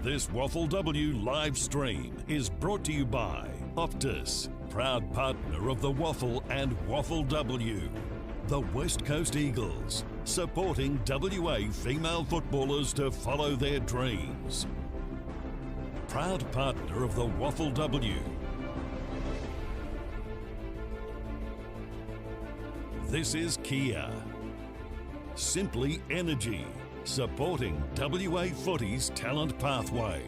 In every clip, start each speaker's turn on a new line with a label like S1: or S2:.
S1: This WAFLW live stream is brought to you by Optus, proud partner of the WAFL and WAFLW. The West Coast Eagles, supporting WA female footballers to follow their dreams. Proud partner of the WAFLW. This is Kia. Simply Energy, supporting WA Footy's talent pathway.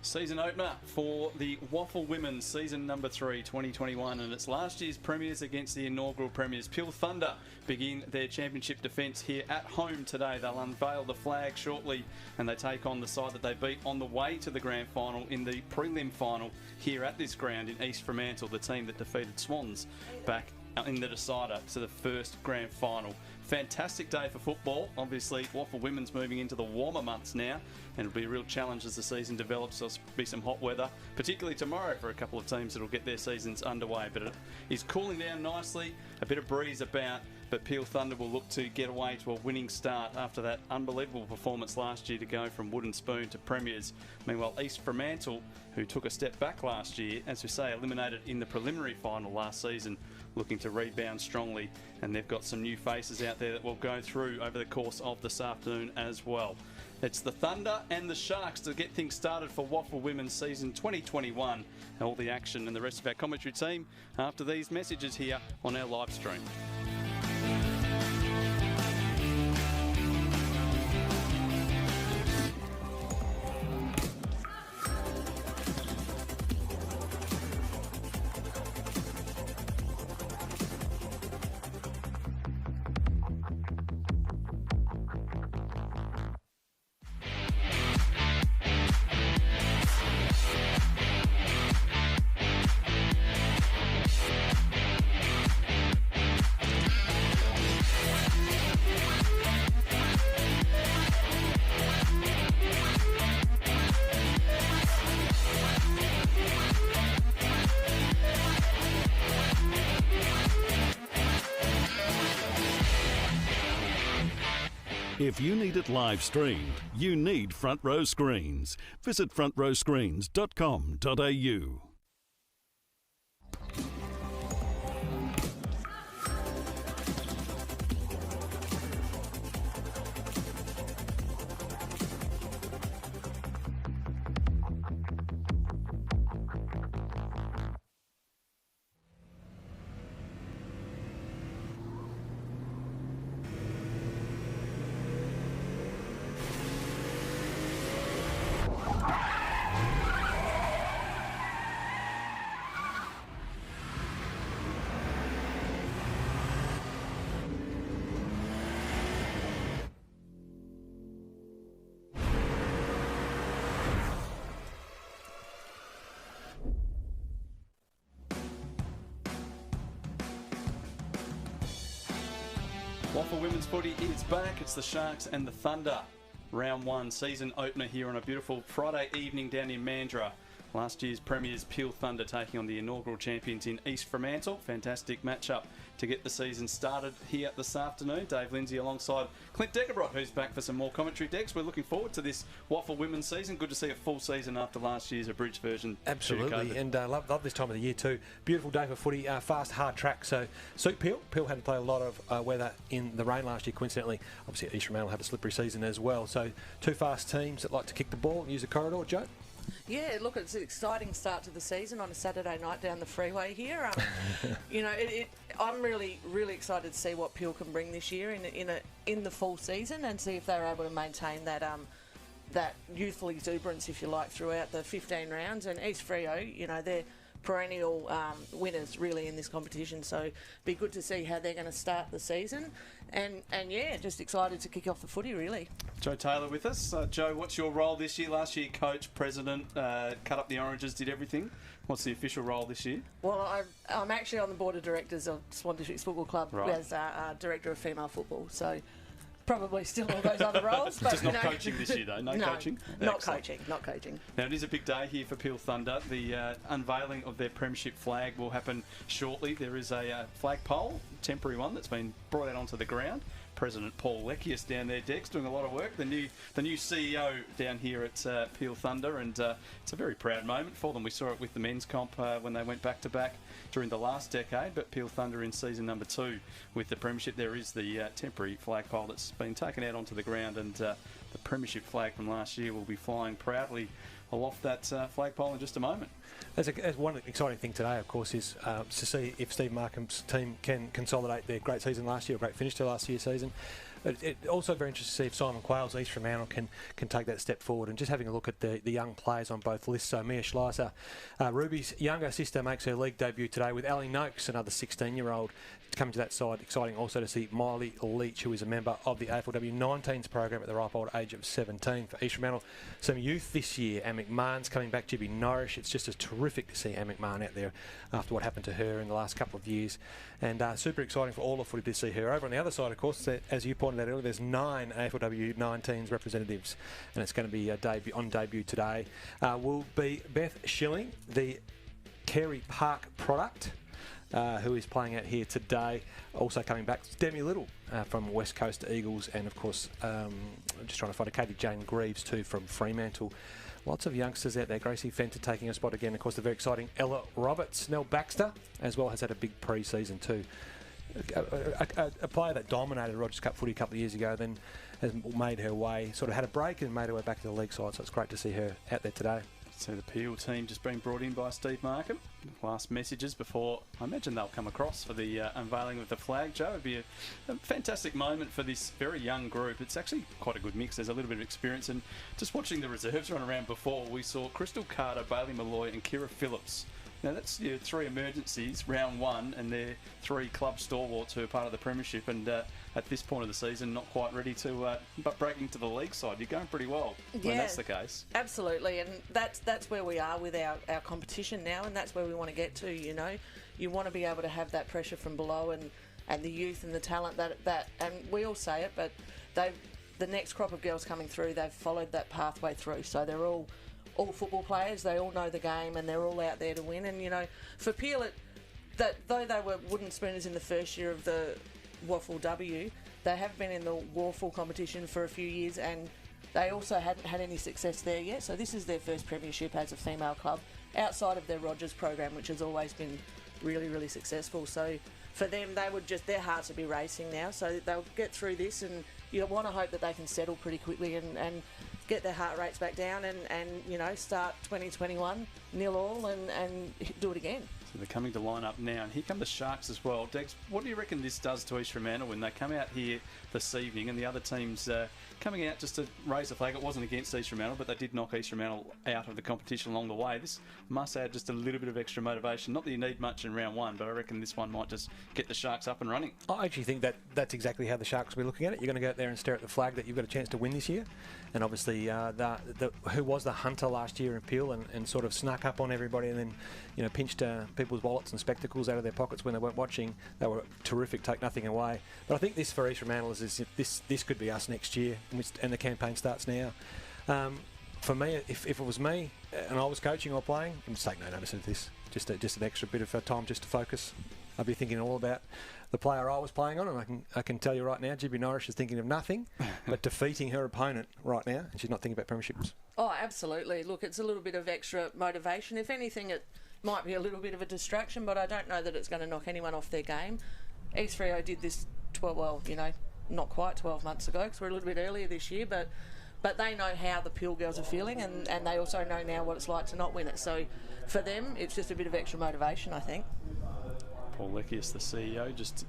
S2: Season opener for the WAFL Women's season number 3, 2021, and it's last year's premiers against the inaugural premiers. Peel Thunder begin their championship defence here at home today. They'll unveil the flag shortly, and they take on the side that they beat on the way to the grand final in the prelim final here at this ground in East Fremantle, the team that defeated Swans back in the decider to the first grand final. Fantastic day for football. Obviously, WAFL Women's moving into the warmer months now, and it'll be a real challenge as the season develops. There'll be some hot weather, particularly tomorrow for a couple of teams that'll get their seasons underway. But it is cooling down nicely, a bit of breeze about, but Peel Thunder will look to get away to a winning start after that unbelievable performance last year to go from wooden spoon to premiers. Meanwhile, East Fremantle, who took a step back last year, as we say, eliminated in the preliminary final last season, looking to rebound strongly, and they've got some new faces out there that we'll go through over the course of this afternoon as well. It's the Thunder and the Sharks to get things started for WAFL Women's season 2021, and all the action and the rest of our commentary team after these messages here on our live stream.
S1: If you need it live streamed, you need Front Row Screens. Visit frontrowscreens.com.au.
S2: WAFL Women's Footy is back. It's the Sharks and the Thunder. Round 1, season opener here on a beautiful Friday evening down in Mandurah. Last year's premiers Peel Thunder taking on the inaugural champions in East Fremantle. Fantastic matchup to get the season started here this afternoon. Dave Lindsay alongside Clint Deckerbrot, who's back for some more commentary decks. We're looking forward to this WAFL Women's season. Good to see a full season after last year's abridged version.
S3: Absolutely, and love this time of the year too. Beautiful day for footy, fast, hard track. So suit Peel. Peel had to play a lot of weather in the rain last year, coincidentally. Obviously, East Fremantle had a slippery season as well. So two fast teams that like to kick the ball and use the corridor. Joe?
S4: Yeah, look, it's an exciting start to the season on a Saturday night down the freeway here. I'm really excited to see what Peel can bring this year in the full season and see if they're able to maintain that that youthful exuberance, if you like, throughout the 15 rounds. And East Freo, they're perennial winners really in this competition, so be good to see how they're going to start the season, and yeah, just excited to kick off the footy really.
S2: Joe Taylor with us. Joe, what's your role this year? Last year coach, president, cut up the oranges, did everything. What's the official role this year?
S4: Well, I'm actually on the board of directors of Swan Districts Football Club as director of female football, so probably still all those other roles. But,
S2: just not coaching this year, though? No coaching?
S4: Not coaching.
S2: Now, it is a big day here for Peel Thunder. The unveiling of their premiership flag will happen shortly. There is a flag pole temporary one that's been brought out onto the ground. President Paul Leckius down there, Dex, doing a lot of work. The new CEO down here at Peel Thunder, and it's a very proud moment for them. We saw it with the men's comp when they went back-to-back during the last decade, but Peel Thunder in season number 2 with the premiership. There is the temporary flagpole that's been taken out onto the ground, and the premiership flag from last year will be flying proudly aloft that flagpole in just a moment.
S3: As one exciting thing today, of course, is to see if Steve Markham's team can consolidate their great season last year, or great finish to last year's season. It's also very interesting to see if Simon Quayle's East Fremantle can take that step forward. And just having a look at the young players on both lists. So Mia Schleiser, Ruby's younger sister, makes her league debut today with Ali Noakes, another 16-year-old, coming to that side. Exciting also to see Miley Leach, who is a member of the AFLW 19s program at the ripe old age of 17 for East Fremantle. Some youth this year. Anne McMahon's coming back, Jibby Norrish. It's just as terrific to see Anne McMahon out there after what happened to her in the last couple of years. And super exciting for all of footy to see her. Over on the other side, of course, as you pointed out earlier, there's 9 AFLW 19s representatives, and it's going to be on debut today. Will be Beth Schilling, the Carey Park product, who is playing out here today. Also coming back, Demi Little from West Coast Eagles, and of course, I'm just trying to find a Katie Jane Greaves too from Fremantle. Lots of youngsters out there. Gracie Fenter taking a spot again. Of course, the very exciting Ella Roberts. Nell Baxter as well has had a big pre-season too. A player that dominated Rogers Cup footy a couple of years ago, then has made her way, sort of had a break and made her way back to the league side. So it's great to see her out there today.
S2: So the Peel team just being brought in by Steve Markham. Last messages before, I imagine they'll come across for the unveiling of the flag, Joe. It'd be a fantastic moment for this very young group. It's actually quite a good mix. There's a little bit of experience, and just watching the reserves run around before, we saw Crystal Carter, Bailey Malloy and Kira Phillips. Now that's your 3 emergencies, round 1, and they're 3 club stalwarts who are part of the premiership, and at this point of the season not quite ready to but breaking to the league side. You're going pretty well when that's the case.
S4: Absolutely, and that's where we are with our competition now, and that's where we want to get to. You know, you want to be able to have that pressure from below, and the youth and the talent that and we all say it, but the next crop of girls coming through, they've followed that pathway through, so they're all football players. They all know the game, and they're all out there to win. And you know, for Peel, though they were wooden spooners in the first year of the WAFLW, they have been in the WAFL competition for a few years, and they also hadn't had any success there yet. So this is their first premiership as a female club outside of their Rogers program, which has always been really, really successful. So for them, their hearts would be racing now. So they'll get through this, and you want to hope that they can settle pretty quickly and get their heart rates back down and you know, start 2021 0-all and do it again.
S2: So they're coming to line up now, and here come the Sharks as well. Dex, what do you reckon this does to East Fremantle when they come out here this evening and the other teams coming out just to raise the flag? It wasn't against East Fremantle, but they did knock East Fremantle out of the competition along the way. This must add just a little bit of extra motivation. Not that you need much in round 1, but I reckon this one might just get the Sharks up and running.
S3: I actually think that's exactly how the Sharks will be looking at it. You're going to go out there and stare at the flag that you've got a chance to win this year. And obviously, who was the hunter last year in Peel and sort of snuck up on everybody and then, you know, pinched people's wallets and spectacles out of their pockets when they weren't watching. They were terrific, take nothing away. But I think this for East Fremantle is this could be us next year, and the campaign starts now. For me, if it was me and I was coaching or playing, I'd take no notice of this. Just an extra bit of time just to focus. I'd be thinking all about the player I was playing on, and I can tell you right now, Jibby Norrish is thinking of nothing but defeating her opponent right now, and she's not thinking about premierships.
S4: Oh, absolutely. Look, it's a little bit of extra motivation. If anything, it might be a little bit of a distraction, but I don't know that it's going to knock anyone off their game. East Freo did this not quite 12 months ago, because we're a little bit earlier this year, but they know how the Peel girls are feeling, and they also know now what it's like to not win it. So for them, it's just a bit of extra motivation, I think.
S2: Paul Leckius, the CEO, just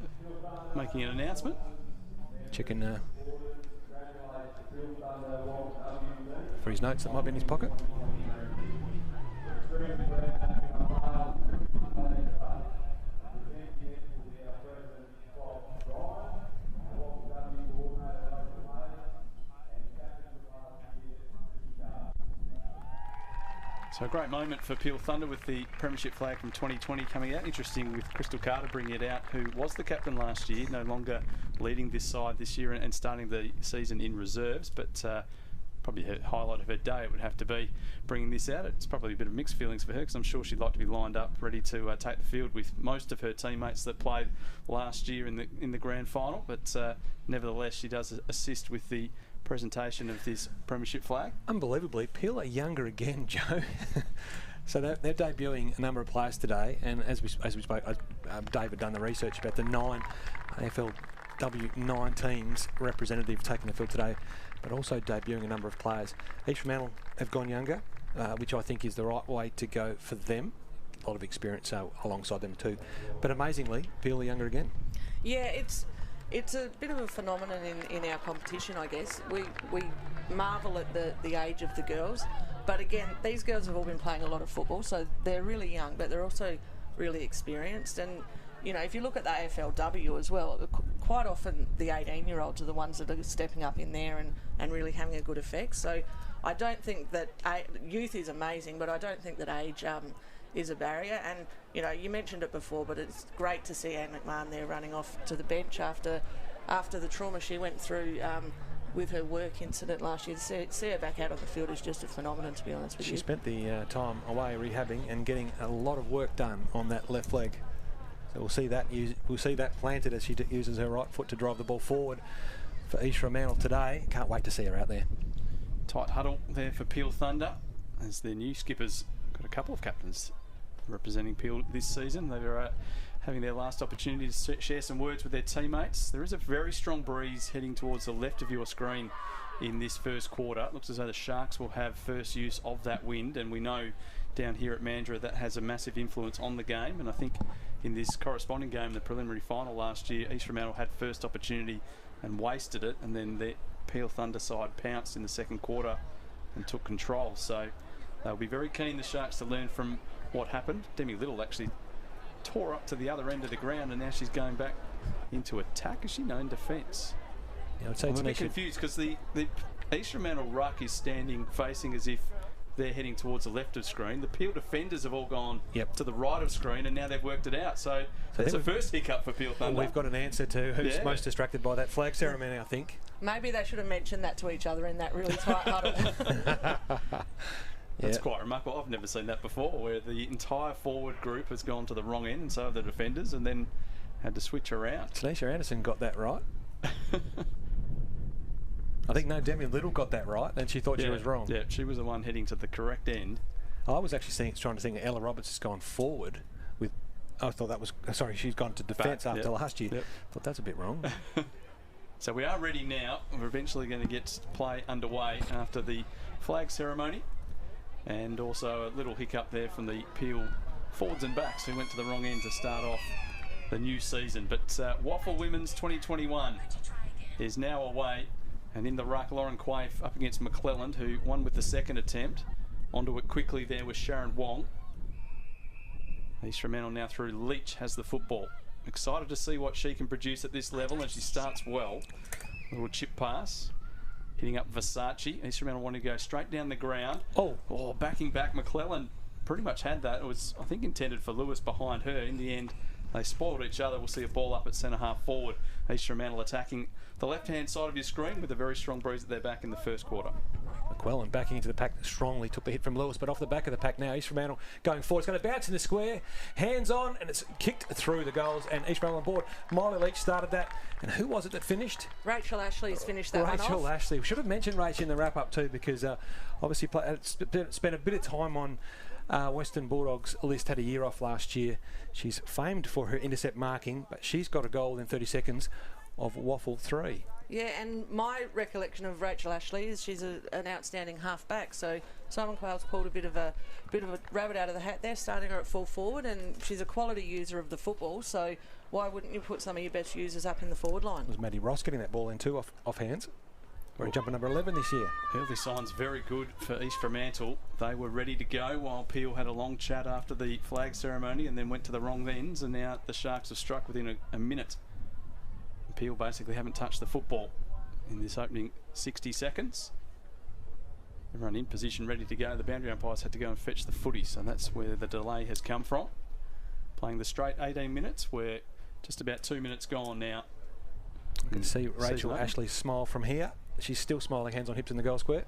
S2: making an announcement.
S3: Checking for his notes that might be in his pocket.
S2: So a great moment for Peel Thunder with the premiership flag from 2020 coming out. Interesting with Crystal Carter bringing it out, who was the captain last year, no longer leading this side this year and starting the season in reserves. But probably her highlight of her day, it would have to be bringing this out. It's probably a bit of mixed feelings for her, because I'm sure she'd like to be lined up, ready to take the field with most of her teammates that played last year in the grand final. But nevertheless, she does assist with the presentation of this premiership flag.
S3: Unbelievably, Peel are younger again, Joe. So they're debuting a number of players today, and as we spoke, David done the research about the 9 AFLW 9 teams representative taking the field today, but also debuting a number of players. East Fremantle have gone younger, which I think is the right way to go for them. A lot of experience alongside them too. But amazingly, Peel are younger again.
S4: Yeah, it's a bit of a phenomenon in our competition, I guess. We marvel at the age of the girls, but again, these girls have all been playing a lot of football, so they're really young, but they're also really experienced. And you know, if you look at the AFLW as well, quite often the 18-year-olds are the ones that are stepping up in there and really having a good effect. So I don't think that youth is amazing, but I don't think that age is a barrier. And you know, you mentioned it before, but it's great to see Anne McMahon there running off to the bench after the trauma she went through with her work incident last year. To see her back out on the field is just a phenomenon, to be honest with you.
S3: She spent the time away rehabbing and getting a lot of work done on that left leg. So we'll see that planted as she uses her right foot to drive the ball forward for East Fremantle today. Can't wait to see her out there.
S2: Tight huddle there for Peel Thunder, as their new skipper's got a couple of captains representing Peel this season. They're having their last opportunity to share some words with their teammates. There is a very strong breeze heading towards the left of your screen in this first quarter. It looks as though the Sharks will have first use of that wind, and we know down here at Mandurah that has a massive influence on the game. And I think in this corresponding game, the preliminary final last year, East Fremantle had first opportunity and wasted it, and then the Peel Thunder side pounced in the second quarter and took control. So they'll be very keen, the Sharks, to learn from what happened. Demi Little actually tore up to the other end of the ground, and now she's going back into attack. Is she in defence?
S3: Yeah, I'd say
S2: I'm a bit confused, because the East Fremantle ruck is standing facing as if they're heading towards the left of screen. The Peel defenders have all gone to the right of screen, and now they've worked it out. So that's the first hiccup for Peel Thunder.
S3: Well, we've got an answer to who's most distracted by that flag ceremony, I think.
S4: Maybe they should have mentioned that to each other in that really tight huddle.
S2: That's quite remarkable. I've never seen that before, where the entire forward group has gone to the wrong end, and so have the defenders, and then had to switch around.
S3: Tanisha Anderson got that right. I think Demi Little got that right, and she thought she was wrong.
S2: Yeah, she was the one heading to the correct end.
S3: I was actually trying to think Ella Roberts has gone forward with. I thought that was she's gone to defence after last year. Thought that's a bit wrong.
S2: So we are ready now. We're eventually going to get play underway after the flag ceremony, and also a little hiccup there from the Peel forwards and backs who went to the wrong end to start off the new season. But WAFL Women's 2021 is now away. And in the ruck, Lauren Quaife up against McClelland, who won with the second attempt. Onto it quickly there was Sharon Wong. East Fremantle now through Leach has the football. Excited to see what she can produce at this level, and she starts well. A little chip pass. Hitting up Versace. East Fremantle wanting to go straight down the ground. Oh, backing back. McClelland pretty much had that. It was, I think, intended for Lewis behind her. In the end, they spoiled each other. We'll see a ball up at centre half forward. East Fremantle attacking the left-hand side of your screen with a very strong breeze at their back in the first quarter.
S3: McClelland backing into the pack strongly, took the hit from Lewis, but off the back of the pack now. East Fremantle going forward. It's going to bounce in the square, hands on, and it's kicked through the goals, and East Fremantle on board. Miley Leach started that, and who was it that finished?
S4: Rachel Ashley's finished that one off.
S3: Rachel Ashley. We should have mentioned Rach in the wrap-up too, because obviously spent a bit of time on Western Bulldogs list, had a year off last year. She's famed for her intercept marking, but she's got a goal in 30 seconds of WAFL 3.
S4: Yeah, and my recollection of Rachel Ashley is she's an outstanding half-back. So Simon Quayle's pulled a bit of a rabbit out of the hat there, starting her at full forward, and she's a quality user of the football. So why wouldn't you put some of your best users up in the forward line?
S3: It was Maddie Ross getting that ball in too, off hands. We're jumping number 11 this year.
S2: Early signs very good for East Fremantle. They were ready to go while Peel had a long chat after the flag ceremony and then went to the wrong ends, and now the Sharks have struck within a minute. Peel basically haven't touched the football in this opening 60 seconds. Everyone in position, ready to go. The boundary umpires had to go and fetch the footy, so that's where the delay has come from. Playing the straight 18 minutes. We're just about 2 minutes gone now.
S3: You can see Rachel Ashley's smile from here. She's still smiling, hands on hips in the goal square.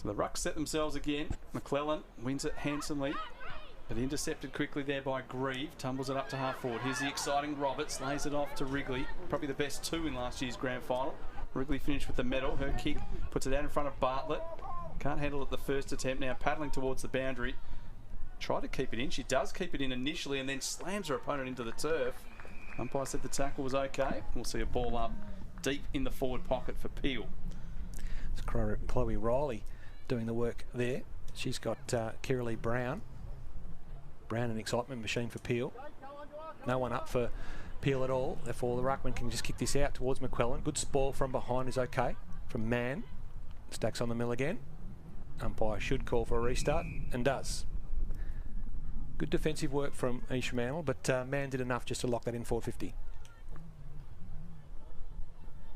S2: So the Rucks set themselves again. McClellan wins it handsomely, but intercepted quickly there by Grieve. Tumbles it up to half forward. Here's the exciting Roberts. Lays it off to Wrigley. Probably the best two in last year's grand final. Wrigley finished with the medal. Her kick puts it out in front of Bartlett. Can't handle it the first attempt. Now paddling towards the boundary. Try to keep it in. She does keep it in initially and then slams her opponent into the turf. Umpire said the tackle was okay. We'll see a ball up deep in the forward pocket for Peel.
S3: It's Chloe Riley doing the work there. She's got Kiralee Brown. Brown, an excitement machine for Peel. No one up for Peel at all. Therefore, the ruckman can just kick this out towards McClellan. Good spoil from behind is okay. From Mann. Stacks on the mill again. Umpire should call for a restart, and does. Good defensive work from East Fremantle, but Mann did enough just to lock that in forward 50.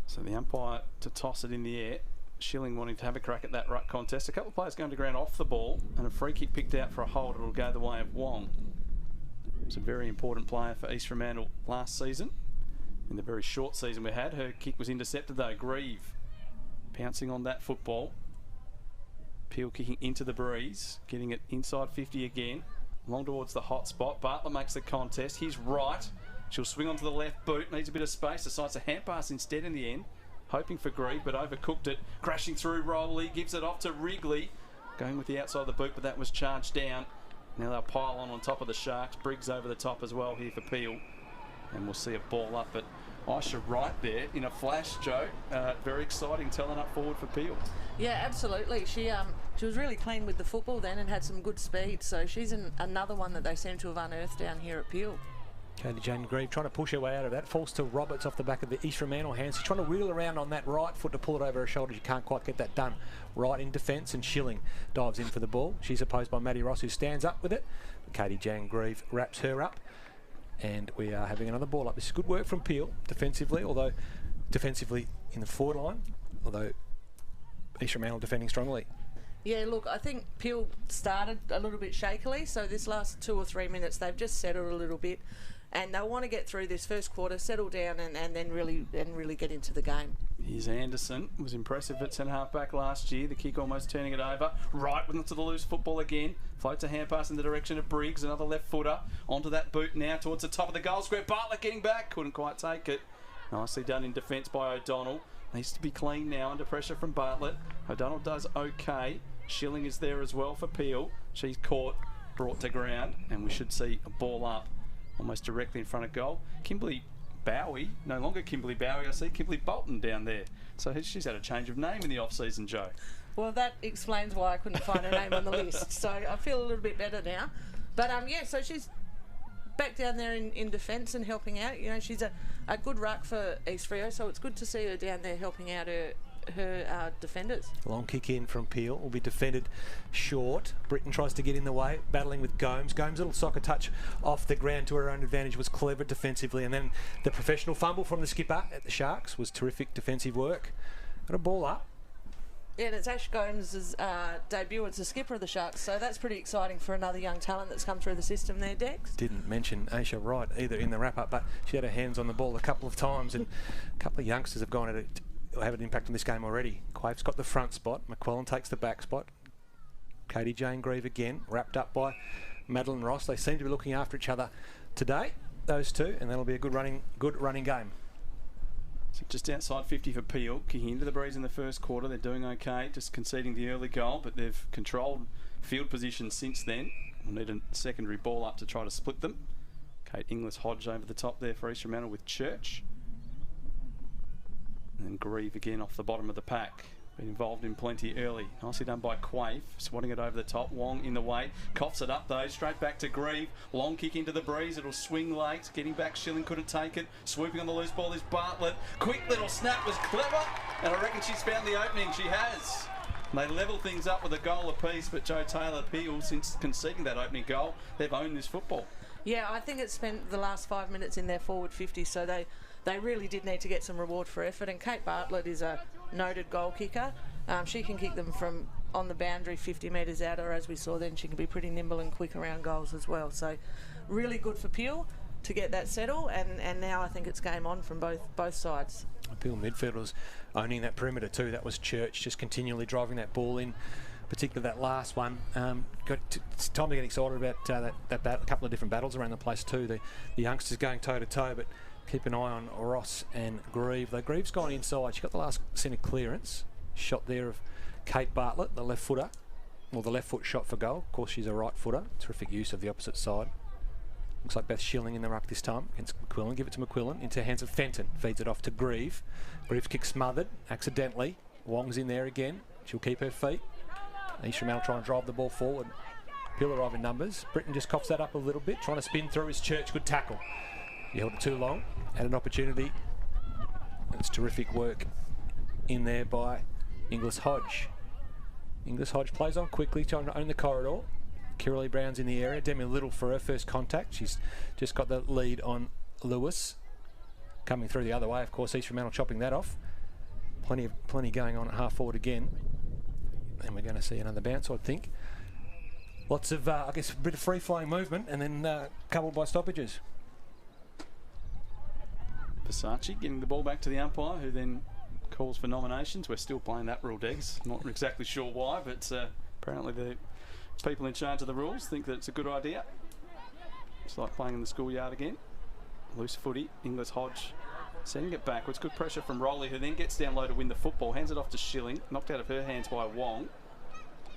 S2: So the umpire to toss it in the air. Schilling wanting to have a crack at that ruck contest. A couple of players going to ground off the ball, and a free kick picked out for a hold. It'll go the way of Wong. It's a very important player for East Fremantle last season. In the very short season we had, her kick was intercepted though. Grieve pouncing on that football. Peel kicking into the breeze, getting it inside 50 again. Long towards the hot spot. Bartlett makes the contest. He's right. She'll swing onto the left boot. Needs a bit of space. Decides a hand pass instead in the end. Hoping for Grieve, but overcooked it. Crashing through Rowley. Gives it off to Wrigley. Going with the outside of the boot, but that was charged down. Now they'll pile on top of the Sharks. Briggs over the top as well here for Peel. And we'll see a ball up. But Aisha right there in a flash, Joe. Very exciting telling up forward for Peel.
S4: Yeah, absolutely. She was really clean with the football then and had some good speed. So she's another one that they seem to have unearthed down here at Peel.
S3: Katie Jane Grieve trying to push her way out of that. Falls to Roberts off the back of the East Fremantle hands. She's trying to wheel around on that right foot to pull it over her shoulders. You can't quite get that done. Right in defence, and Schilling dives in for the ball. She's opposed by Maddie Ross, who stands up with it. But Katie Jane Grieve wraps her up. And we are having another ball up. This is good work from Peel defensively, although defensively in the forward line, although East Fremantle defending strongly.
S4: Yeah, look, I think Peel started a little bit shakily, so this last 2 or 3 minutes they've just settled a little bit, and they want to get through this first quarter, settle down, and then really get into the game.
S2: Here's Anderson. Was impressive at centre half back last year. The kick almost turning it over. Right into the loose football again. Floats a hand pass in the direction of Briggs. Another left footer. Onto that boot now towards the top of the goal square. Bartlett getting back. Couldn't quite take it. Nicely done in defence by O'Donnell. Needs to be clean now under pressure from Bartlett. O'Donnell does okay. Schilling is there as well for Peel. She's caught, brought to ground, and we should see a ball up almost directly in front of goal. Kimberly Bowie, no longer Kimberly Bowie, I see Kimberly Bolton down there. So she's had a change of name in the off-season, Joe.
S4: Well, that explains why I couldn't find her name on the list. So I feel a little bit better now. But yeah, so she's back down there in defence and helping out. You know, she's a good ruck for East Freo, so it's good to see her down there helping out her defenders.
S3: Long kick in from Peel will be defended short. Britton tries to get in the way, battling with Gomes. Gomes' little soccer touch off the ground to her own advantage was clever defensively, and then the professional fumble from the skipper at the Sharks was terrific defensive work. Got a ball up.
S4: Yeah, and it's Ash Gomes' debut as the skipper of the Sharks, so that's pretty exciting for another young talent that's come through the system there, Dex.
S3: Didn't mention Aisha Wright either in the wrap-up, but she had her hands on the ball a couple of times, and a couple of youngsters have gone at it. Have an impact on this game already. Quave's got the front spot. McClellan takes the back spot. Katie Jane Grieve again, wrapped up by Madeline Ross. They seem to be looking after each other today, those two, and that'll be a good running game.
S2: So just outside 50 for Peel, kicking into the breeze in the first quarter. They're doing okay, just conceding the early goal, but they've controlled field position since then. We'll need a secondary ball up to try to split them. Kate Inglis-Hodge over the top there for East Fremantle with Church. And then Grieve again off the bottom of the pack. Been involved in plenty early. Nicely done by Quaife. Swatting it over the top. Wong in the way. Coughs it up though. Straight back to Grieve. Long kick into the breeze. It'll swing late. Getting back. Schilling couldn't take it. Swooping on the loose ball is Bartlett. Quick little snap was clever. And I reckon she's found the opening. She has. And they level things up with a goal apiece. But Joe Taylor Peel, since conceding that opening goal, they've owned this football. Yeah,
S4: I think it's spent the last 5 minutes in their forward 50. So they really did need to get some reward for effort, and Kate Bartlett is a noted goal kicker. She can kick them from on the boundary 50 metres out, or as we saw then, she can be pretty nimble and quick around goals as well. So really good for Peel to get that settle, and now I think it's game on from both sides.
S3: Peel midfielders owning that perimeter too. That was Church just continually driving that ball in particularly that last one. It's time to get excited about a couple of different battles around the place too. The youngsters going toe to toe, but keep an eye on Ross and Grieve. Though Grieve's gone inside. She got the last centre clearance shot there of Kate Bartlett, the left footer. Well, the left foot shot for goal. Of course, she's a right footer. Terrific use of the opposite side. Looks like Beth Schilling in the ruck this time against McQuillan. Give it to McQuillan into the hands of Fenton. Feeds it off to Grieve. Grieve's kick smothered accidentally. Wong's in there again. She'll keep her feet. East Fremantle trying to drive the ball forward. Peel arrive in numbers. Britton just coughs that up a little bit, trying to spin through his Church. Good tackle. He held it too long. Had an opportunity. And it's terrific work in there by Inglis Hodge. Inglis Hodge plays on quickly, trying to own the corridor. Kiralee Brown's in the area. Demi Little for her first contact. She's just got the lead on Lewis. Coming through the other way, of course, East Fremantle chopping that off. Plenty going on at half forward again. And we're going to see another bounce, I think. Lots of, I guess, a bit of free-flowing movement, and then coupled by stoppages.
S2: Versace getting the ball back to the umpire, who then calls for nominations. We're still playing that rule, Degs. Not exactly sure why, but apparently the people in charge of the rules think that it's a good idea. It's like playing in the schoolyard again. Loose footy. Inglis Hodge sending it backwards. Good pressure from Rowley, who then gets down low to win the football. Hands it off to Schilling. Knocked out of her hands by Wong.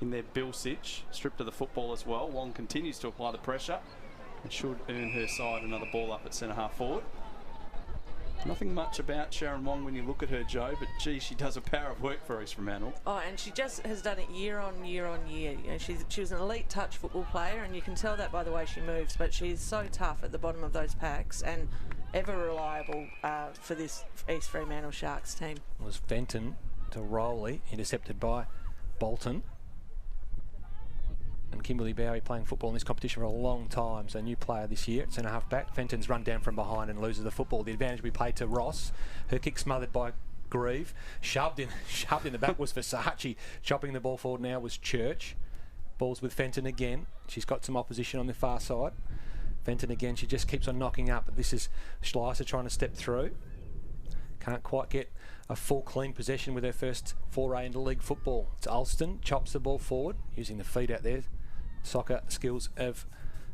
S2: In there, Bilsich. Stripped of the football as well. Wong continues to apply the pressure and should earn her side another ball up at centre half forward. Nothing much about Sharon Wong when you look at her, Joe, but gee, she does a power of work for East Fremantle.
S4: Oh, and she just has done it year on year on year. You know, she was an elite touch football player, and you can tell that by the way she moves, but she's so tough at the bottom of those packs and ever reliable for this East Fremantle Sharks team.
S3: It was Fenton to Rowley, intercepted by Bolton. And Kimberly Bowie playing football in this competition for a long time, so new player this year. Centre half back. Fenton's run down from behind and loses the football. The advantage we played to Ross. Her kick smothered by Grieve. Shoved in the back was Versace. Chopping the ball forward now was Church. Ball's with Fenton again. She's got some opposition on the far side. Fenton again. She just keeps on knocking up. This is Schleiser trying to step through. Can't quite get a full clean possession with her first foray into league football. It's Alston. Chops the ball forward using the feet out there. Soccer skills of...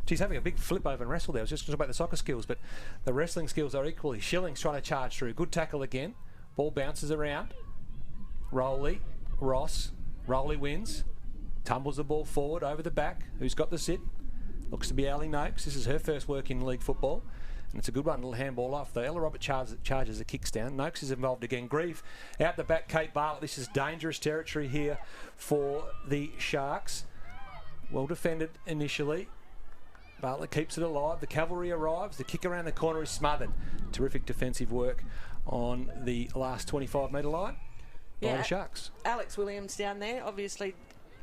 S3: She's having a big flip over and wrestle there. I was just talking about the soccer skills, but the wrestling skills are equally. Schilling's trying to charge through. Good tackle again. Ball bounces around. Rowley. Ross. Rowley wins. Tumbles the ball forward over the back. Who's got the sit? Looks to be Ali Noakes. This is her first work in league football. And it's a good one. Little handball off. The Ella Robert charges the kicks down. Noakes is involved again. Grieve out the back. Kate Bartlett. This is dangerous territory here for the Sharks. Well defended initially. Bartlett keeps it alive. The cavalry arrives. The kick around the corner is smothered. Terrific defensive work on the last 25-metre line by the Sharks.
S4: Alex Williams down there, obviously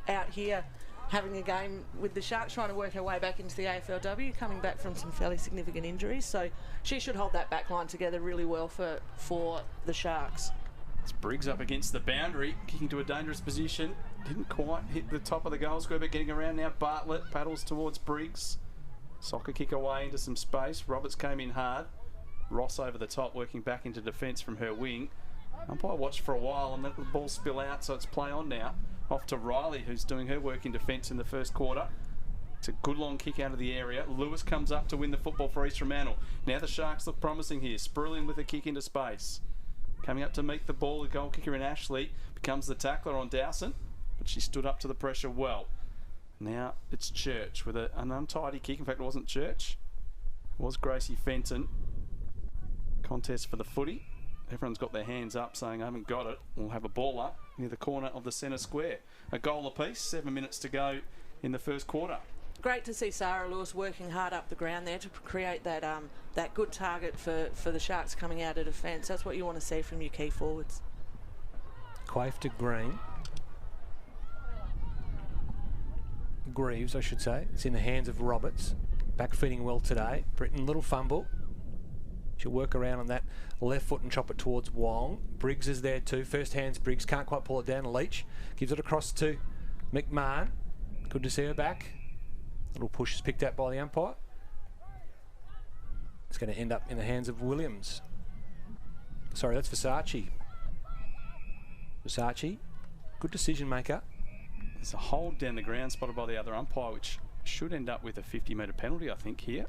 S4: out here having a game with the Sharks, trying to work her way back into the AFLW, coming back from some fairly significant injuries. So she should hold that back line together really well for the Sharks.
S2: It's Briggs up against the boundary, kicking to a dangerous position. Didn't quite hit the top of the goal square, but getting around now. Bartlett paddles towards Briggs. Soccer kick away into some space. Roberts came in hard. Ross over the top, working back into defence from her wing. Umpire watched for a while and let the ball spill out, so it's play on now. Off to Riley, who's doing her work in defence in the first quarter. It's a good long kick out of the area. Lewis comes up to win the football for East Fremantle. Now the Sharks look promising here. Spruiling with a kick into space. Coming up to meet the ball, the goal kicker in Ashley becomes the tackler on Dowson, but she stood up to the pressure well. Now it's Church with an untidy kick. In fact, it wasn't Church. It was Gracie Fenton. Contest for the footy. Everyone's got their hands up saying, I haven't got it. We'll have a ball up near the corner of the centre square. A goal apiece, 7 minutes to go in the first quarter.
S4: Great to see Sarah Lewis working hard up the ground there to create that that good target for the Sharks coming out of defence. That's what you want to see from your key forwards.
S3: Quaife to Green. Greaves, I should say. It's in the hands of Roberts. Back feeding well today. Britton, little fumble. She'll work around on that left foot and chop it towards Wong. Briggs is there too. First hands Briggs. Can't quite pull it down. Leach gives it across to McMahon. Good to see her back. Little push is picked out by the umpire. It's going to end up in the hands of Williams. Sorry, that's Versace. Versace, good decision maker.
S2: There's a hold down the ground spotted by the other umpire, which should end up with a 50-metre penalty, I think, here.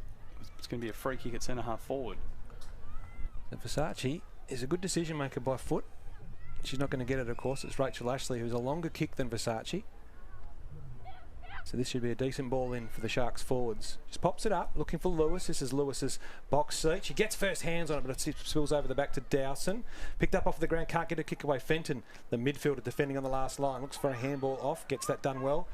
S2: It's going to be a free kick at centre-half forward.
S3: And Versace is a good decision maker by foot. She's not going to get it, of course. It's Rachel Ashley, who's a longer kick than Versace. So this should be a decent ball in for the Sharks forwards. Just pops it up, looking for Lewis. This is Lewis's box seat. She gets first hands on it, but it spills over the back to Dowson. Picked up off the ground, can't get a kick away. Fenton, the midfielder defending on the last line, looks for a handball off, gets that done well,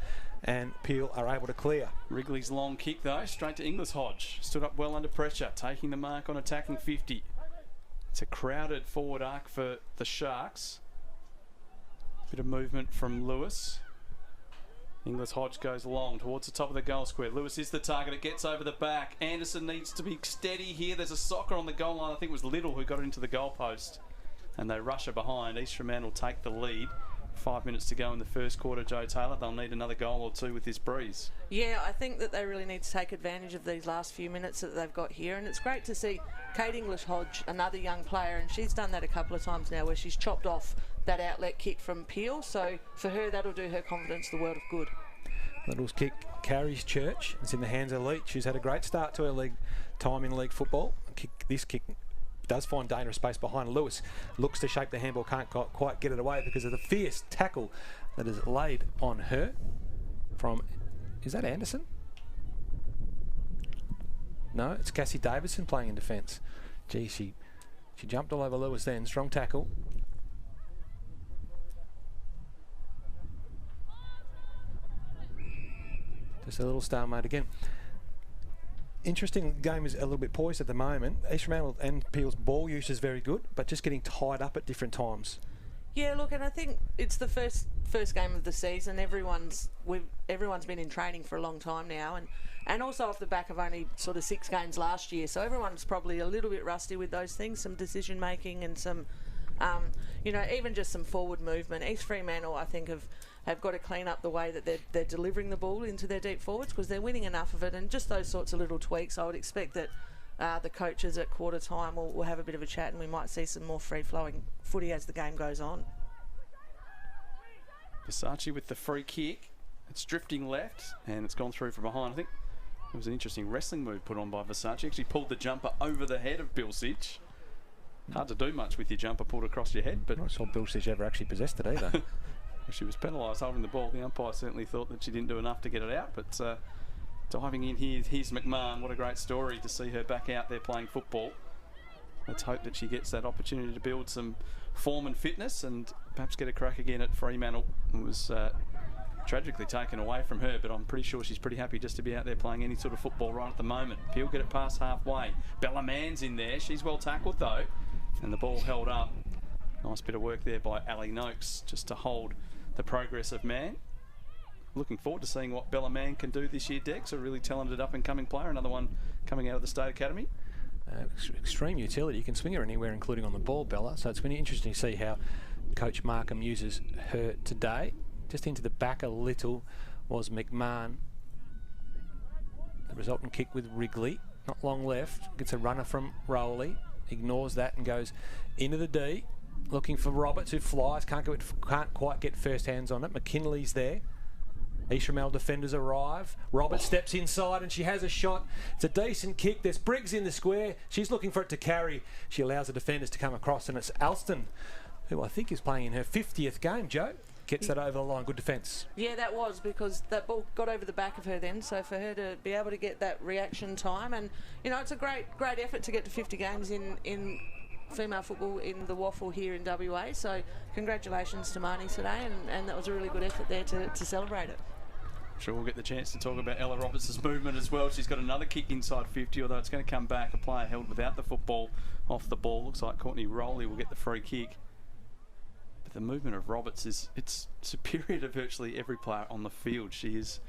S3: and Peel are able to clear.
S2: Wrigley's long kick, though, straight to Inglis Hodge. Stood up well under pressure, taking the mark on attacking 50. It's a crowded forward arc for the Sharks. Bit of movement from Lewis. Inglis Hodge goes long towards the top of the goal square. Lewis is the target. It gets over the back. Anderson needs to be steady here. There's a soccer on the goal line. I think it was Little who got it into the goal post. And they rush her behind. East Fremantle take the lead. 5 minutes to go in the first quarter, Joe Taylor. They'll need another goal or two with this breeze.
S4: Yeah, I think that they really need to take advantage of these last few minutes that they've got here. And it's great to see Kate Inglis Hodge, another young player, and she's done that a couple of times now where she's chopped off that outlet kick from Peel. So for her, that'll do her confidence the world of good.
S3: Little's kick carries Church. It's in the hands of Leach, who's had a great start to her league time in league football. This kick does find dangerous space behind. Lewis looks to shape the handball, can't quite get it away because of the fierce tackle that is laid on her from, is that Anderson? No, it's Cassie Davison playing in defence. Gee, she jumped all over Lewis then. Strong tackle. Just a little stalemate again. Interesting game is a little bit poised at the moment. East Fremantle and Peel's ball use is very good, but just getting tied up at different times.
S4: Yeah, look, and I think it's the first game of the season. Everyone's been in training for a long time now, and also off the back of only sort of 6 games last year. So everyone's probably a little bit rusty with those things, some decision making and some, even just some forward movement. East Fremantle, I think, have got to clean up the way that they're delivering the ball into their deep forwards because they're winning enough of it, and just those sorts of little tweaks. I would expect that the coaches at quarter time will have a bit of a chat, and we might see some more free-flowing footy as the game goes on.
S2: Versace with the free kick. It's drifting left, and it's gone through from behind. I think it was an interesting wrestling move put on by Versace. Actually pulled the jumper over the head of Bill Sitch. Hard to do much with your jumper pulled across your head, but
S3: I'm not sure Bill Sitch ever actually possessed it either.
S2: She was penalised holding the ball. The umpire certainly thought that she didn't do enough to get it out, but diving in here, here's McMahon. What a great story to see her back out there playing football. Let's hope that she gets that opportunity to build some form and fitness and perhaps get a crack again at Fremantle. It was tragically taken away from her, but I'm pretty sure she's pretty happy just to be out there playing any sort of football right at the moment. Peel get it past halfway. Bella Mann's in there. She's well tackled though, and the ball held up. Nice bit of work there by Ali Noakes just to hold the progress of Mann. Looking forward to seeing what Bella Mann can do this year, Dex. A really talented up-and-coming player, another one coming out of the State Academy.
S3: Extreme utility. You can swing her anywhere, including on the ball, Bella. So it's going to be interesting to see how Coach Markham uses her today. Just into the back a little was McMahon. The resultant kick with Wrigley. Not long left. Gets a runner from Rowley. Ignores that and goes into the D. Looking for Roberts, who flies. Can't quite get first hands on it. McKinley's there. East Fremantle defenders arrive. Roberts steps inside and she has a shot. It's a decent kick. There's Briggs in the square. She's looking for it to carry. She allows the defenders to come across, and it's Alston, who I think is playing in her 50th game, Joe. Gets that over the line. Good defence.
S4: Yeah, that was because that ball got over the back of her then. So for her to be able to get that reaction time, and it's a great effort to get to 50 games in female football in the WAFL here in WA. So congratulations to Marnie today, and that was a really good effort there to celebrate it.
S2: I'm sure we'll get the chance to talk about Ella Roberts' movement as well. She's got another kick inside 50, although it's going to come back. A player held without the football off the ball. Looks like Courtney Rowley will get the free kick. But the movement of Roberts it's superior to virtually every player on the field. She is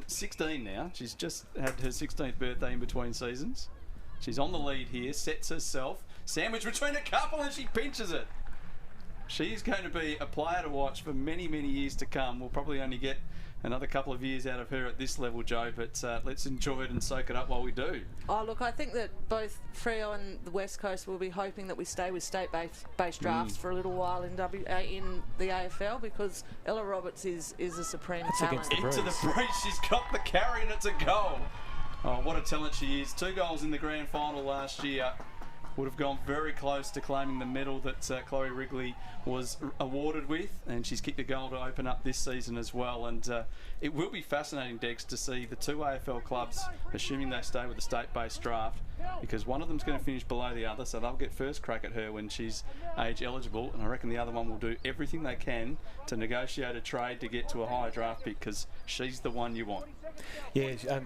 S2: 16 now. She's just had her 16th birthday in between seasons. She's on the lead here, sets herself, sandwich between a couple, and she pinches it. She's going to be a player to watch for many, many years to come. We'll probably only get another couple of years out of her at this level, Joe, but let's enjoy it and soak it up while we do.
S4: Oh, look, I think that both Freo and the West Coast will be hoping that we stay with state-based drafts for a little while in the AFL, because Ella Roberts is a supreme talent.
S2: Into the breach, she's got the carry and it's a goal. Oh, what a talent she is. 2 goals in the grand final last year. Would have gone very close to claiming the medal that Chloe Wrigley was awarded with, and she's kicked a goal to open up this season as well. And it will be fascinating, Dex, to see the 2 AFL clubs, assuming they stay with the state-based draft, because one of them's going to finish below the other, so they'll get first crack at her when she's age eligible, and I reckon the other one will do everything they can to negotiate a trade to get to a higher draft pick, because she's the one you want.
S3: Yeah,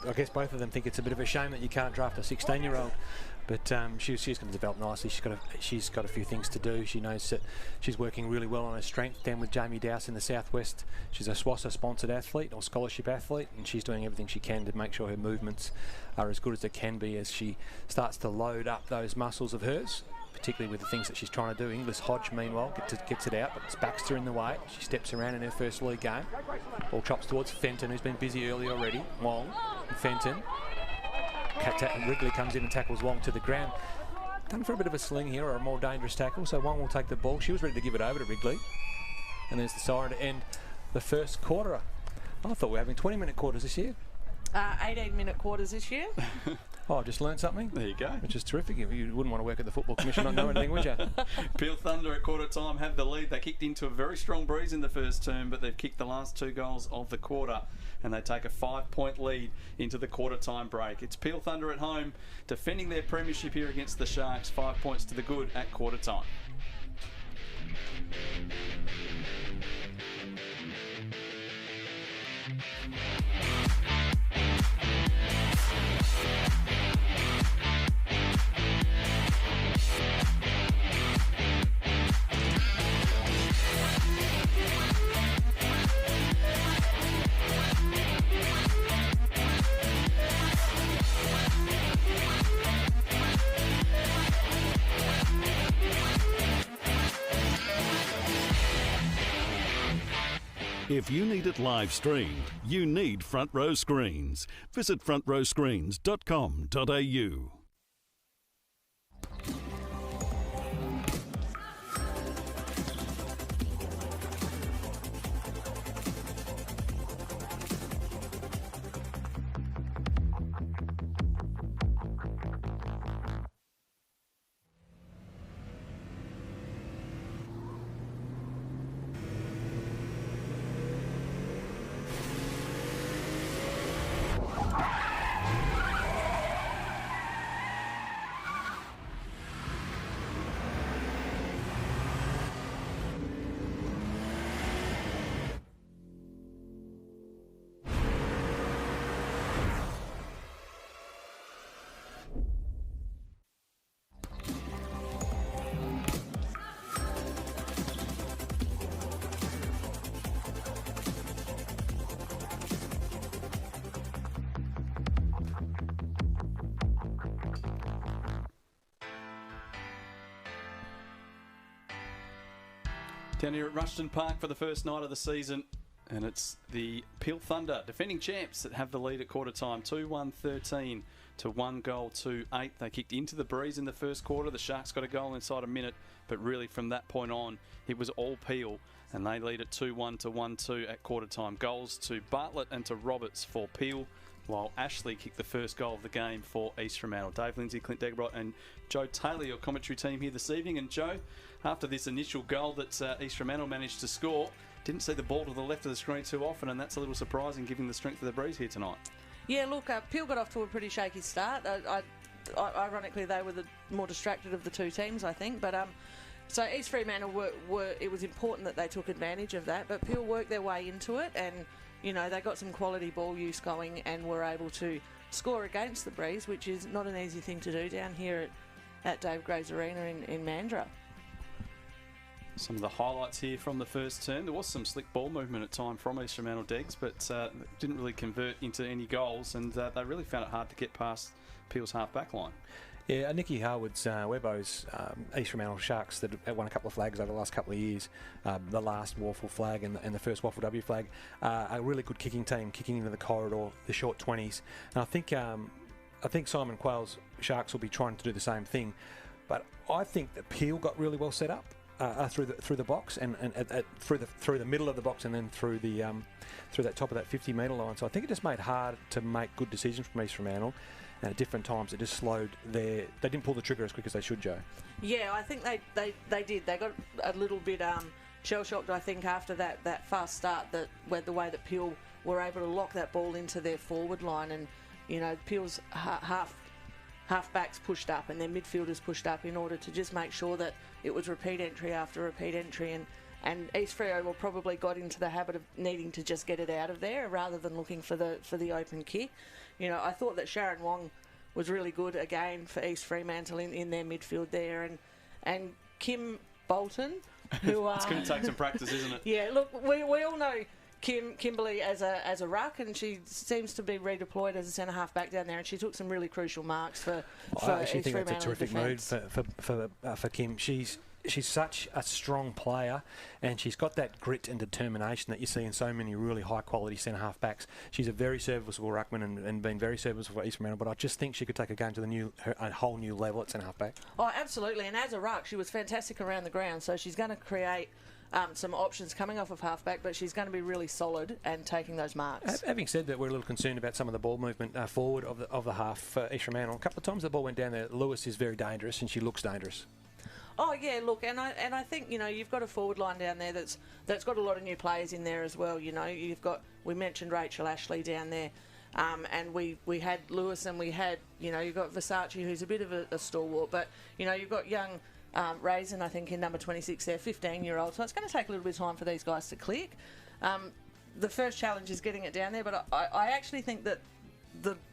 S3: I guess both of them think it's a bit of a shame that you can't draft a 16-year-old. But she's going to develop nicely. She's got a few things to do. She knows that she's working really well on her strength down with Jamie Dowse in the Southwest. She's a SWASA sponsored athlete or scholarship athlete, and she's doing everything she can to make sure her movements are as good as they can be as she starts to load up those muscles of hers, particularly with the things that she's trying to do. Inglis Hodge, meanwhile, gets it out, but it's Baxter in the way. She steps around in her first league game. Ball chops towards Fenton, who's been busy early already. Wong and Fenton. Wrigley comes in and tackles Wong to the ground. Done for a bit of a sling here, or a more dangerous tackle, so Wong will take the ball. She was ready to give it over to Wrigley. And there's the siren to end the first quarter. I thought we were having 20-minute quarters this year.
S4: 18-minute quarters this year.
S3: Oh, I just learned something.
S2: There you go.
S3: Which is terrific. You wouldn't want to work at the Football Commission not know anything, would you?
S2: Peel Thunder at quarter time have the lead. They kicked into a very strong breeze in the first term, but they've kicked the last 2 goals of the quarter, and they take a 5-point lead into the quarter time break. It's Peel Thunder at home defending their premiership here against the Sharks. 5 points to the good at quarter time.
S1: If you need it live streamed, you need Front Row Screens. Visit frontrowscreens.com.au. Down here at Rushton Park for the first night of the season, and it's the Peel Thunder, defending champs, that have the lead at quarter time. 2-1-13 to 1 goal to 8. They kicked into the breeze in the first quarter. The Sharks got a goal inside a minute, but really from that point on, it was all Peel, and they lead at 2-1 to 1-2 at quarter time. Goals to Bartlett and to Roberts for Peel, while Ashley kicked the first goal of the game for East Fremantle. Dave Lindsay, Clint Degebrot and Joe Taylor, your commentary team here this evening. And Joe, after this initial goal that East Fremantle managed to score, didn't see the ball to the left of the screen too often, and that's a little surprising given the strength of the breeze here tonight. Yeah, look, Peel got off to a pretty shaky start. Ironically, they were the more distracted of the two teams, I think. But so East Fremantle it was important that they took advantage of that. But Peel worked their way into it, and you know they got some quality ball use going, and were able to score against the breeze, which is not an easy thing to do down here at Dave Graves Arena in Mandurah. Some of the highlights here from the first term. There was some slick ball movement at time from East Fremantle Degs, but didn't really convert into any goals, and they really found it hard to get past Peel's half-back line.
S3: Yeah, Nikki Harwood's Webbo's East Fremantle Sharks that have won a couple of flags over the last couple of years, the last WAFL flag and the first WAFLW flag, a really good kicking team, kicking into the corridor, the short 20s. And I think Simon Quayle's Sharks will be trying to do the same thing, but I think that Peel got really well set up through the box and through the middle of the box and then through that top of that 50-metre line. So I think it just made it hard to make good decisions from East Fremantle. And at different times, it just slowed they didn't pull the trigger as quick as they should, Joe. Yeah,
S4: I think they did. They got a little bit shell-shocked, I think, after that fast start, where the way that Peel were able to lock that ball into their forward line. And, you know, Peel's half-backs pushed up and their midfielders pushed up in order to just make sure that it was repeat entry after repeat entry. And East Freo probably got into the habit of needing to just get it out of there rather than looking for the open kick. You know, I thought that Sharon Wong was really good again for East Fremantle in their midfield there, and Kim Bolton, who
S2: it's going to take some practice, isn't it?
S4: Yeah, look, we all know Kimberly as a ruck, and she seems to be redeployed as a centre half back down there, and she took some really crucial marks for
S3: I actually
S4: East
S3: think that's a terrific
S4: defense.
S3: move for Kim. She's such a strong player, and she's got that grit and determination that you see in so many really high-quality centre-half backs. She's a very serviceable ruckman and been very serviceable for East Fremantle, but I just think she could take a game to a whole new level at centre-half back.
S4: Oh, absolutely, and as a ruck, she was fantastic around the ground, so she's going to create some options coming off of half-back, but she's going to be really solid and taking those marks.
S3: Having said that, we're a little concerned about some of the ball movement forward of the half for East Fremantle. A couple of times the ball went down there. Lewis is very dangerous, and she looks dangerous.
S4: Oh yeah, look, and I think, you know, you've got a forward line down there that's got a lot of new players in there as well. You know, we mentioned Rachel Ashley down there, and we had Lewis, and we had, you know, you've got Versace, who's a bit of a stalwart, but you know, you've got young Raisin, I think, in number 26 there, 15-year-old. So it's going to take a little bit of time for these guys to click. The first challenge is getting it down there, but I actually think that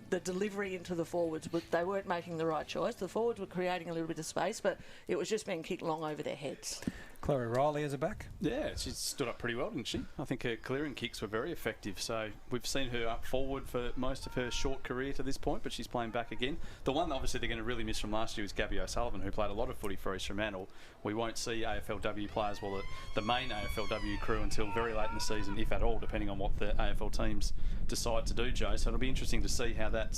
S4: the delivery into the forwards, they weren't making the right choice. The forwards were creating a little bit of space, but it was just being kicked long over their heads.
S3: Chloe Riley is a back.
S2: Yeah, she stood up pretty well, didn't she? I think her clearing kicks were very effective. So we've seen her up forward for most of her short career to this point, but she's playing back again. The one obviously they're going to really miss from last year was Gabby O'Sullivan, who played a lot of footy for East Fremantle. We won't see AFLW players, well, the main AFLW crew, until very late in the season, if at all, depending on what the AFL teams decide to do, Joe. So it'll be interesting to see how that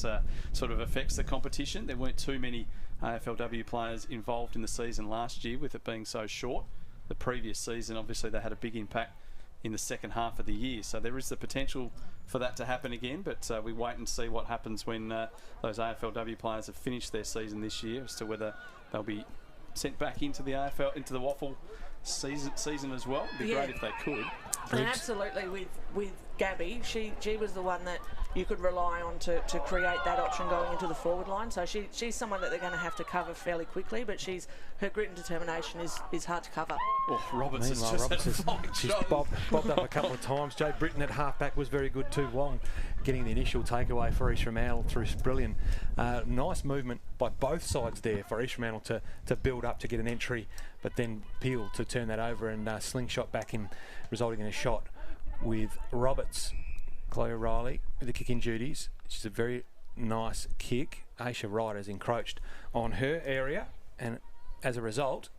S2: sort of affects the competition. There weren't too many AFLW players involved in the season last year, with it being so short. The previous season, obviously, they had a big impact in the second half of the year. So there is the potential for that to happen again, but we wait and see what happens when those AFLW players have finished their season this year as to whether they'll be sent back into the AFL, into the WAFL season as well. It'd be great if they could.
S4: And absolutely, with Gabby, she was the one that you could rely on to create that option going into the forward line. So she's someone that they're going to have to cover fairly quickly, but her grit and determination is hard to cover.
S2: Oh, Roberts she's
S3: bobbed up a couple of times. Joe Britton at halfback was very good too. Wong getting the initial takeaway for East Fremantle through Brilliant. Nice movement by both sides there for East Fremantle to build up to get an entry, but then Peel to turn that over and slingshot back in, resulting in a shot with Roberts. Chloe Riley with the kicking duties. She's a very nice kick. Aisha Wright has encroached on her area, and as a result,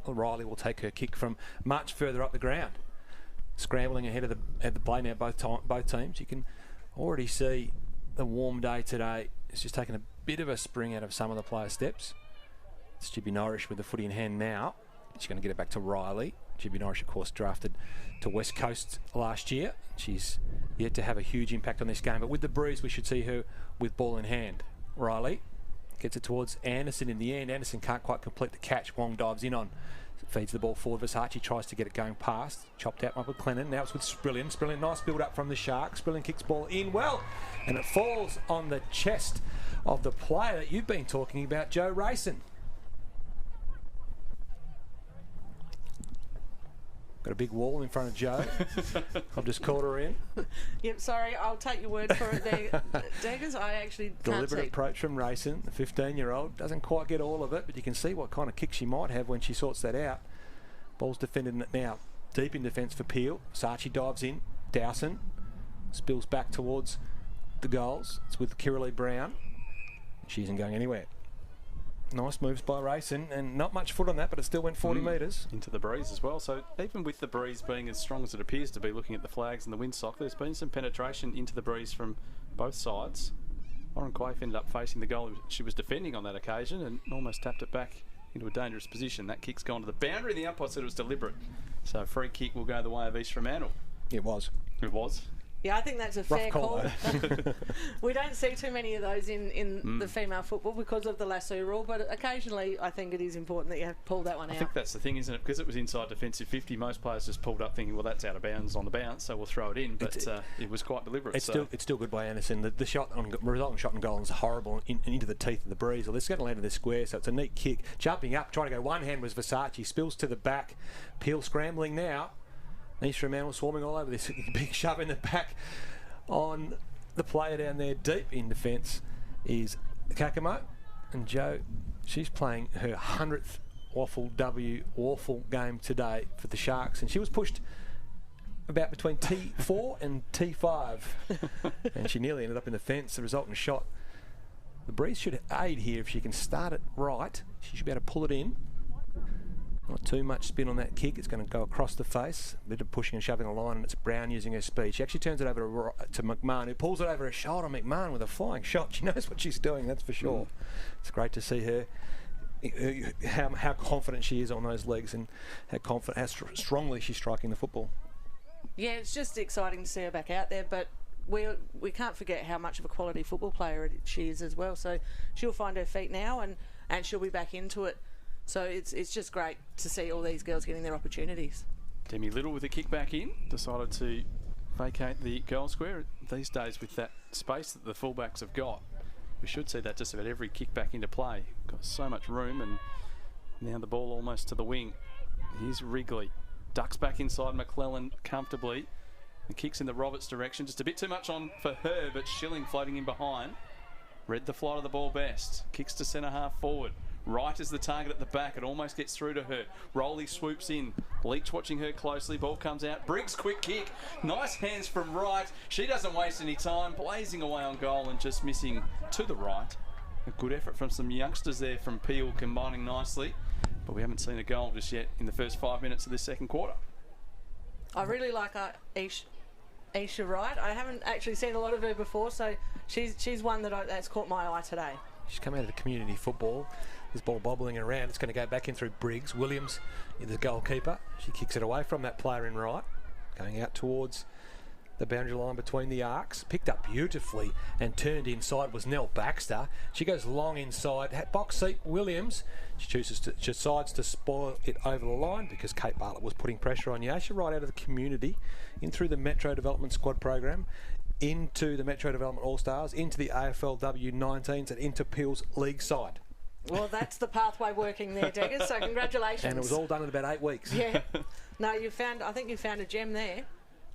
S3: Riley will take her kick from much further up the ground. Scrambling ahead of the play now, both teams. You can already see the warm day today. It's just taken a bit of a spring out of some of the players' steps. It's Jibby Norrish with the footy in hand now. She's going to get it back to Riley. Jibby Norrish, of course, drafted to West Coast last year. She's yet to have a huge impact on this game, but with the breeze, we should see her with ball in hand. Riley gets it towards Anderson in the end. Anderson can't quite complete the catch. Wong dives in on. Feeds the ball forward. Versace tries to get it going past. Chopped out by McLennan. Now it's with Sprillian. Sprillian, nice build up from the Sharks. Sprillian kicks ball in well, and it falls on the chest of the player that you've been talking about, Joe Rayson. Got a big wall in front of Joe. I've just called her in.
S4: Yep, sorry, I'll take your word for it there, Daggers. I actually can't
S3: Deliberate
S4: see.
S3: Approach from Rayson, the 15-year-old. Doesn't quite get all of it, but you can see what kind of kick she might have when she sorts that out. Ball's defended now. Deep in defence for Peel. Saatchi dives in. Dowson spills back towards the goals. It's with Kiralee Brown. She isn't going anywhere. Nice moves by Race, and not much foot on that, but it still went 40 metres.
S2: Into the breeze as well. So even with the breeze being as strong as it appears to be, looking at the flags and the windsock, there's been some penetration into the breeze from both sides. Lauren Quaife ended up facing the goal she was defending on that occasion and almost tapped it back into a dangerous position. That kick's gone to the boundary, and the umpire said it was deliberate. So a free kick will go the way of East Fremantle.
S3: It was.
S2: It was.
S4: Yeah, I think that's a fair call. We don't see too many of those in the female football because of the lasso rule, but occasionally I think it is important that you have to pull that one out.
S2: I think that's the thing, isn't it? Because it was inside defensive 50, most players just pulled up thinking, well, that's out of bounds on the bounce, so we'll throw it in. But it was quite deliberate.
S3: It's still good by Anderson. The resulting shot on goal is horrible into the teeth of the breeze. Well, it's going to land in the square, so it's a neat kick. Jumping up, trying to go one hand was Versace, spills to the back. Peel scrambling now. East Fremantle swarming all over this. Big shove in the back on the player down there deep in defence is Kakamo. And Joe, she's playing her 100th WAFL game today for the Sharks. And she was pushed about between T4 and T5. And she nearly ended up in the fence. The resultant shot. The breeze should aid here if she can start it right. She should be able to pull it in. Not too much spin on that kick. It's going to go across the face. A bit of pushing and shoving the line, and it's Brown using her speed. She actually turns it over to McMahon, who pulls it over her shoulder. McMahon with a flying shot. She knows what she's doing, that's for sure. It's great to see her, how confident she is on those legs and how strongly she's striking the football.
S4: Yeah, it's just exciting to see her back out there, but we can't forget how much of a quality football player she is as well. So she'll find her feet now, and she'll be back into it. So it's just great to see all these girls getting their opportunities. Demi
S2: Little with a kick back in, decided to vacate the goal square. These days with that space that the fullbacks have got, we should see that just about every kick back into play. Got so much room, and now the ball almost to the wing. Here's Wrigley. Ducks back inside McClellan comfortably. The kick's in the Roberts direction. Just a bit too much on for her, but Schilling floating in behind. Read the flight of the ball best. Kicks to centre half forward. Wright is the target at the back. It almost gets through to her. Rowley swoops in. Leach watching her closely. Ball comes out. Briggs, quick kick. Nice hands from Wright. She doesn't waste any time. Blazing away on goal and just missing to the right. A good effort from some youngsters there from Peel, combining nicely. But we haven't seen a goal just yet in the first 5 minutes of this second quarter.
S4: I really like Isha Wright. I haven't actually seen a lot of her before, so she's one that's caught my eye today.
S3: She's come out of the community football. This ball bobbling around. It's going to go back in through Briggs. Williams, the goalkeeper. She kicks it away from that player in right. Going out towards the boundary line between the arcs. Picked up beautifully and turned inside was Nell Baxter. She goes long inside. Box seat Williams. She decides to spoil it over the line because Kate Bartlett was putting pressure on Yasha right out of the community, in through the Metro Development Squad program, into the Metro Development All-Stars, into the AFLW 19s and into Peel's league side.
S4: Well, that's the pathway working there, Deggers, so congratulations.
S3: And it was all done in about 8 weeks.
S4: Yeah. No, I think you found a gem there.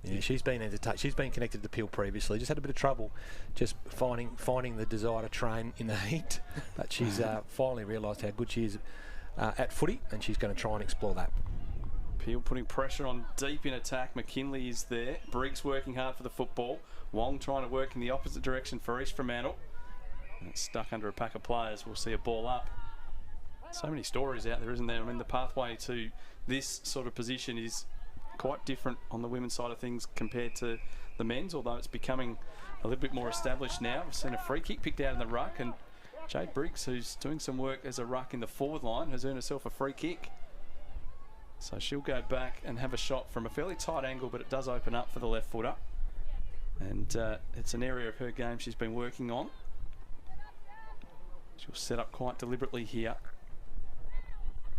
S3: Yeah, she's been connected to Peel previously. Just had a bit of trouble just finding the desire to train in the heat. But she's finally realised how good she is at footy, and she's going to try and explore that.
S2: Peel putting pressure on deep in attack. McKinley is there. Briggs working hard for the football. Wong trying to work in the opposite direction for East Fremantle. And it's stuck under a pack of players. We'll see a ball up. So many stories out there, isn't there? I mean, the pathway to this sort of position is quite different on the women's side of things compared to the men's, although it's becoming a little bit more established now. We've seen a free kick picked out in the ruck, and Jade Briggs, who's doing some work as a ruck in the forward line, has earned herself a free kick. So she'll go back and have a shot from a fairly tight angle, but it does open up for the left footer. And it's an area of her game she's been working on. She'll set up quite deliberately here.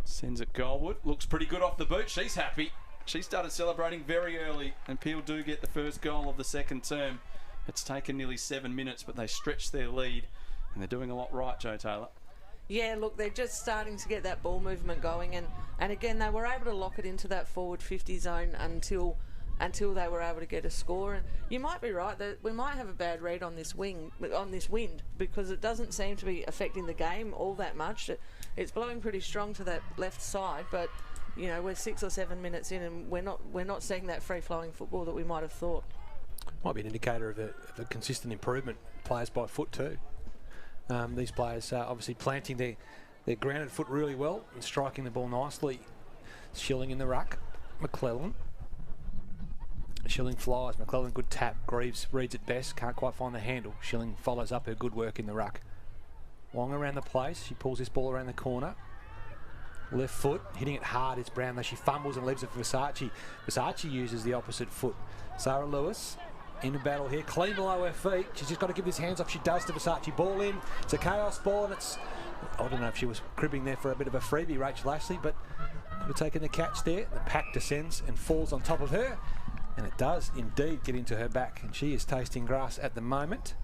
S2: Sends it goalward. Looks pretty good off the boot. She's happy. She started celebrating very early, and Peel do get the first goal of the second term. It's taken nearly 7 minutes, but they stretched their lead, and they're doing a lot right, Joe Taylor.
S4: Yeah, look, they're just starting to get that ball movement going, and again, they were able to lock it into that forward 50 zone until they were able to get a score. And you might be right that we might have a bad read on this wind, because it doesn't seem to be affecting the game all that much. It's blowing pretty strong to that left side, but you know, we're 6 or 7 minutes in, and we're not seeing that free-flowing football that we might have thought.
S3: Might be an indicator of the consistent improvement players by foot too. These players are obviously planting They're grounded foot really well and striking the ball nicely. Schilling in the ruck. McClellan. Schilling flies. McClellan, good tap. Greaves reads it best. Can't quite find the handle. Schilling follows up her good work in the ruck. Wong around the place. She pulls this ball around the corner. Left foot. Hitting it hard is Brown, though she fumbles and leaves it for Versace. Versace uses the opposite foot. Sarah Lewis in a battle here. Clean below her feet. She's just got to give this hands off. She does to Versace. Ball in. It's a chaos ball, and it's... I don't know if she was cribbing there for a bit of a freebie, Rachel Ashley, but could have taken the catch there. The pack descends and falls on top of her. And it does indeed get into her back, and she is tasting grass at the moment.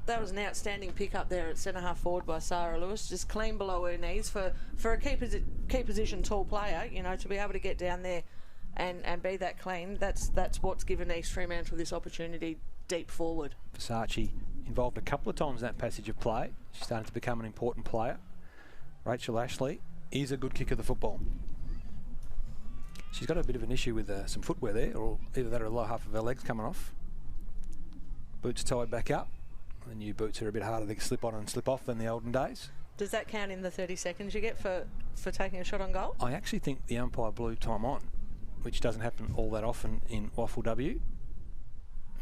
S4: That was an outstanding pick up there at centre half forward by Sarah Lewis, just clean below her knees for a key position tall player. You know, to be able to get down there and be that clean. That's what's given East Fremantle this opportunity deep forward.
S3: Versace involved a couple of times in that passage of play. She's starting to become an important player. Rachel Ashley is a good kick of the football. She's got a bit of an issue with some footwear there, or either that or the lower half of her legs coming off. Boots tied back up. The new boots are a bit harder to slip on and slip off than the olden days.
S4: Does that count in the 30 seconds you get for taking a shot on goal?
S3: I actually think the umpire blew time on, which doesn't happen all that often in WAFLW.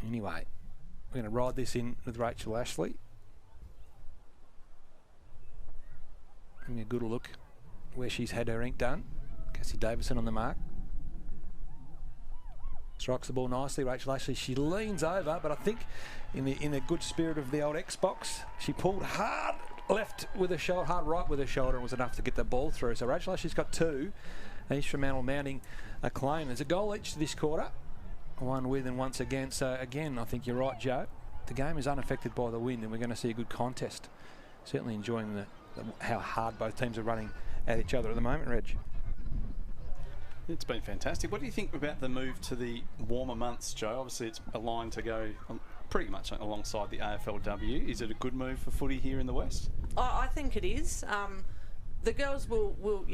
S3: Anyway, we're going to ride this in with Rachel Ashley. Give me a good look where she's had her ink done. Cassie Davison on the mark. Strikes the ball nicely, Rachel Ashley. She leans over, but I think in the good spirit of the old Xbox, she pulled hard left with her shoulder, hard right with her shoulder, and was enough to get the ball through. So Rachel Ashley's got two. East Fremantle mounting a claim. There's a goal each this quarter, one with and once again. So again, I think you're right, Joe. The game is unaffected by the wind, and we're going to see a good contest. Certainly enjoying how hard both teams are running at each other at the moment, Reg.
S2: It's been fantastic. What do you think about the move to the warmer months, Joe? Obviously, it's aligned to go pretty much alongside the AFLW. Is it a good move for footy here in the West?
S4: I think it is. The girls will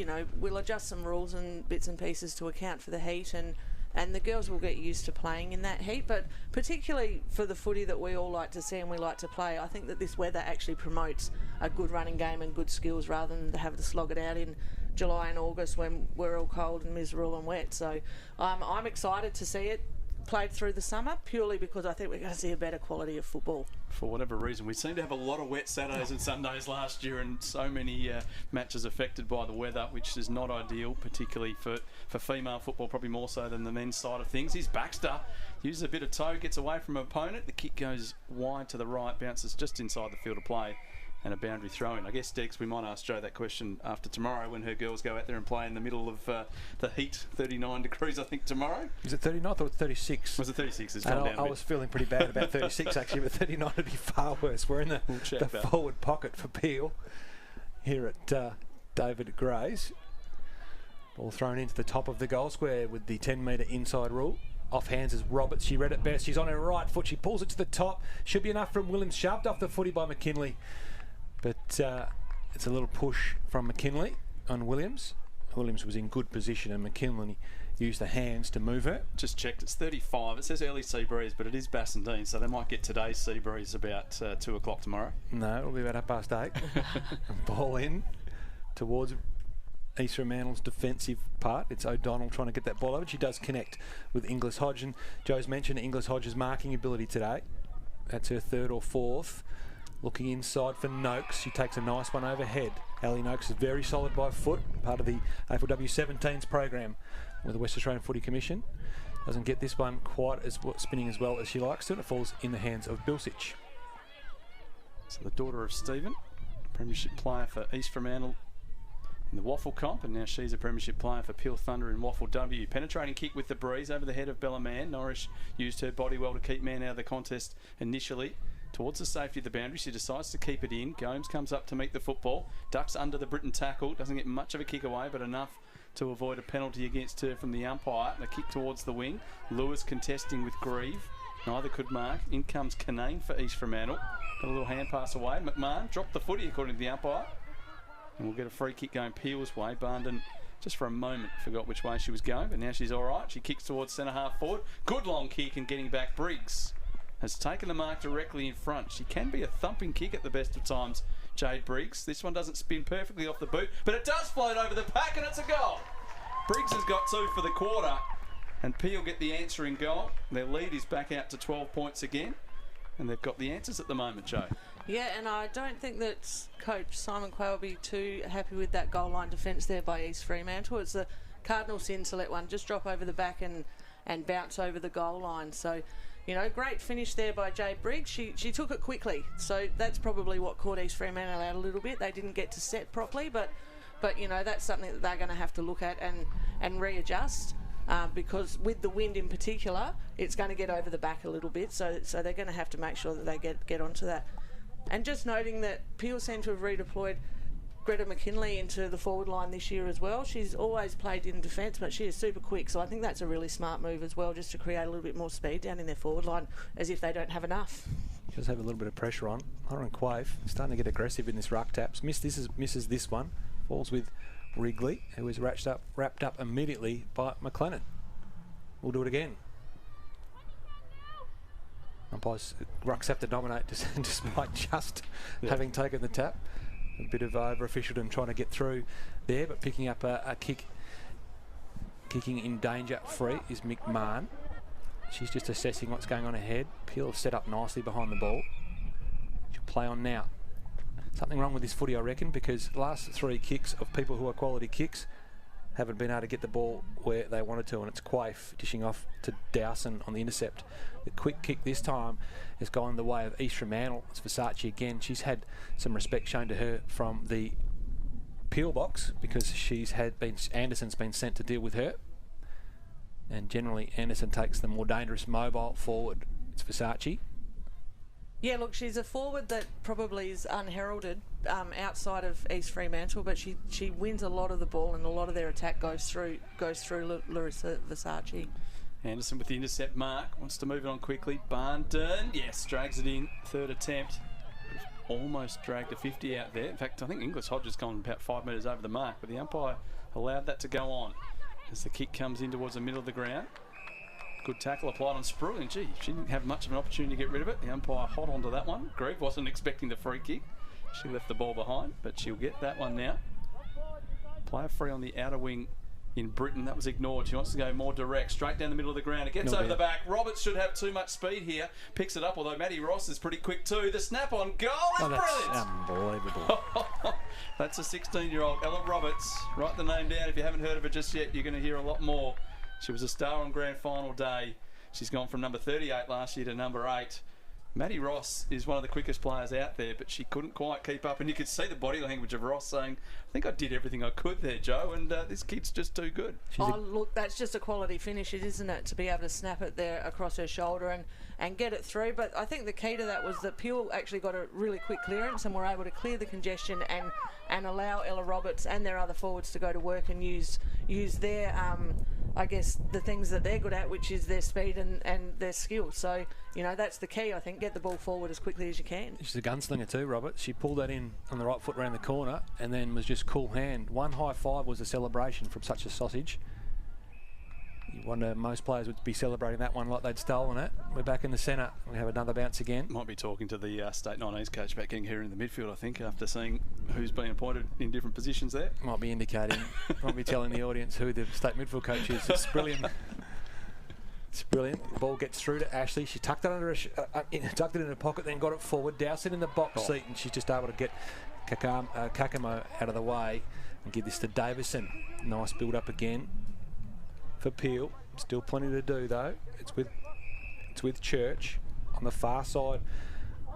S4: adjust some rules and bits and pieces to account for the heat, and the girls will get used to playing in that heat. But particularly for the footy that we all like to see and we like to play, I think that this weather actually promotes a good running game and good skills rather than to have to slog it out in July and August when we're all cold and miserable and wet. So I'm excited to see it played through the summer, purely because I think we're going to see a better quality of football. For whatever reason, we seem to have a lot of wet Saturdays and Sundays last year, and so many matches affected by the weather, which is not ideal, particularly for female football, probably more so than the men's side of things. Here's Baxter, uses a bit of toe, gets away from an opponent, the kick goes wide to the right, bounces just inside the field of play, and a boundary throw in. I guess, Dex, we might ask Jo that question after tomorrow when her girls go out there and play in the middle of the heat, 39 degrees, I think, tomorrow. Is it 39 or 36? Was it 36? It's gone down a bit. I was feeling pretty bad about 36, actually, but 39 would be far worse. We're in the forward pocket for Peel here at David Gray's. Ball thrown into the top of the goal square with the 10-metre inside rule. Off hands is Roberts. She read it best. She's on her right foot. She pulls it to the top. Should be enough from Williams. Shoved off the footy by McKinley. But it's a little push from McKinley on Williams. Williams was in good position and McKinley used the hands to move her. Just checked, it's 35. It says early sea breeze, but it is Bassendean, so they might get today's sea breeze about 2 o'clock tomorrow. No, it'll be about 8:30. Ball in towards East Fremantle's defensive part. It's O'Donnell trying to get that ball over. She does connect with Inglis Hodge, and Joe's mentioned Inglis Hodge's marking ability today. That's her third or fourth. Looking inside for Noakes. She takes a nice one overhead. Ali Noakes is very solid by foot, part of the AFLW 17s program with the West Australian Footy Commission. Doesn't get this one quite as spinning as well as she likes to, and it falls in the hands of Bilsich. So the daughter of Stephen, premiership player for East Fremantle in the WAFL comp, and now she's a premiership player for Peel Thunder in WAFLW. Penetrating kick with the breeze over the head of Bella Mann. Norris used her body well to keep Mann out of the contest initially. Towards the safety of the boundary, she decides to keep it in. Gomes comes up to meet the football, ducks under the Britain tackle, doesn't get much of a kick away, but enough to avoid a penalty against her from the umpire. And a kick towards the wing. Lewis contesting with Grieve. Neither could mark. In comes Canane for East Fremantle. Got a little hand pass away. McMahon dropped the footy according to the umpire. And we'll get a free kick going Peel's way. Barnden just for a moment forgot which way she was going, but now she's all right. She kicks towards centre half forward. Good long kick and getting back Briggs has taken the mark directly in front. She can be a thumping kick at the best of times.
S2: Jade Briggs. This one doesn't spin perfectly off the boot, but it does float over the pack, and it's a goal. Briggs has got 2 for the quarter, and Peel get the answering goal. Their lead is back out to 12 points again, and they've got the answers at the moment, Joe.
S4: Yeah, and I don't think that Coach Simon Quay will be too happy with that goal line defence there by East Fremantle. It's a cardinal sin to let one just drop over the back and bounce over the goal line. So, you know, great finish there by Jade Briggs. She took it quickly, so that's probably what caught East Fremantle out a little bit. They didn't get to set properly, but you know, that's something that they're going to have to look at and readjust. Because with the wind in particular, it's going to get over the back a little bit, so they're going to have to make sure that they get onto that. And just noting that Peel seem to have redeployed Greta McKinley into the forward line this year as well. She's always played in defence, but she is super quick, so I think that's a really smart move as well, just to create a little bit more speed down in their forward line, as if they don't have enough.
S3: She does have a little bit of pressure on. Lauren Quaife starting to get aggressive in this ruck taps. Misses this one. Falls with Wrigley, who was wrapped up immediately by McLennan. We'll do it again. Umpires, rucks have to dominate despite just having taken the tap. A bit of over-officialdom trying to get through there, but picking up a kick. Kicking in danger free is McMahon. She's just assessing what's going on ahead. Peel have set up nicely behind the ball. She'll play on now. Something wrong with this footy, I reckon, because the last 3 kicks of people who are quality kicks haven't been able to get the ball where they wanted to, and it's Quaife dishing off to Dowson on the intercept. The quick kick this time has gone the way of East Fremantle. It's Versace again. She's had some respect shown to her from the Peel box because Anderson's been sent to deal with her, and generally Anderson takes the more dangerous mobile forward. It's Versace.
S4: Yeah, look, she's a forward that probably is unheralded outside of East Fremantle, but she wins a lot of the ball, and a lot of their attack goes through Larissa Versace.
S2: Anderson with the intercept mark, wants to move it on quickly. Barndon, yes, drags it in. 3rd attempt. Almost dragged a 50 out there. In fact, I think Inglis Hodge has gone about 5 metres over the mark, but the umpire allowed that to go on as the kick comes in towards the middle of the ground. Good tackle applied on Spruill, and gee, she didn't have much of an opportunity to get rid of it. The umpire hot onto that one. Grieve wasn't expecting the free kick. She left the ball behind, but she'll get that one now. Player free on the outer wing in Britain. That was ignored. She wants to go more direct, straight down the middle of the ground. It gets over the back. Roberts should have too much speed here. Picks it up, although Maddie Ross is pretty quick too. The snap on goal is brilliant.
S3: Unbelievable.
S2: That's a 16-year-old Ella Roberts. Write the name down if you haven't heard of her just yet. You're going to hear a lot more. She was a star on grand final day. She's gone from number 38 last year to number 8. Maddie Ross is one of the quickest players out there, but she couldn't quite keep up. And you could see the body language of Ross saying, I think I did everything I could there, Joe, and this kid's just too good.
S4: Look, that's just a quality finish, isn't it, to be able to snap it there across her shoulder and get it through. But I think the key to that was that Peel actually got a really quick clearance and were able to clear the congestion and allow Ella Roberts and their other forwards to go to work and use their I guess the things that they're good at, which is their speed and their skill. So, you know, that's the key, I think. Get the ball forward as quickly as you can.
S3: She's a gunslinger too, Robert. She pulled that in on the right foot around the corner and then was just cool hand. One high five was a celebration from such a sausage. You wonder most players would be celebrating that one like they'd stolen it. We're back in the centre. We have another bounce again.
S2: Might be talking to the State 19s coach about getting her in the midfield, I think, after seeing who's been appointed in different positions there.
S3: Might be indicating, might be telling the audience who the state midfield coach is. It's brilliant. It's brilliant. The ball gets through to Ashley. She tucked it under tucked it in her pocket, then got it forward. Dowson in the box seat, and she's just able to get Kakamo out of the way and give this to Davison. Nice build up again for Peel. Still plenty to do though. It's with Church on the far side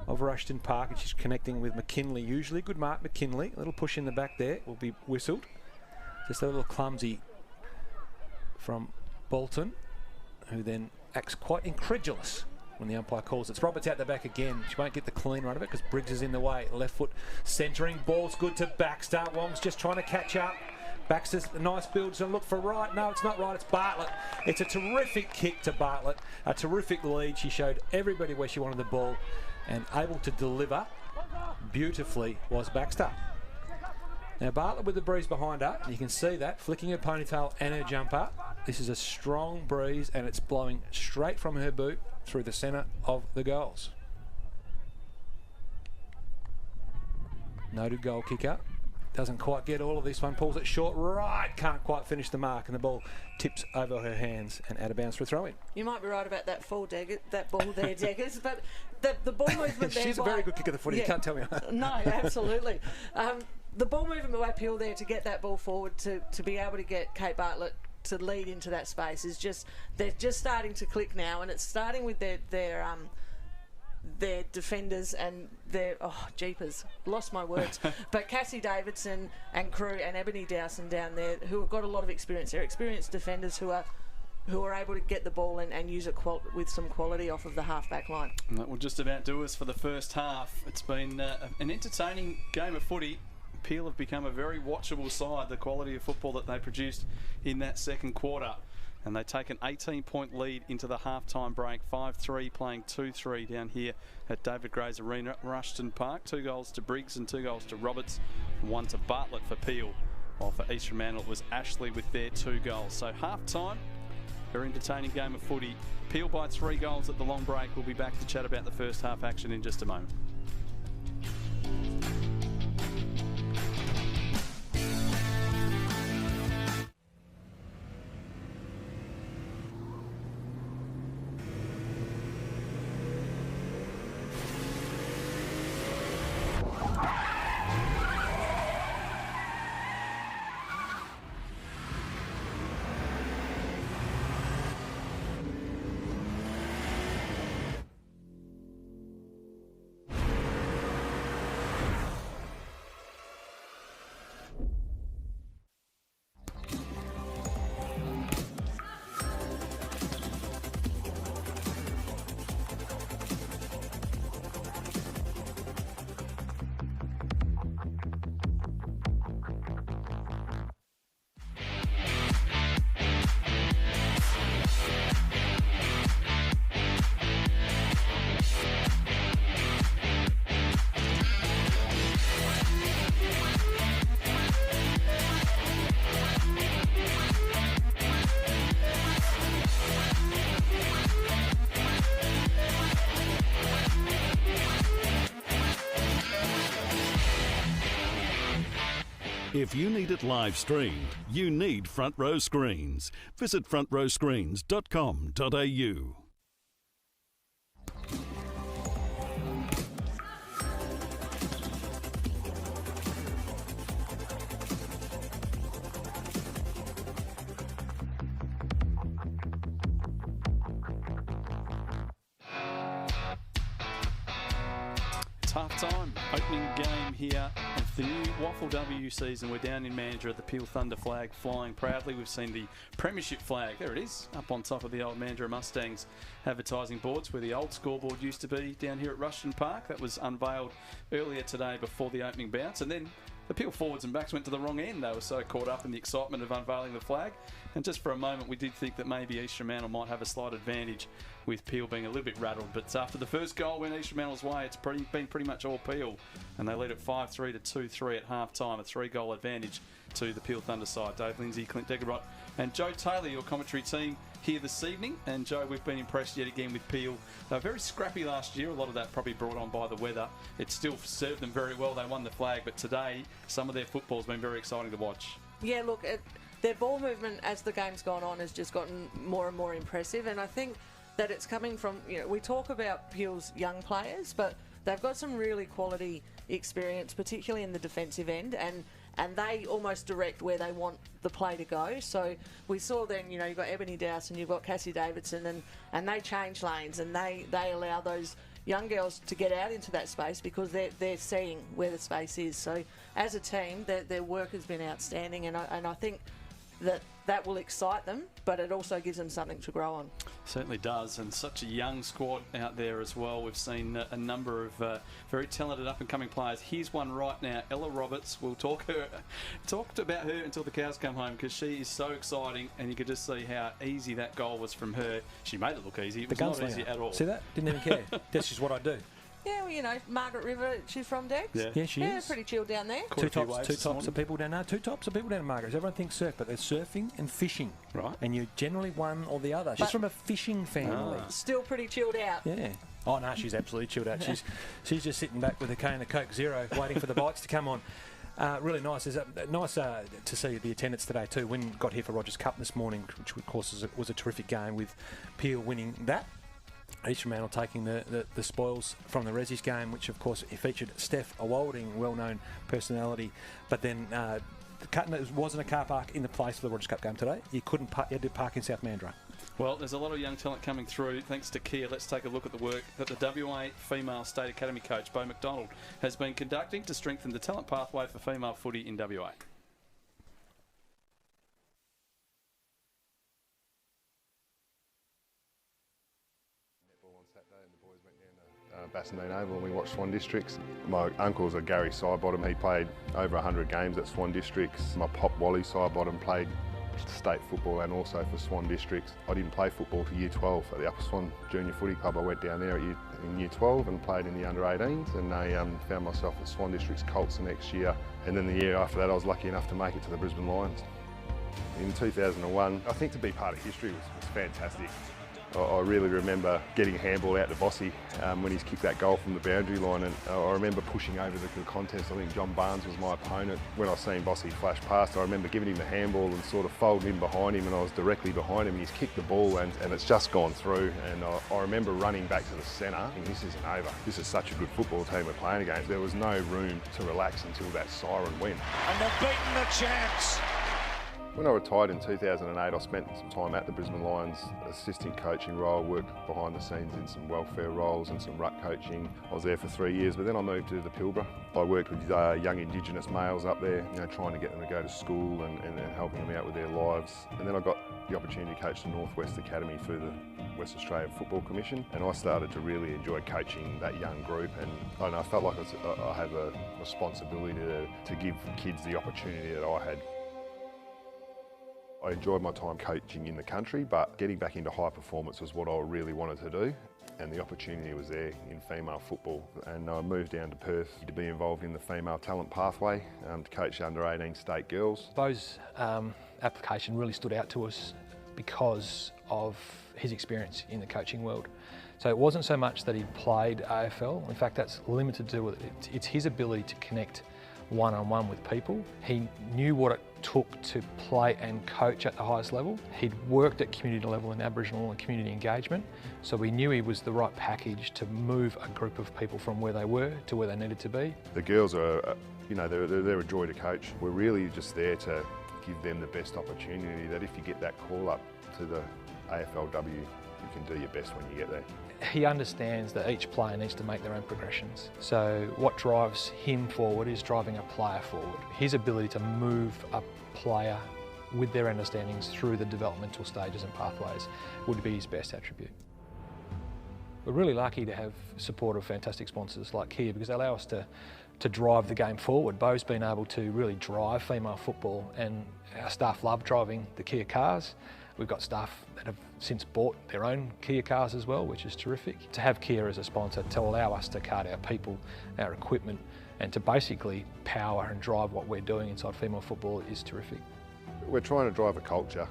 S3: of Rushton Park, and she's connecting with McKinley. Usually good mark, McKinley. A little push in the back there will be whistled. Just a little clumsy from Bolton, who then acts quite incredulous when the umpire calls. It's Roberts out the back again. She won't get the clean run of it because Briggs is in the way. Left foot centering. Ball's good to Baxter. Wong's just trying to catch up. Baxter's a nice build to look for right. No, it's not right. It's Bartlett. It's a terrific kick to Bartlett. A terrific lead. She showed everybody where she wanted the ball and able to deliver beautifully was Baxter. Now Bartlett with the breeze behind her. You can see that, flicking her ponytail and her jumper. This is a strong breeze and it's blowing straight from her boot through the centre of the goals. Noted goal kicker. Doesn't quite get all of this one. Pulls it short. Right. Can't quite finish the mark. And the ball tips over her hands and out of bounds for a throw-in.
S4: You might be right about that ball there, Deggers. But the ball movement there...
S3: She's a very good kicker of the footy. You can't tell me.
S4: No, absolutely. The ball movement by Peel there to get that ball forward, to be able to get Kate Bartlett to lead into that space is just... They're just starting to click now, and it's starting with their defenders and their jeepers, lost my words. But Cassie Davidson and crew and Ebony Dowson down there, who have got a lot of experience. They're experienced defenders who are able to get the ball and use it with some quality off of the half-back line.
S2: And that will just about do us for the first half. It's been an entertaining game of footy. Peel have become a very watchable side, the quality of football that they produced in that second quarter. And they take an 18-point lead into the half-time break, 5-3, playing 2-3 down here at David Gray's Arena, Rushton Park. 2 goals to Briggs and 2 goals to Roberts, and 1 to Bartlett for Peel. While for East Fremantle it was Ashley with their 2 goals. So half-time, very entertaining game of footy. Peel by 3 goals at the long break. We'll be back to chat about the first half action in just a moment.
S1: If you need it live streamed, you need Front Row Screens. Visit frontrowscreens.com.au.
S2: Half-time, opening game here of the new WAFLW season. We're down in Mandurah, the Peel Thunder flag flying proudly. We've seen the Premiership flag, there it is, up on top of the old Mandurah Mustangs advertising boards where the old scoreboard used to be down here at Rushton Park. That was unveiled earlier today before the opening bounce, and then the Peel forwards and backs went to the wrong end. They were so caught up in the excitement of unveiling the flag, and just for a moment we did think that maybe East Fremantle might have a slight advantage with Peel being a little bit rattled. But after the first goal went East Fremantle's way, it's been pretty much all Peel, and they lead at 5-3 to 2-3 at half-time, a 3-goal advantage to the Peel Thunder side. Dave Lindsay, Clint Degerot and Joe Taylor, your commentary team here this evening. And Joe, we've been impressed yet again with Peel. They were very scrappy last year, a lot of that probably brought on by the weather. It still served them very well, they won the flag, but today some of their football's been very exciting to watch.
S4: Yeah, look, their ball movement as the game's gone on has just gotten more and more impressive, and I think that it's coming from, we talk about Peel's young players, but they've got some really quality experience, particularly in the defensive end, and they almost direct where they want the play to go. So we saw then, you've got Ebony Dowson, you've got Cassie Davidson, and they change lanes, and they allow those young girls to get out into that space because they're seeing where the space is. So as a team, their work has been outstanding, and I think that will excite them, but it also gives them something to grow on.
S2: Certainly does, and such a young squad out there as well. We've seen a number of very talented up-and-coming players. Here's one right now, Ella Roberts. We'll talk about her until the cows come home because she is so exciting, and you could just see how easy that goal was from her. She made it look easy. It was not easy at all.
S3: See that? Didn't even care. That's just what I do.
S4: Yeah, well, Margaret River, she's from Dex.
S3: Yeah, she is.
S4: Pretty chilled down there.
S3: Two tops of people down there. Two tops of people down in Margaret. Everyone thinks surf, but they're surfing and fishing.
S2: Right.
S3: And you're generally one or the other. She's from a fishing family.
S4: Still pretty chilled out.
S3: Yeah. Oh no, she's absolutely chilled out. She's just sitting back with a can of Coke Zero, waiting for the bites to come on. Really nice. Nice to see the attendance today too. Wynn got here for Rogers Cup this morning, which of course was a terrific game with Peel winning that. East Fremantle taking the spoils from the Resi's game, which of course featured Steph, a Walding, well-known personality. But then there wasn't a car park in the place for the Rogers Cup game today. You had to park in South Mandurah.
S2: Well, there's a lot of young talent coming through thanks to Kia. Let's take a look at the work that the WA Female State Academy coach, Bo McDonald, has been conducting to strengthen the talent pathway for female footy in WA.
S5: Bassendean Oval, and we watched Swan Districts. My uncle's a Gary Sidebottom. He played over 100 games at Swan Districts. My pop Wally Sidebottom played state football and also for Swan Districts. I didn't play football till year 12 at the Upper Swan Junior Footy Club. I went down there in year 12 and played in the under 18s, and I found myself at Swan Districts Colts the next year, and then the year after that I was lucky enough to make it to the Brisbane Lions. In 2001, I think to be part of history was fantastic. I really remember getting a handball out to Bossy when he's kicked that goal from the boundary line, and I remember pushing over the contest. I think John Barnes was my opponent. When I seen Bossy flash past, I remember giving him the handball and sort of folding in behind him, and I was directly behind him, and he's kicked the ball and it's just gone through, and I remember running back to the centre thinking, this isn't over. This is such a good football team we're playing against. There was no room to relax until that siren went.
S6: And they've beaten the champs.
S5: When I retired in 2008, I spent some time at the Brisbane Lions, assistant coaching role, worked behind the scenes in some welfare roles and some ruck coaching. I was there for 3 years, but then I moved to the Pilbara. I worked with young Indigenous males up there, trying to get them to go to school and helping them out with their lives. And then I got the opportunity to coach the Northwest Academy through the West Australian Football Commission, and I started to really enjoy coaching that young group, and I felt like I had a responsibility to give kids the opportunity that I had. I enjoyed my time coaching in the country, but getting back into high performance was what I really wanted to do, and the opportunity was there in female football. And I moved down to Perth to be involved in the female talent pathway, to coach under 18 state girls.
S7: Bo's application really stood out to us because of his experience in the coaching world. So it wasn't so much that he'd played AFL, in fact that's limited to it. It's his ability to connect one-on-one with people. He knew what it took to play and coach at the highest level. He'd worked at community level in Aboriginal and community engagement, so we knew he was the right package to move a group of people from where they were to where they needed to be.
S5: The girls are, they're a joy to coach. We're really just there to give them the best opportunity, that if you get that call up to the AFLW, you can do your best when you get there.
S7: He understands that each player needs to make their own progressions. So what drives him forward is driving a player forward. His ability to move a player with their understandings through the developmental stages and pathways would be his best attribute. We're really lucky to have support of fantastic sponsors like Kia, because they allow us to drive the game forward. Bo's been able to really drive female football, and our staff love driving the Kia cars. We've got staff that have since bought their own Kia cars as well, which is terrific. To have Kia as a sponsor to allow us to cart our people, our equipment, and to basically power and drive what we're doing inside female football is terrific.
S5: We're trying to drive a culture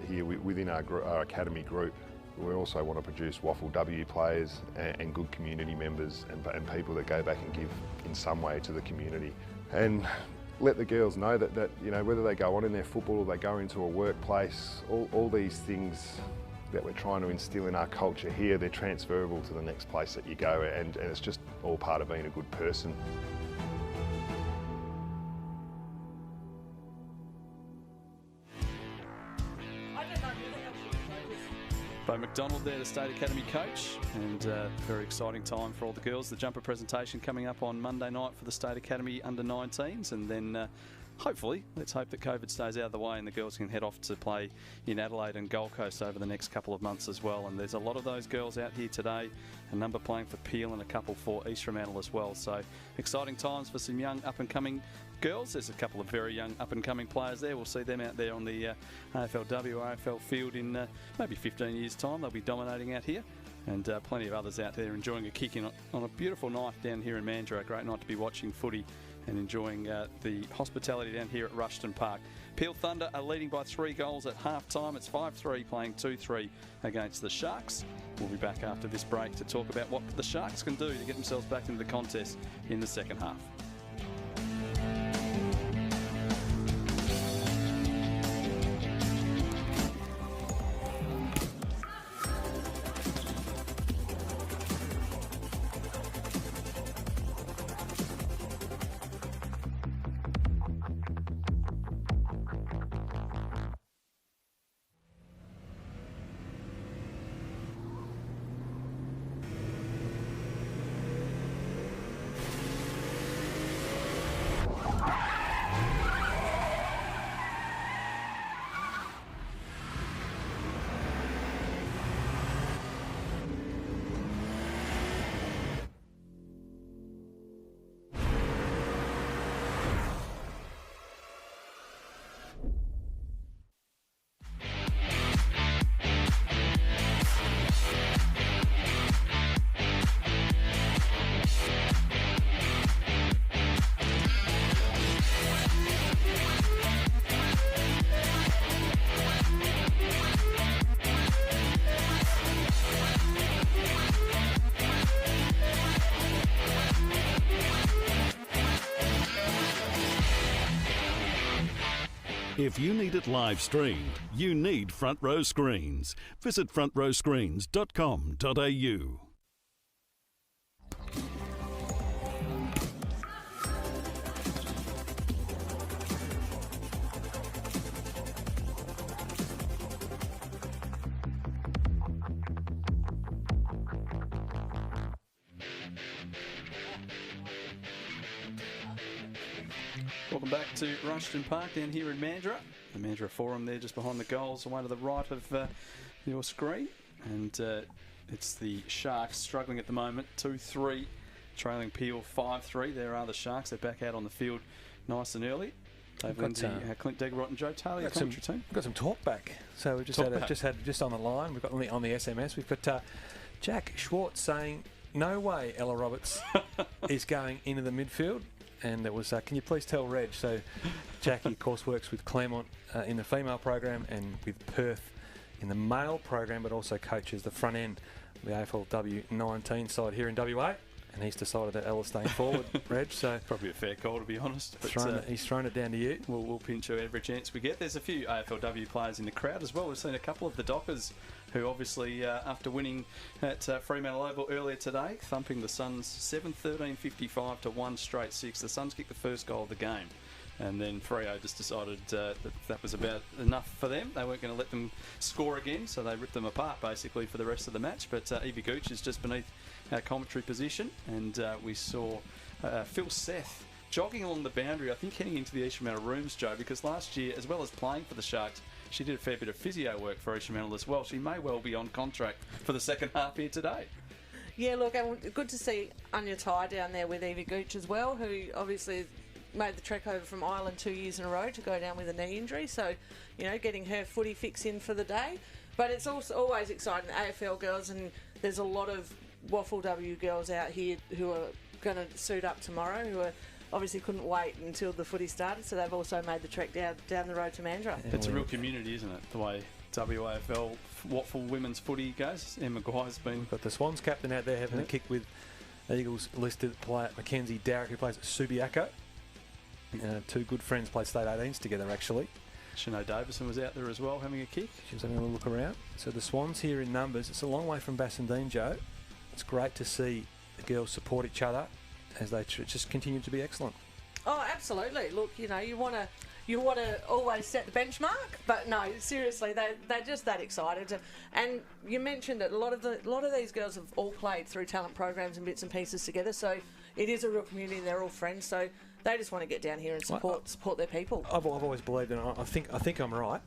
S5: here within our academy group. We also want to produce WAFLW players and good community members and people that go back and give in some way to the community. And let the girls know that whether they go on in their football or they go into a workplace, all these things that we're trying to instill in our culture here, they're transferable to the next place that you go, and it's just all part of being a good person.
S2: Bo McDonald there, the State Academy coach, and very exciting time for all the girls. The jumper presentation coming up on Monday night for the State Academy under-19s, and then hopefully, let's hope that COVID stays out of the way and the girls can head off to play in Adelaide and Gold Coast over the next couple of months as well. And there's a lot of those girls out here today, a number playing for Peel and a couple for East Fremantle as well. So exciting times for some young up-and-coming girls. There's a couple of very young up-and-coming players there. We'll see them out there on the AFLW or AFL field in maybe 15 years' time. They'll be dominating out here. And plenty of others out there enjoying a kick on a beautiful night down here in Mandurah. Great night to be watching footy and enjoying the hospitality down here at Rushton Park. Peel Thunder are leading by 3 goals at half-time. It's 5-3, playing 2-3 against the Sharks. We'll be back after this break to talk about what the Sharks can do to get themselves back into the contest in the second half.
S1: If you need it live streamed, you need Front Row Screens. Visit frontrowscreens.com.au.
S2: Welcome back to Rushton Park down here in Mandurah. The Mandurah Forum there just behind the goals, away to the right of your screen. And it's the Sharks struggling at the moment, 2-3, trailing Peel 5-3. There are the Sharks. They're back out on the field nice and early. Dave Lindsay, Clint Degerott and Joe Taylor, your commentary team.
S3: We've got some talk back. So we've just had on the line. We've got on the SMS. We've got Jack Schwartz saying, "No way, Ella Roberts is going into the midfield." And it was, can you please tell Reg? So Jackie, of course, works with Claremont in the female program and with Perth in the male program, but also coaches the front end of the AFLW 19 side here in WA. And he's decided that Ella's staying forward, Reg. So
S2: probably a fair call, to be honest. But
S3: he's thrown it down to you.
S2: We'll pinch her every chance we get. There's a few AFLW players in the crowd as well. We've seen a couple of the Dockers who obviously, after winning at Fremantle Oval earlier today, thumping the Suns 7-13-55 to 1 straight 6. The Suns kicked the first goal of the game. And then Freo just decided that was about enough for them. They weren't going to let them score again, so they ripped them apart basically for the rest of the match. But Evie Gooch is just beneath our commentary position, and we saw Phil Seth jogging along the boundary, I think heading into the East Fremantle rooms, Joe, because last year, as well as playing for the Sharks, she did a fair bit of physio work for East Fremantle as well. She may well be on contract for the second half here today.
S4: Yeah, look, good to see Anya Ty down there with Evie Gooch as well, who obviously made the trek over from Ireland 2 years in a row to go down with a knee injury. So, you know, getting her footy fix in for the day. But it's also always exciting, AFL girls, and there's a lot of WAFLW girls out here who are going to suit up tomorrow, who are obviously couldn't wait until the footy started, so they've also made the trek down the road to Mandurah.
S2: It's a real community, isn't it, the way WAFL WAFL women's footy goes. Emma Maguire's been...
S3: We've got the Swans captain out there having a kick with Eagles listed player Mackenzie Darrick, who plays at Subiaco. Two good friends played state 18s together, actually.
S2: Sinead Davison was out there as well, having a kick.
S3: She was having a look around. So the Swans here in numbers. It's a long way from Bassendean, Joe. It's great to see the girls support each other as they just continue to be excellent.
S4: Oh, absolutely. Look, you know, you want to always set the benchmark, but no, seriously, they're just that excited. And you mentioned that a lot of these girls have all played through talent programs and bits and pieces together. So it is a real community. They're all friends. So they just want to get down here and support their people.
S3: I've always believed, and I think I'm right.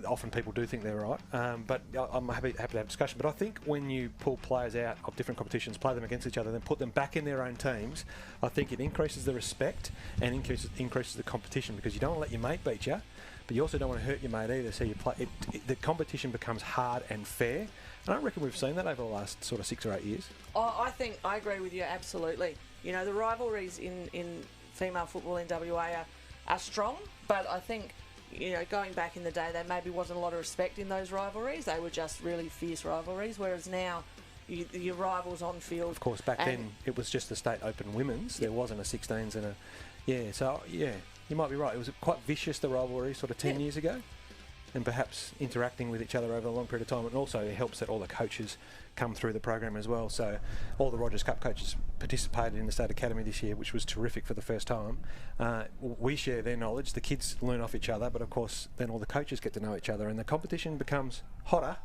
S3: Often people do think they're right, but I'm happy to have a discussion. But I think when you pull players out of different competitions, play them against each other, then put them back in their own teams, I think it increases the respect and increases the competition, because you don't want to let your mate beat you, but you also don't want to hurt your mate either. So you play the competition becomes hard and fair. And I reckon we've seen that over the last sort of 6 or 8 years.
S4: I think I agree with you absolutely. You know, the rivalries in female football in WA are strong, but I think, you know, going back in the day, there maybe wasn't a lot of respect in those rivalries. They were just really fierce rivalries, whereas now your rivals on field.
S3: Of course, back then it was just the state open women's. There wasn't a 16s and a... Yeah, so, yeah, you might be right. It was quite vicious, the rivalry, sort of 10 years ago. And perhaps interacting with each other over a long period of time. And also it helps that all the coaches come through the program as well. So all the Rogers Cup coaches participated in the State Academy this year, which was terrific for the first time. We share their knowledge, the kids learn off each other, but of course then all the coaches get to know each other and the competition becomes hotter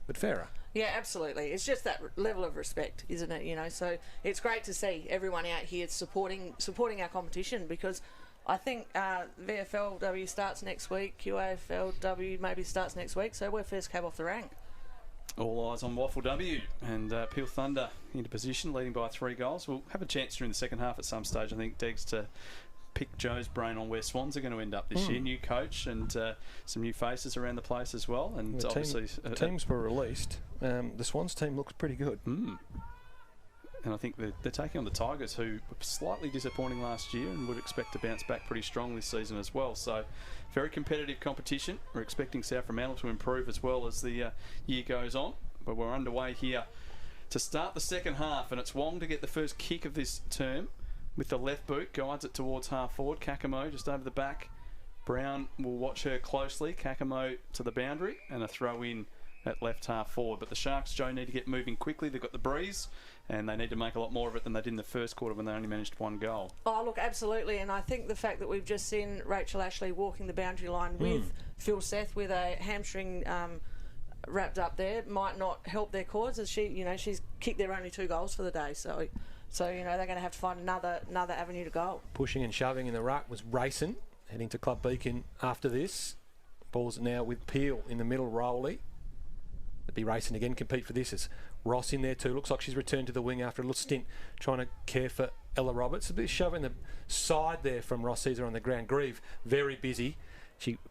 S3: but fairer.
S4: Yeah, absolutely. It's just that level of respect, isn't it? You know, so it's great to see everyone out here supporting our competition, because I think WAFLW starts next week, WAFLW maybe starts next week, so we're first cab off the rank.
S2: All eyes on WAFLW, and Peel Thunder into position, leading by 3 goals. We'll have a chance during the second half at some stage, I think, Degs, to pick Joe's brain on where Swans are going to end up this year. New coach and some new faces around the place as well. And
S3: the
S2: obviously
S3: teams were released. The Swans team looks pretty good.
S2: And I think they're taking on the Tigers, who were slightly disappointing last year and would expect to bounce back pretty strong this season as well. So very competitive competition. We're expecting South Fremantle to improve as well as the year goes on. But we're underway here to start the second half, and it's Wong to get the first kick of this term with the left boot, guides it towards half forward. Kakamo just over the back. Brown will watch her closely. Kakamo to the boundary and a throw in at left half forward. But the Sharks, Joe, need to get moving quickly. They've got the breeze and they need to make a lot more of it than they did in the first quarter when they only managed 1 goal.
S4: Oh, look, absolutely. And I think the fact that we've just seen Rachel Ashley walking the boundary line with Phil Seth with a hamstring wrapped up there might not help their cause, as she's kicked their only 2 goals for the day. So they're going to have to find another avenue to goal.
S3: Pushing and shoving in the ruck was Racing, heading to Club Beacon after this. Ball's now with Peel in the middle, Rowley. It'd be Racing again, compete for this. It's Ross in there too. Looks like she's returned to the wing after a little stint trying to care for Ella Roberts. A bit of shove in the side there from Ross Caesar on the ground. Grieve, very busy.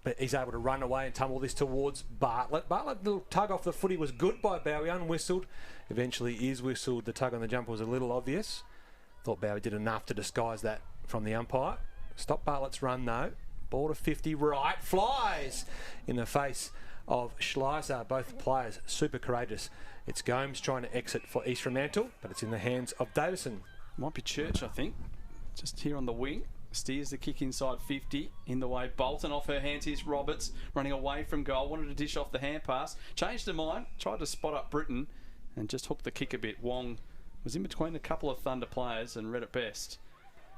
S3: But he's able to run away and tumble this towards Bartlett. Bartlett, little tug off the footy was good by Bowie, unwhistled. Eventually is whistled. The tug on the jumper was a little obvious. Thought Bowie did enough to disguise that from the umpire. Stop Bartlett's run though. Ball to 50 right. Flies in the face of Schleiser. Both players super courageous. It's Gomes trying to exit for East Fremantle, but it's in the hands of Davison.
S2: Might be Church, I think. Just here on the wing. Steers the kick inside 50. In the way, Bolton off her hands. Here's Roberts running away from goal. Wanted to dish off the hand pass. Changed her mind. Tried to spot up Britain and just hooked the kick a bit. Wong was in between a couple of Thunder players and read it best.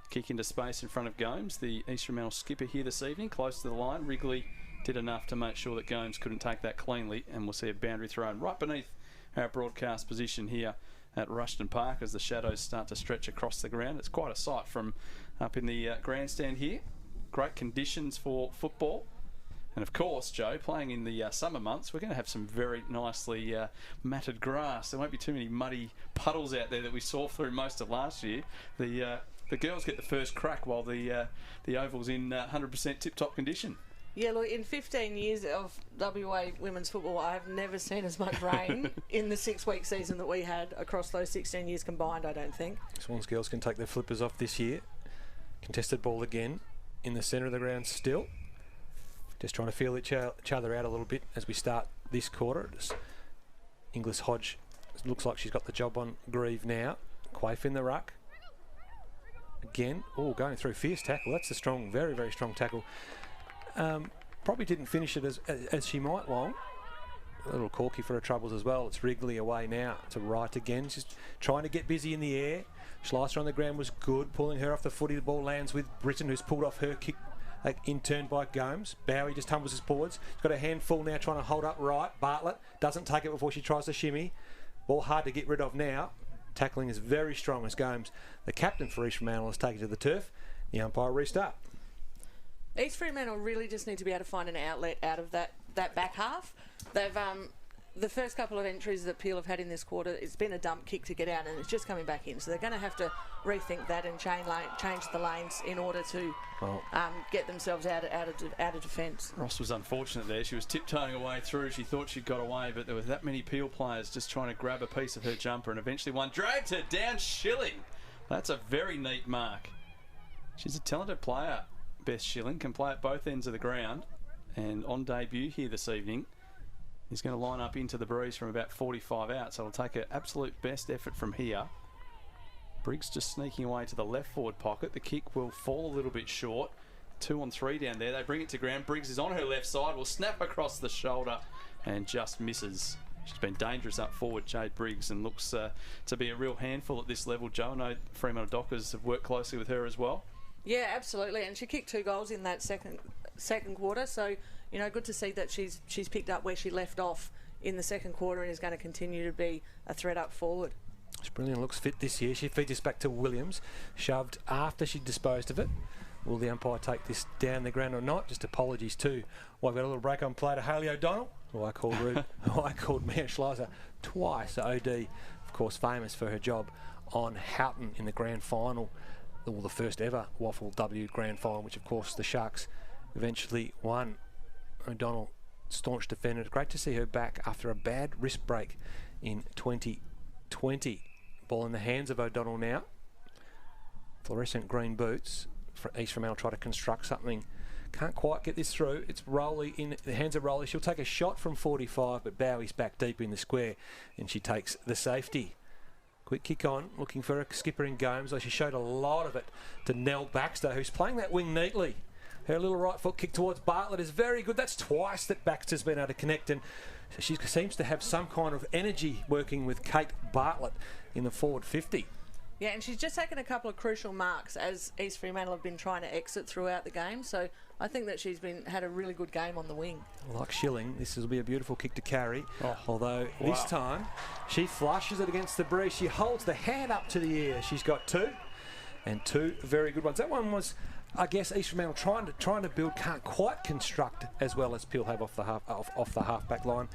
S2: Kick into space in front of Gomes. The East Fremantle skipper here this evening, close to the line. Wrigley did enough to make sure that Gomes couldn't take that cleanly, and we'll see a boundary thrown right beneath our broadcast position here at Rushton Park as the shadows start to stretch across the ground. It's quite a sight from up in the grandstand here. Great conditions for football. And of course, Joe, playing in the summer months, we're going to have some very nicely matted grass. There won't be too many muddy puddles out there that we saw through most of last year. The girls get the first crack while the oval's in 100% tip-top condition.
S4: Yeah, look, in 15 years of WA women's football, I have never seen as much rain in the 6-week season that we had across those 16 years combined, I don't think.
S3: Swans girls can take their flippers off this year. Contested ball again in the centre of the ground still. Just trying to feel each other out a little bit as we start this quarter. Inglis Hodge looks like she's got the job on Grieve now. Quaif in the ruck. Again, going through, fierce tackle. That's a strong, very, very strong tackle. Probably didn't finish it as she might, Wong. A little corky for her troubles as well. It's Wrigley away now to right again. She's trying to get busy in the air. Schleiser on the ground was good, pulling her off the footy. The ball lands with Britton, who's pulled off her kick in turn by Gomes. Bowie just tumbles his forwards. She's got a handful now trying to hold up right. Bartlett doesn't take it before she tries to shimmy. Ball hard to get rid of now. Tackling is very strong as Gomes, the captain for East Fremantle, has taken to the turf. The umpire restart.
S4: East Fremantle really just need to be able to find an outlet out of that back half. They've the first couple of entries that Peel have had in this quarter, it's been a dump kick to get out, and it's just coming back in. So they're going to have to rethink that and change the lanes in order to get themselves out of defence.
S2: Ross was unfortunate there. She was tiptoeing away through. She thought she'd got away, but there were that many Peel players just trying to grab a piece of her jumper, and eventually one dragged her down. Schilling. That's a very neat mark. She's a talented player, Beth Schilling, can play at both ends of the ground, and on debut here this evening is going to line up into the breeze from about 45 out, so it'll take her absolute best effort from here. Briggs just sneaking away to the left forward pocket. The kick will fall a little bit short. 2 on 3 down there. They bring it to ground. Briggs is on her left side, will snap across the shoulder and just misses. She's been dangerous up forward, Jade Briggs, and looks to be a real handful at this level. Joe, I know Fremantle Dockers have worked closely with her as well.
S4: Yeah, absolutely, and she kicked 2 goals in that second quarter, so you know, good to see that she's picked up where she left off in the second quarter and is going to continue to be a threat up forward.
S3: She's brilliant, looks fit this year. She feeds this back to Williams, shoved after she disposed of it. Will the umpire take this down the ground or not? Just apologies too. Well, I've got a little break on play to Hayley O'Donnell, who I called rude, who I called Mia Schleiser twice. OD, of course, famous for her job on Houghton in the grand final, well, the first ever WAFLW grand final, which of course the Sharks eventually won. O'Donnell, staunch defender. Great to see her back after a bad wrist break in 2020. Ball in the hands of O'Donnell now. Fluorescent green boots. East Fremantle try to construct something. Can't quite get this through. It's Rowley in the hands of Rowley. She'll take a shot from 45, but Bowie's back deep in the square, and she takes the safety. Quick kick on, looking for a skipper in Gomes. She showed a lot of it to Nell Baxter, who's playing that wing neatly. Her little right foot kick towards Bartlett is very good. That's twice that Baxter's been able to connect, and she seems to have some kind of energy working with Kate Bartlett in the forward 50.
S4: Yeah, and she's just taken a couple of crucial marks as East Fremantle have been trying to exit throughout the game. So I think that she's had a really good game on the wing.
S3: Like Schilling, this will be a beautiful kick to carry. Although this time she flushes it against the breeze. She holds the hand up to the ear. She's got 2, and 2 very good ones. That one was, I guess, East Fremantle trying to build, can't quite construct as well as Peel have off the half-back line.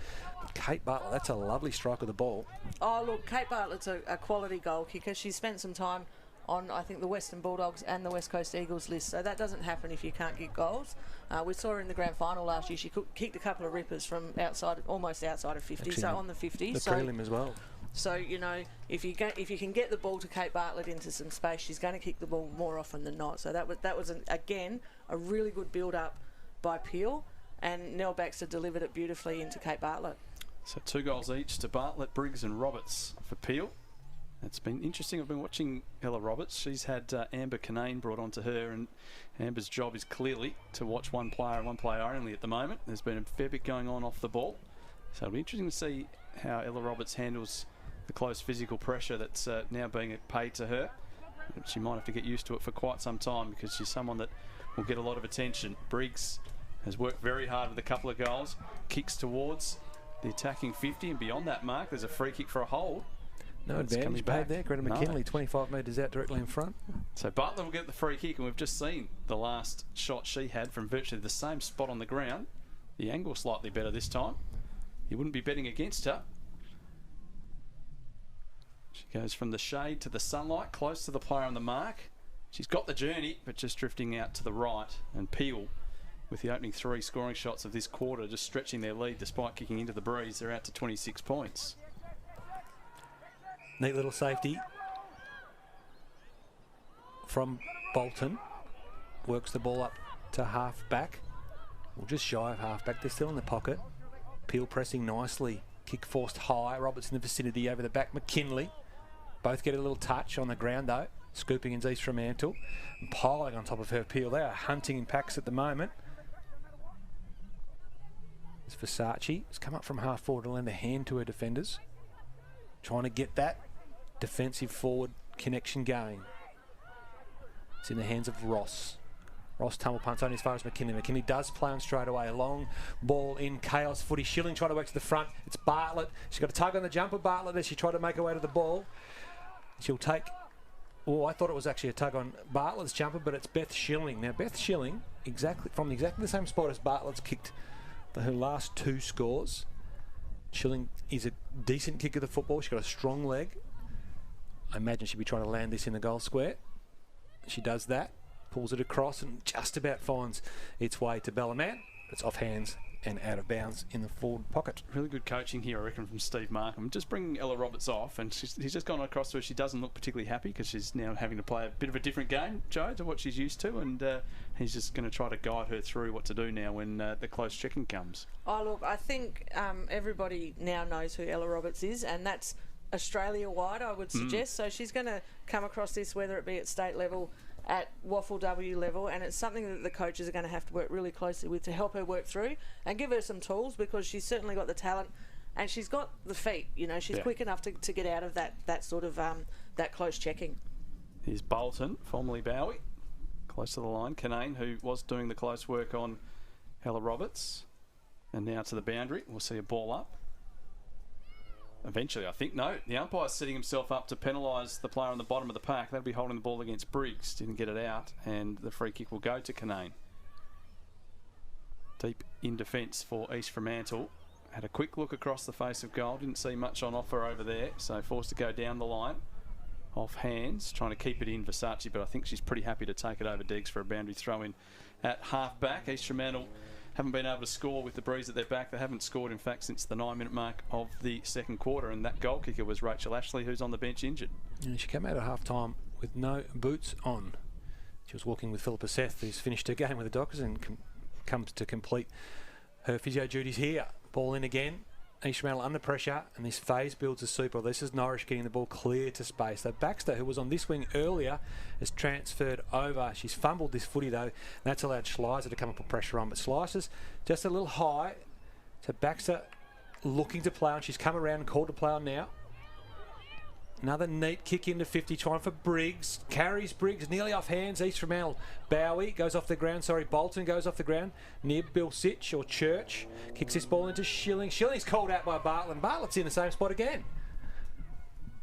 S3: Kate Bartlett, that's a lovely strike of the ball. Oh,
S4: look, Kate Bartlett's a quality goal kicker. She's spent some time on, I think, the Western Bulldogs and the West Coast Eagles list, so that doesn't happen if you can't get goals. We saw her in the grand final last year. She kicked a couple of rippers from almost outside of 50, actually, so on the 50.
S3: The prelim as well.
S4: So, you know, if you can get the ball to Kate Bartlett into some space, she's going to kick the ball more often than not. So that was again, a really good build-up by Peel, and Nell Baxter delivered it beautifully into Kate Bartlett.
S2: So 2 goals each to Bartlett, Briggs and Roberts for Peel. It's been interesting. I've been watching Ella Roberts. She's had Amber Canane brought onto her, and Amber's job is clearly to watch one player and one player only at the moment. There's been a fair bit going on off the ball. So it'll be interesting to see how Ella Roberts handles the close physical pressure that's now being paid to her. She might have to get used to it for quite some time, because she's someone that will get a lot of attention. Briggs has worked very hard with a couple of goals. Kicks towards the attacking 50, and beyond that mark, there's a free kick for a hold.
S3: No advantage paid there. Greta McKinley, 25 metres out directly in front.
S2: So Bartlett will get the free kick, and we've just seen the last shot she had from virtually the same spot on the ground. The angle slightly better this time. You wouldn't be betting against her. She goes from the shade to the sunlight, close to the player on the mark. She's got the journey, but just drifting out to the right. And Peel, with the opening 3 scoring shots of this quarter, just stretching their lead despite kicking into the breeze. They're out to 26 points.
S3: Neat little safety from Bolton. Works the ball up to half-back. Well, just shy of half-back. They're still in the pocket. Peel pressing nicely. Kick forced high. Roberts in the vicinity over the back. McKinley. Both get a little touch on the ground, though. Scooping in East Fremantle. And piling on top of her. Peel. They are hunting in packs at the moment. It's Versace. It's come up from half forward to lend a hand to her defenders. Trying to get that defensive forward connection going. It's in the hands of Ross. Ross tumble punts only as far as McKinley. McKinley does play on straight away. A long ball in chaos footy. Schilling trying to work to the front. It's Bartlett. She's got a tug on the jumper. Bartlett as she tried to make her way to the ball. She'll take... Oh, I thought it was actually a tug on Bartlett's jumper, but it's Beth Schilling. Now, Beth Schilling, from exactly the same spot as Bartlett's kicked her last 2 scores. Schilling is a decent kick of the football. She's got a strong leg. I imagine she'll be trying to land this in the goal square. She does that. Pulls it across and just about finds its way to Bellaman. It's off hands and out of bounds in the forward pocket.
S2: Really good coaching here, I reckon, from Steve Markham. Just bringing Ella Roberts off, and he's just gone across to her. She doesn't look particularly happy because she's now having to play a bit of a different game, Joe, to what she's used to, and he's just going to try to guide her through what to do now when the close checking comes.
S4: Oh, look, I think everybody now knows who Ella Roberts is, and that's Australia-wide, I would suggest. So she's going to come across this, whether it be at state level, at WAFLW level, and it's something that the coaches are going to have to work really closely with to help her work through and give her some tools, because she's certainly got the talent and she's got the feet. You know, she's quick enough to get out of that sort of that close checking.
S2: Here's Bolton, formerly Bowie, close to the line. Canane, who was doing the close work on Ella Roberts, and now to the boundary. We'll see a ball up. Eventually, I think, no, the umpire's setting himself up to penalise the player on the bottom of the pack. That'll be holding the ball against Briggs. Didn't get it out, and the free kick will go to Canane. Deep in defence for East Fremantle. Had a quick look across the face of goal. Didn't see much on offer over there, so forced to go down the line. Off hands, trying to keep it in Versace, but I think she's pretty happy to take it over Diggs for a boundary throw-in at half-back. East Fremantle haven't been able to score with the breeze at their back. They haven't scored, in fact, since the 9-minute mark of the second quarter, and that goal kicker was Rachel Ashley, who's on the bench injured.
S3: And she came out at half-time with no boots on. She was walking with Philippa Seth, who's finished her game with the Dockers and comes to complete her physio duties here. Ball in again. East Fremantle under pressure, and this phase builds a super. This is Norwich getting the ball clear to space. So Baxter, who was on this wing earlier, has transferred over. She's fumbled this footy though, and that's allowed Schleiser to come and put pressure on. But Schleiser's just a little high. So Baxter looking to play on. She's come around and called to play on now. Another neat kick into 50, trying for Briggs. Carries Briggs nearly off hands. East Fremantle. Bowie goes off the ground. Bolton goes off the ground. Near Bill Sitch or Church. Kicks this ball into Schilling. Schilling's called out by Bartlett. Bartlett's in the same spot again.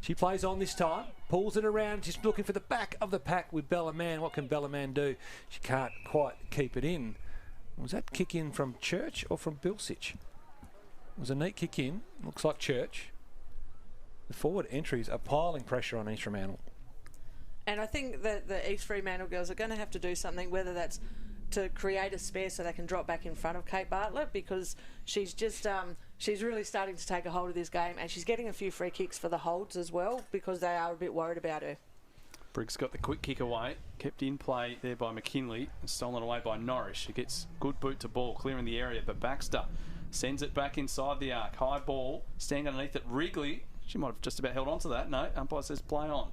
S3: She plays on this time. Pulls it around. She's looking for the back of the pack with Bella Mann. What can Bella Mann do? She can't quite keep it in. Was that kick in from Church or from Bill Sitch? It was a neat kick in. Looks like Church. The forward entries are piling pressure on East Fremantle. And
S4: I think that the East Fremantle girls are going to have to do something, whether that's to create a spare so they can drop back in front of Kate Bartlett, because she's just she's really starting to take a hold of this game, and she's getting a few free kicks for the holds as well, because they are a bit worried about her.
S2: Briggs got the quick kick away, kept in play there by McKinley, and stolen away by Norris. She gets good boot to ball, clearing the area, but Baxter sends it back inside the arc. High ball, standing underneath it. Wrigley, she might have just about held on to that. No, umpire says play on.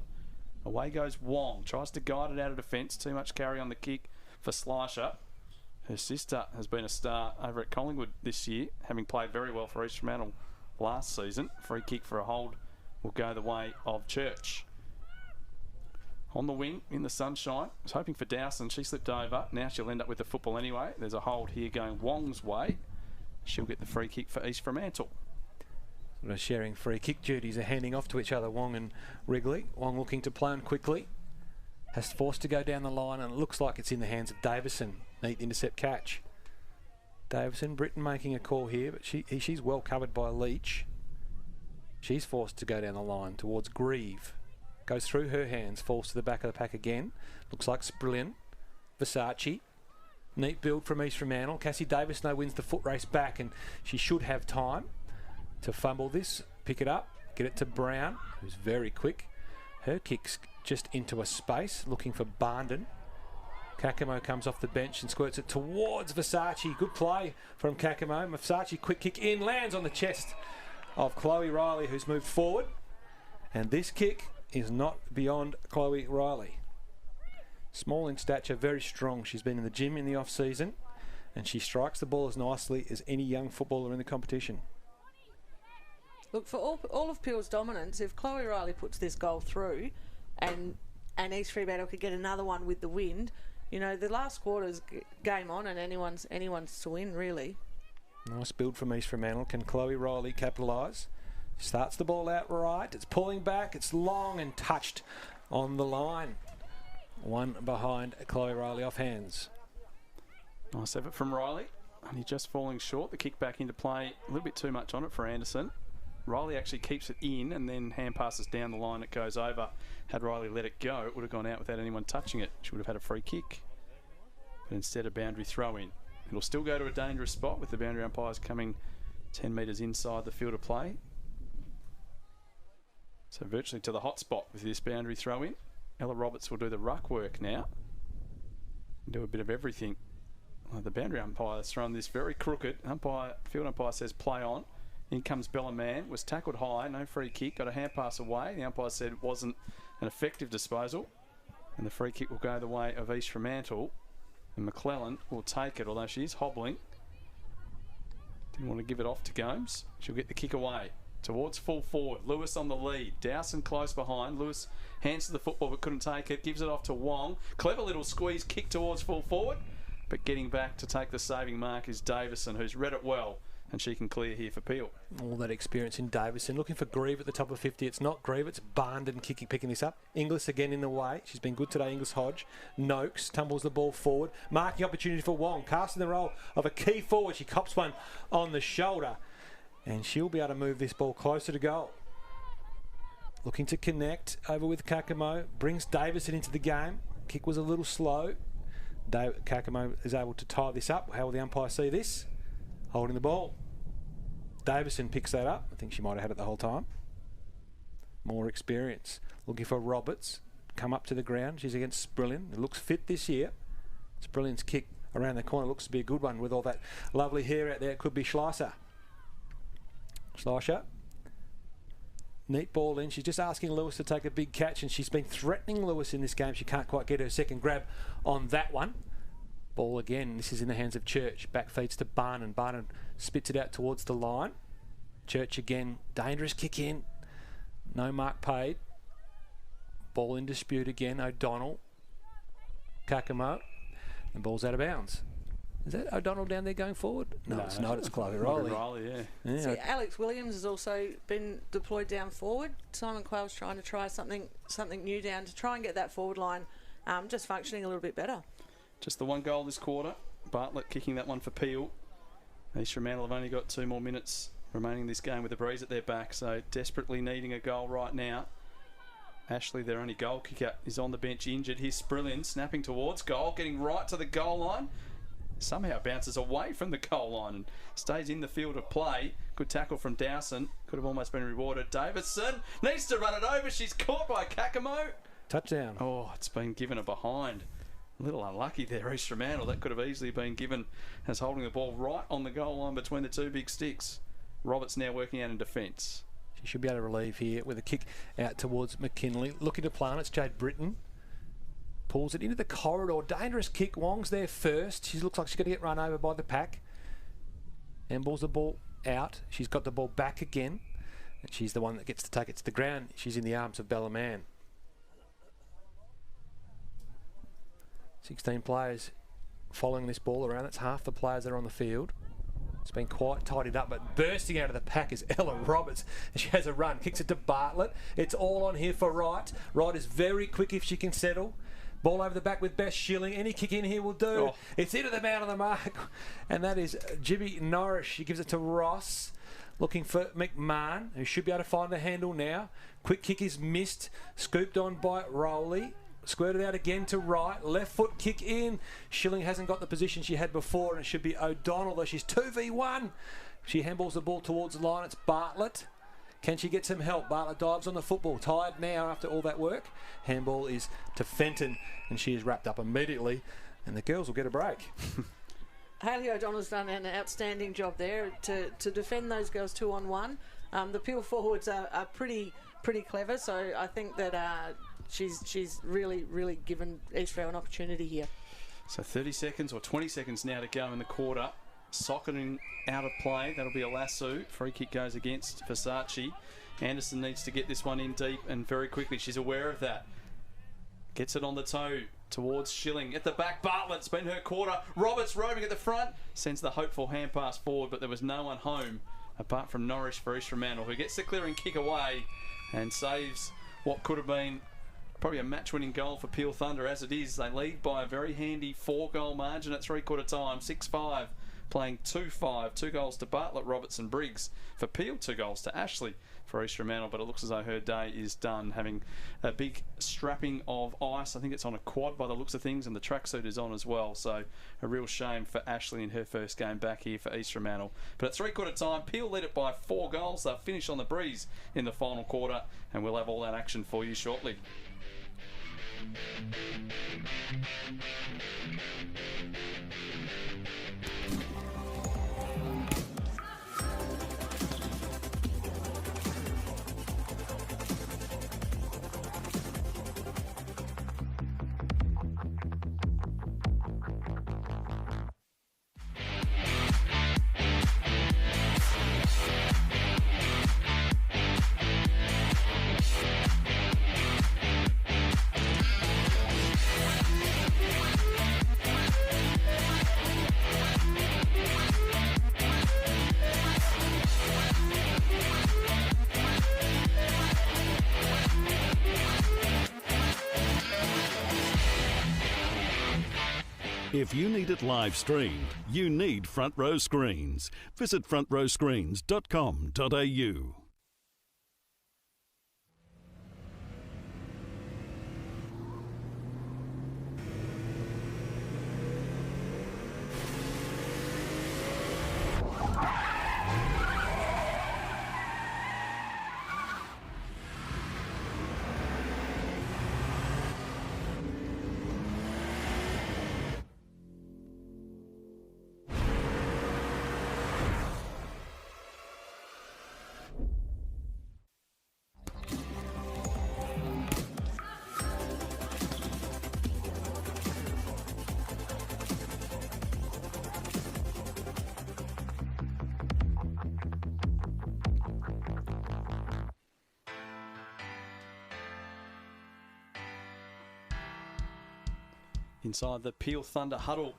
S2: Away goes Wong. Tries to guide it out of defence. Too much carry on the kick for Slisher. Her sister has been a star over at Collingwood this year, having played very well for East Fremantle last season. Free kick for a hold will go the way of Church. On the wing, in the sunshine. Was hoping for Dowson. She slipped over. Now she'll end up with the football anyway. There's a hold here going Wong's way. She'll get the free kick for East Fremantle.
S3: Sharing free kick duties are handing off to each other, Wong and Wrigley. Wong looking to play on quickly. Has forced to go down the line, and it looks like it's in the hands of Davison. Neat intercept catch. Davison, Britton making a call here, but she's well covered by Leach. She's forced to go down the line towards Grieve. Goes through her hands, falls to the back of the pack again. Looks like Sprillian. Versace. Neat build from East Fremantle. Cassie Davis wins the foot race back, and she should have time to fumble this, pick it up, get it to Brown, who's very quick. Her kick's just into a space, looking for Barnden. Kakamo comes off the bench and squirts it towards Versace. Good play from Kakamo. Versace, quick kick in, lands on the chest of Chloe Riley, who's moved forward. And this kick is not beyond Chloe Riley. Small in stature, very strong. She's been in the gym in the off-season, and she strikes the ball as nicely as any young footballer in the competition.
S4: Look, for all of Peel's dominance, if Chloe Riley puts this goal through and East Fremantle could get another one with the wind, you know, the last quarter's game on, and anyone's to win, really.
S3: Nice build from East Fremantle. Can Chloe Riley capitalise? Starts the ball out right. It's pulling back. It's long and touched on the line. One behind Chloe Riley off hands.
S2: Nice effort from Riley. Only just falling short. The kick back into play. A little bit too much on it for Anderson. Riley actually keeps it in, and then hand passes down the line. It goes over. Had Riley let it go, it would have gone out without anyone touching it. She would have had a free kick. But instead a boundary throw in. It'll still go to a dangerous spot with the boundary umpires coming 10 metres inside the field of play. So virtually to the hot spot with this boundary throw in. Ella Roberts will do the ruck work now. Do a bit of everything. Well, the boundary umpire has thrown this very crooked. Field umpire says play on. In comes Bella Mann. Was tackled high. No free kick. Got a hand pass away. The umpire said it wasn't an effective disposal. And the free kick will go the way of East Fremantle. And McClellan will take it, although she is hobbling. Didn't want to give it off to Gomes. She'll get the kick away. Towards full forward. Lewis on the lead. Dowson close behind. Lewis hands to the football but couldn't take it. Gives it off to Wong. Clever little squeeze kick towards full forward. But getting back to take the saving mark is Davison, who's read it well. And she can clear here for Peel.
S3: All that experience in Davison. Looking for Grieve at the top of 50. It's not Grieve, it's Barndon picking this up. Inglis again in the way. She's been good today, Inglis Hodge. Noakes tumbles the ball forward. Marking opportunity for Wong. Casting the role of a key forward. She cops one on the shoulder. And she'll be able to move this ball closer to goal. Looking to connect over with Kakamo. Brings Davison into the game. Kick was a little slow. Kakamo is able to tie this up. How will the umpire see this? Holding the ball. Davison picks that up. I think she might have had it the whole time. More experience. Looking for Roberts. Come up to the ground. She's against Sprillian. It looks fit this year. Sprillian's kick around the corner looks to be a good one with all that lovely hair out there. It could be Schleicher. Neat ball in. She's just asking Lewis to take a big catch, and she's been threatening Lewis in this game. She can't quite get her second grab on that one. Ball again. This is in the hands of Church. Back feeds to Barnon. Barnon spits it out towards the line. Church again. Dangerous kick in. No mark paid. Ball in dispute again. O'Donnell. Kakamo. And ball's out of bounds. Is that O'Donnell down there going forward? No, it's not. It's Chloe Riley.
S2: Yeah.
S4: See, Alex Williams has also been deployed down forward. Simon Quayle's trying to try something new down to try and get that forward line just functioning a little bit better.
S2: Just the one goal this quarter. Bartlett kicking that one for Peel. East Fremantle have only got 2 more minutes remaining in this game with the breeze at their back, so desperately needing a goal right now. Ashley, their only goal kicker, is on the bench injured. Here's Sprillian snapping towards goal, getting right to the goal line. Somehow bounces away from the goal line and stays in the field of play. Good tackle from Dowson. Could have almost been rewarded. Davison needs to run it over. She's caught by Kakamo.
S3: Touchdown.
S2: Oh, it's been given a behind. A little unlucky there, East Fremantle. That could have easily been given as holding the ball right on the goal line between the two big sticks. Roberts now working out in defence.
S3: She should be able to relieve here with a kick out towards McKinley. Looking to play on. It's Jade Britton. Pulls it into the corridor. Dangerous kick. Wong's there first. She looks like she's going to get run over by the pack. And balls the ball out. She's got the ball back again. And she's the one that gets to take it to the ground. She's in the arms of Bella Mann. 16 players following this ball around. That's half the players that are on the field. It's been quite tidied up, but bursting out of the pack is Ella Roberts. She has a run. Kicks it to Bartlett. It's all on here for Wright. Wright is very quick if she can settle. Ball over the back with Bess Schilling. Any kick in here will do. Oh. It's into the man on the mark. And that is Jibby Norris. She gives it to Ross. Looking for McMahon, who should be able to find the handle now. Quick kick is missed. Scooped on by Rowley. Squirted out again to Wright. Left foot kick in. Schilling hasn't got the position she had before, and it should be O'Donnell, though she's 2v1. She handballs the ball towards the line. It's Bartlett. Can she get some help? Bartlett dives on the football. Tired now after all that work. Handball is to Fenton, and she is wrapped up immediately, and the girls will get a break.
S4: Hayley O'Donnell's done an outstanding job there to defend those girls 2-on-1. The Peel forwards are pretty clever, so I think that she's really given East Fremantle an opportunity here.
S2: So 30 seconds or 20 seconds now to go in the quarter. Socketing out of play. That'll be a lasso. Free kick goes against Versace. Anderson needs to get this one in deep and very quickly. She's aware of that. Gets it on the toe towards Schilling. At the back, Bartlett's been her quarter. Roberts roaming at the front. Sends the hopeful hand pass forward, but there was no one home apart from Norris for East Fremantle, who gets the clearing kick away and saves what could have been probably a match-winning goal for Peel Thunder. As it is, they lead by a very handy 4-goal margin at three-quarter time. 6-5 playing 2-5, 2 goals to Bartlett, Robertson, Briggs. For Peel, 2 goals to Ashley for East Fremantle, but it looks as though her day is done, having a big strapping of ice. I think it's on a quad by the looks of things, and the tracksuit is on as well, so a real shame for Ashley in her first game back here for East Fremantle. But at three-quarter time, Peel led it by 4 goals. They'll finish on the breeze in the final quarter, and we'll have all that action for you shortly.
S1: If you need it live streamed, you need Front Row Screens. Visit frontrowscreens.com.au.
S2: Inside the Peel Thunder huddle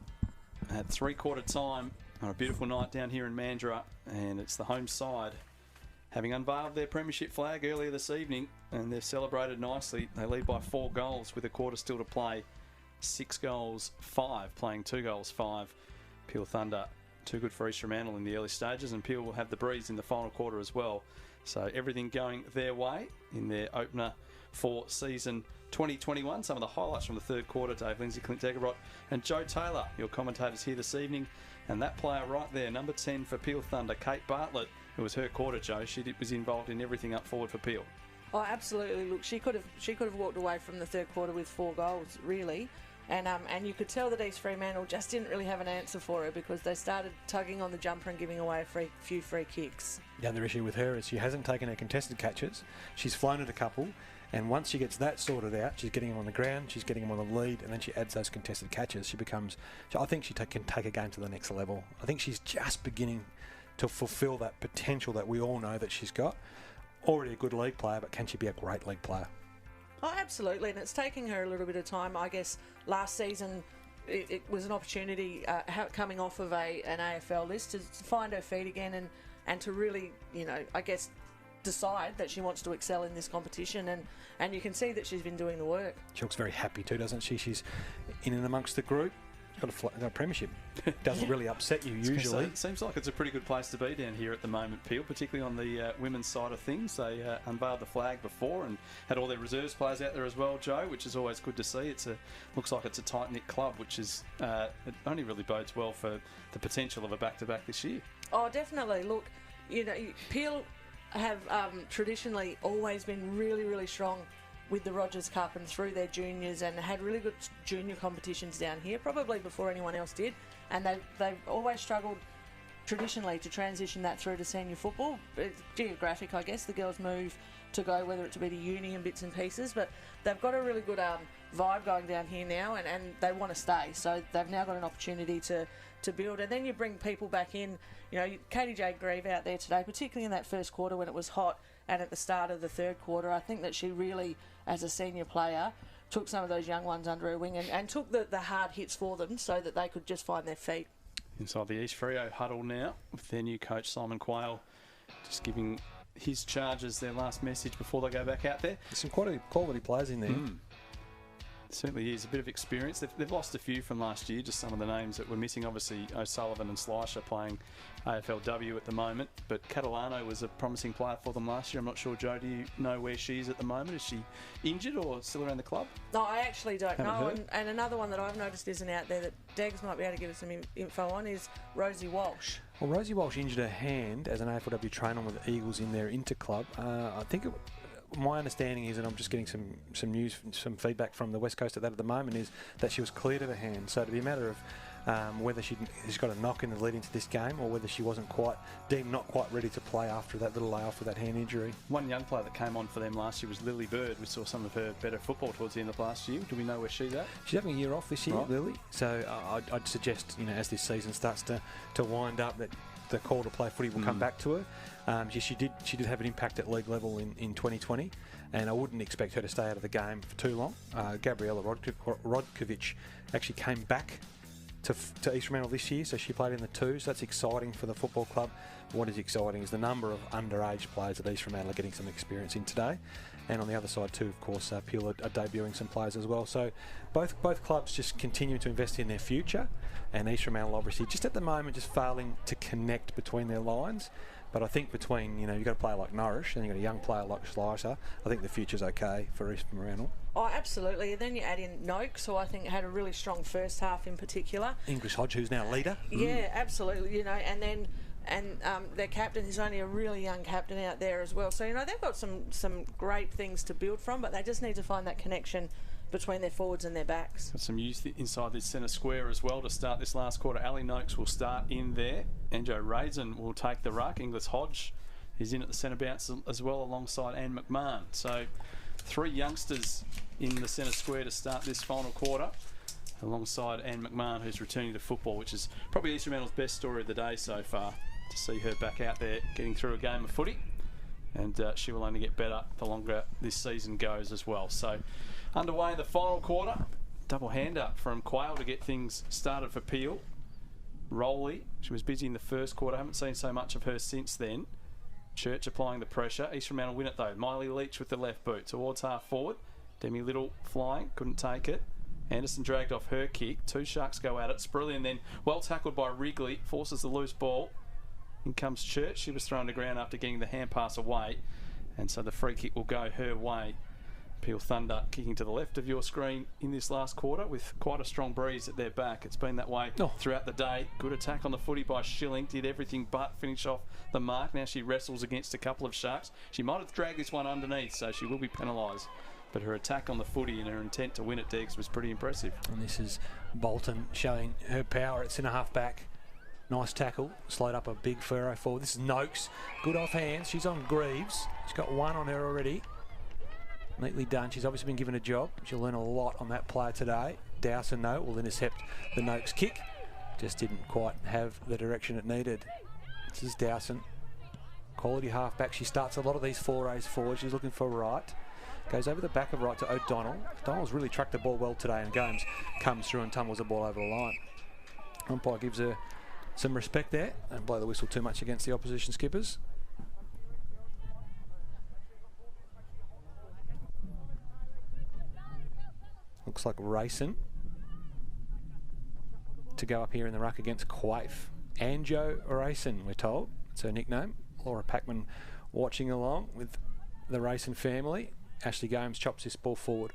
S2: at three-quarter time on a beautiful night down here in Mandurah, and it's the home side having unveiled their premiership flag earlier this evening, and they've celebrated nicely. They lead by 4 goals with a quarter still to play. 6 goals, 5, playing 2 goals, 5. Peel Thunder, too good for East Fremantle in the early stages, and Peel will have the breeze in the final quarter as well. So everything going their way in their opener for season 2021. Some of the highlights from the third quarter: Dave Lindsay, Clint Degerot and Joe Taylor, your commentators here this evening. And that player right there, number 10 for Peel Thunder, Kate Bartlett, it was her quarter, Joe. She was involved in everything up forward for Peel.
S4: Oh, absolutely. Look, she could have walked away from the third quarter with 4 goals, really. And you could tell that East Fremantle just didn't really have an answer for her, because they started tugging on the jumper and giving away a few free kicks.
S3: The other issue with her is she hasn't taken her contested catches. She's flown at a couple, and once she gets that sorted out, she's getting them on the ground, she's getting them on the lead, and then she adds those contested catches. I think she can take a game to the next level. I think she's just beginning to fulfil that potential that we all know that she's got. Already a good league player, but can she be a great league player?
S4: Oh, absolutely, and it's taking her a little bit of time. I guess last season it was an opportunity coming off of an AFL list to find her feet again and to really, I guess, decide that she wants to excel in this competition, and you can see that she's been doing the work.
S3: She looks very happy too, doesn't she? She's in and amongst the group. Got a premiership. Doesn't really upset you usually.
S2: It seems like it's a pretty good place to be down here at the moment, Peel, particularly on the women's side of things. They unveiled the flag before and had all their reserves players out there as well, Joe, which is always good to see. Looks like it's a tight-knit club, which is it only really bodes well for the potential of a back-to-back this year. Oh,
S4: definitely. Look, Peel have traditionally always been really, really strong with the Rogers Cup and through their juniors, and had really good junior competitions down here, probably before anyone else did. And they've always struggled traditionally to transition that through to senior football. It's geographic, I guess. The girls move to go, whether it to be to uni and bits and pieces, but they've got a really good vibe going down here now, and they want to stay. So they've now got an opportunity to build. And then you bring people back in. Katie Jane Grieve out there today, particularly in that first quarter when it was hot, and at the start of the third quarter, I think that she really, as a senior player, took some of those young ones under her wing and took the hard hits for them so that they could just find their feet.
S2: Inside the East Freo huddle now with their new coach, Simon Quayle, just his charges their last message before they go back out there.
S3: There's some quality players in there.
S2: Certainly is. A bit of experience. They've lost a few from last year, just some of the names that were missing. Obviously, O'Sullivan and Slicer playing AFLW at the moment, but Catalano was a promising player for them last year. I'm not sure, Joe, do you know where she is at the moment? Is she injured or still around the club?
S4: No, I actually don't
S2: Haven't
S4: know.
S2: heard.
S4: And another one that I've noticed isn't out there that Degs might be able to give us some info on is Rosie Walsh.
S3: Well, Rosie Walsh injured her hand as an AFLW trainer with the Eagles in their inter-club. I think my understanding is, and I'm just getting some news, some feedback from the West Coast at the moment, is that she was cleared of her hand. So it'd be a matter of whether she's got a knock in the lead into this game, or whether she wasn't deemed not quite ready to play after that little layoff with that hand injury.
S2: One young player that came on for them last year was Lily Bird. We saw some of her better football towards the end of last year. Do we know where she's at?
S3: She's having a year off this year,
S2: Right.
S3: Lily. So I'd suggest, as this season starts to wind up, that the call to play footy will come back to her. She did have an impact at league level in 2020, and I wouldn't expect her to stay out of the game for too long. Gabriella Rodkovic actually came back to East Fremantle this year, so she played in the twos. That's exciting for the football club. What is exciting is the number of underage players at East Fremantle are getting some experience in today. And on the other side too, of course, Peel are debuting some players as well. So both clubs just continue to invest in their future, and East Fremantle obviously just at the moment just failing to connect between their lines. But I think between, you've got a player like Norrish and you've got a young player like Slicer, I think the future's okay for East Fremantle.
S4: Oh, absolutely. And then you add in Noakes, who I think had a really strong first half in particular.
S3: English Hodge, who's now leader.
S4: Yeah, absolutely. And then their captain is only a really young captain out there as well. So, they've got some great things to build from, but they just need to find that connection between their forwards and their backs.
S2: Got some youth inside this centre square as well to start this last quarter. Ali Noakes will start in there. Anjo Raisin will take the ruck. Inglis Hodge is in at the centre bounce as well alongside Anne McMahon. So 3 youngsters in the centre square to start this final quarter alongside Anne McMahon, who's returning to football, which is probably East Fremantle's best story of the day so far, to see her back out there getting through a game of footy. And she will only get better the longer this season goes as well. So underway in the final quarter, double hand up from Quayle to get things started for Peel. Rowley, she was busy in the first quarter, haven't seen so much of her since then. Church applying the pressure. East Fremantle win it though. Miley Leach with the left boot towards half forward. Demi Little flying, couldn't take it. Anderson dragged off her kick. 2 Sharks go at it. Sprillian then well tackled by Wrigley, forces the loose ball. In comes Church. She was thrown to ground after getting the hand pass away, and so the free kick will go her way. Peel Thunder kicking to the left of your screen in this last quarter with quite a strong breeze at their back. It's been that way throughout the day. Good attack on the footy by Schilling. Did everything but finish off the mark. Now she wrestles against a couple of Sharks. She might have dragged this one underneath, so she will be penalised. But her attack on the footy and her intent to win at Degs was pretty impressive.
S3: And this is Bolton showing her power at centre half back. Nice tackle, slowed up a big furrow forward. This is Noakes, good off hands. She's on Greaves. She's got 1 on her already. Neatly done. She's obviously been given a job. She'll learn a lot on that player today. Dowson, though, will intercept the Noakes kick. Just didn't quite have the direction it needed. This is Dowson. Quality half-back. She starts a lot of these forays forward. She's looking for right. Goes over the back of right to O'Donnell. O'Donnell's really tracked the ball well today, and Gomes comes through and tumbles the ball over the line. Umpire gives her some respect there. Don't blow the whistle too much against the opposition skippers. Looks like Racing to go up here in the ruck against Quaife. Anjo Racing, we're told. It's her nickname. Laura Packman watching along with the Racing family. Ashley Gomes chops this ball forward.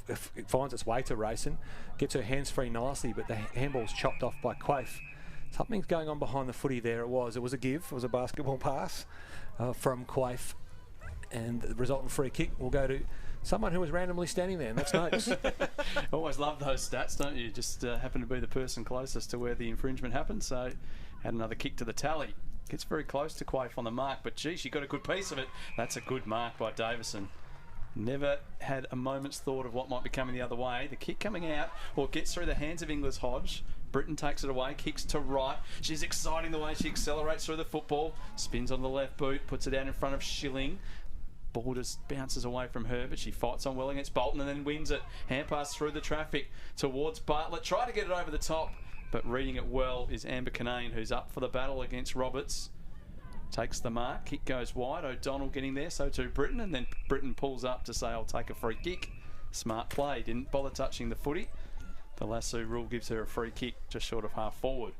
S3: It finds its way to Racing. Gets her hands free nicely, but the handball's chopped off by Quaife. Something's going on behind the footy there. It was a give. It was a basketball pass from Quaife. And the resultant free kick will go to someone who was randomly standing there, and that's Noakes.
S2: Always love those stats, don't you? Just happen to be the person closest to where the infringement happened, so had another kick to the tally. Gets very close to Quaife on the mark, but gee, she got a good piece of it. That's a good mark by Davison. Never had a moment's thought of what might be coming the other way. The kick coming out, or gets through the hands of Inglis Hodge. Britton takes it away, kicks to right. She's exciting the way she accelerates through the football. Spins on the left boot, puts it out in front of Schilling. Ball just bounces away from her, but she fights on well against Bolton and then wins it. Hand pass through the traffic towards Bartlett. Try to get it over the top, but reading it well is Amber Canane, who's up for the battle against Roberts. Takes the mark, kick goes wide. O'Donnell getting there, so too Britton, and then Britton pulls up to say, I'll take a free kick. Smart play, didn't bother touching the footy. The lasso rule gives her a free kick just short of half forward.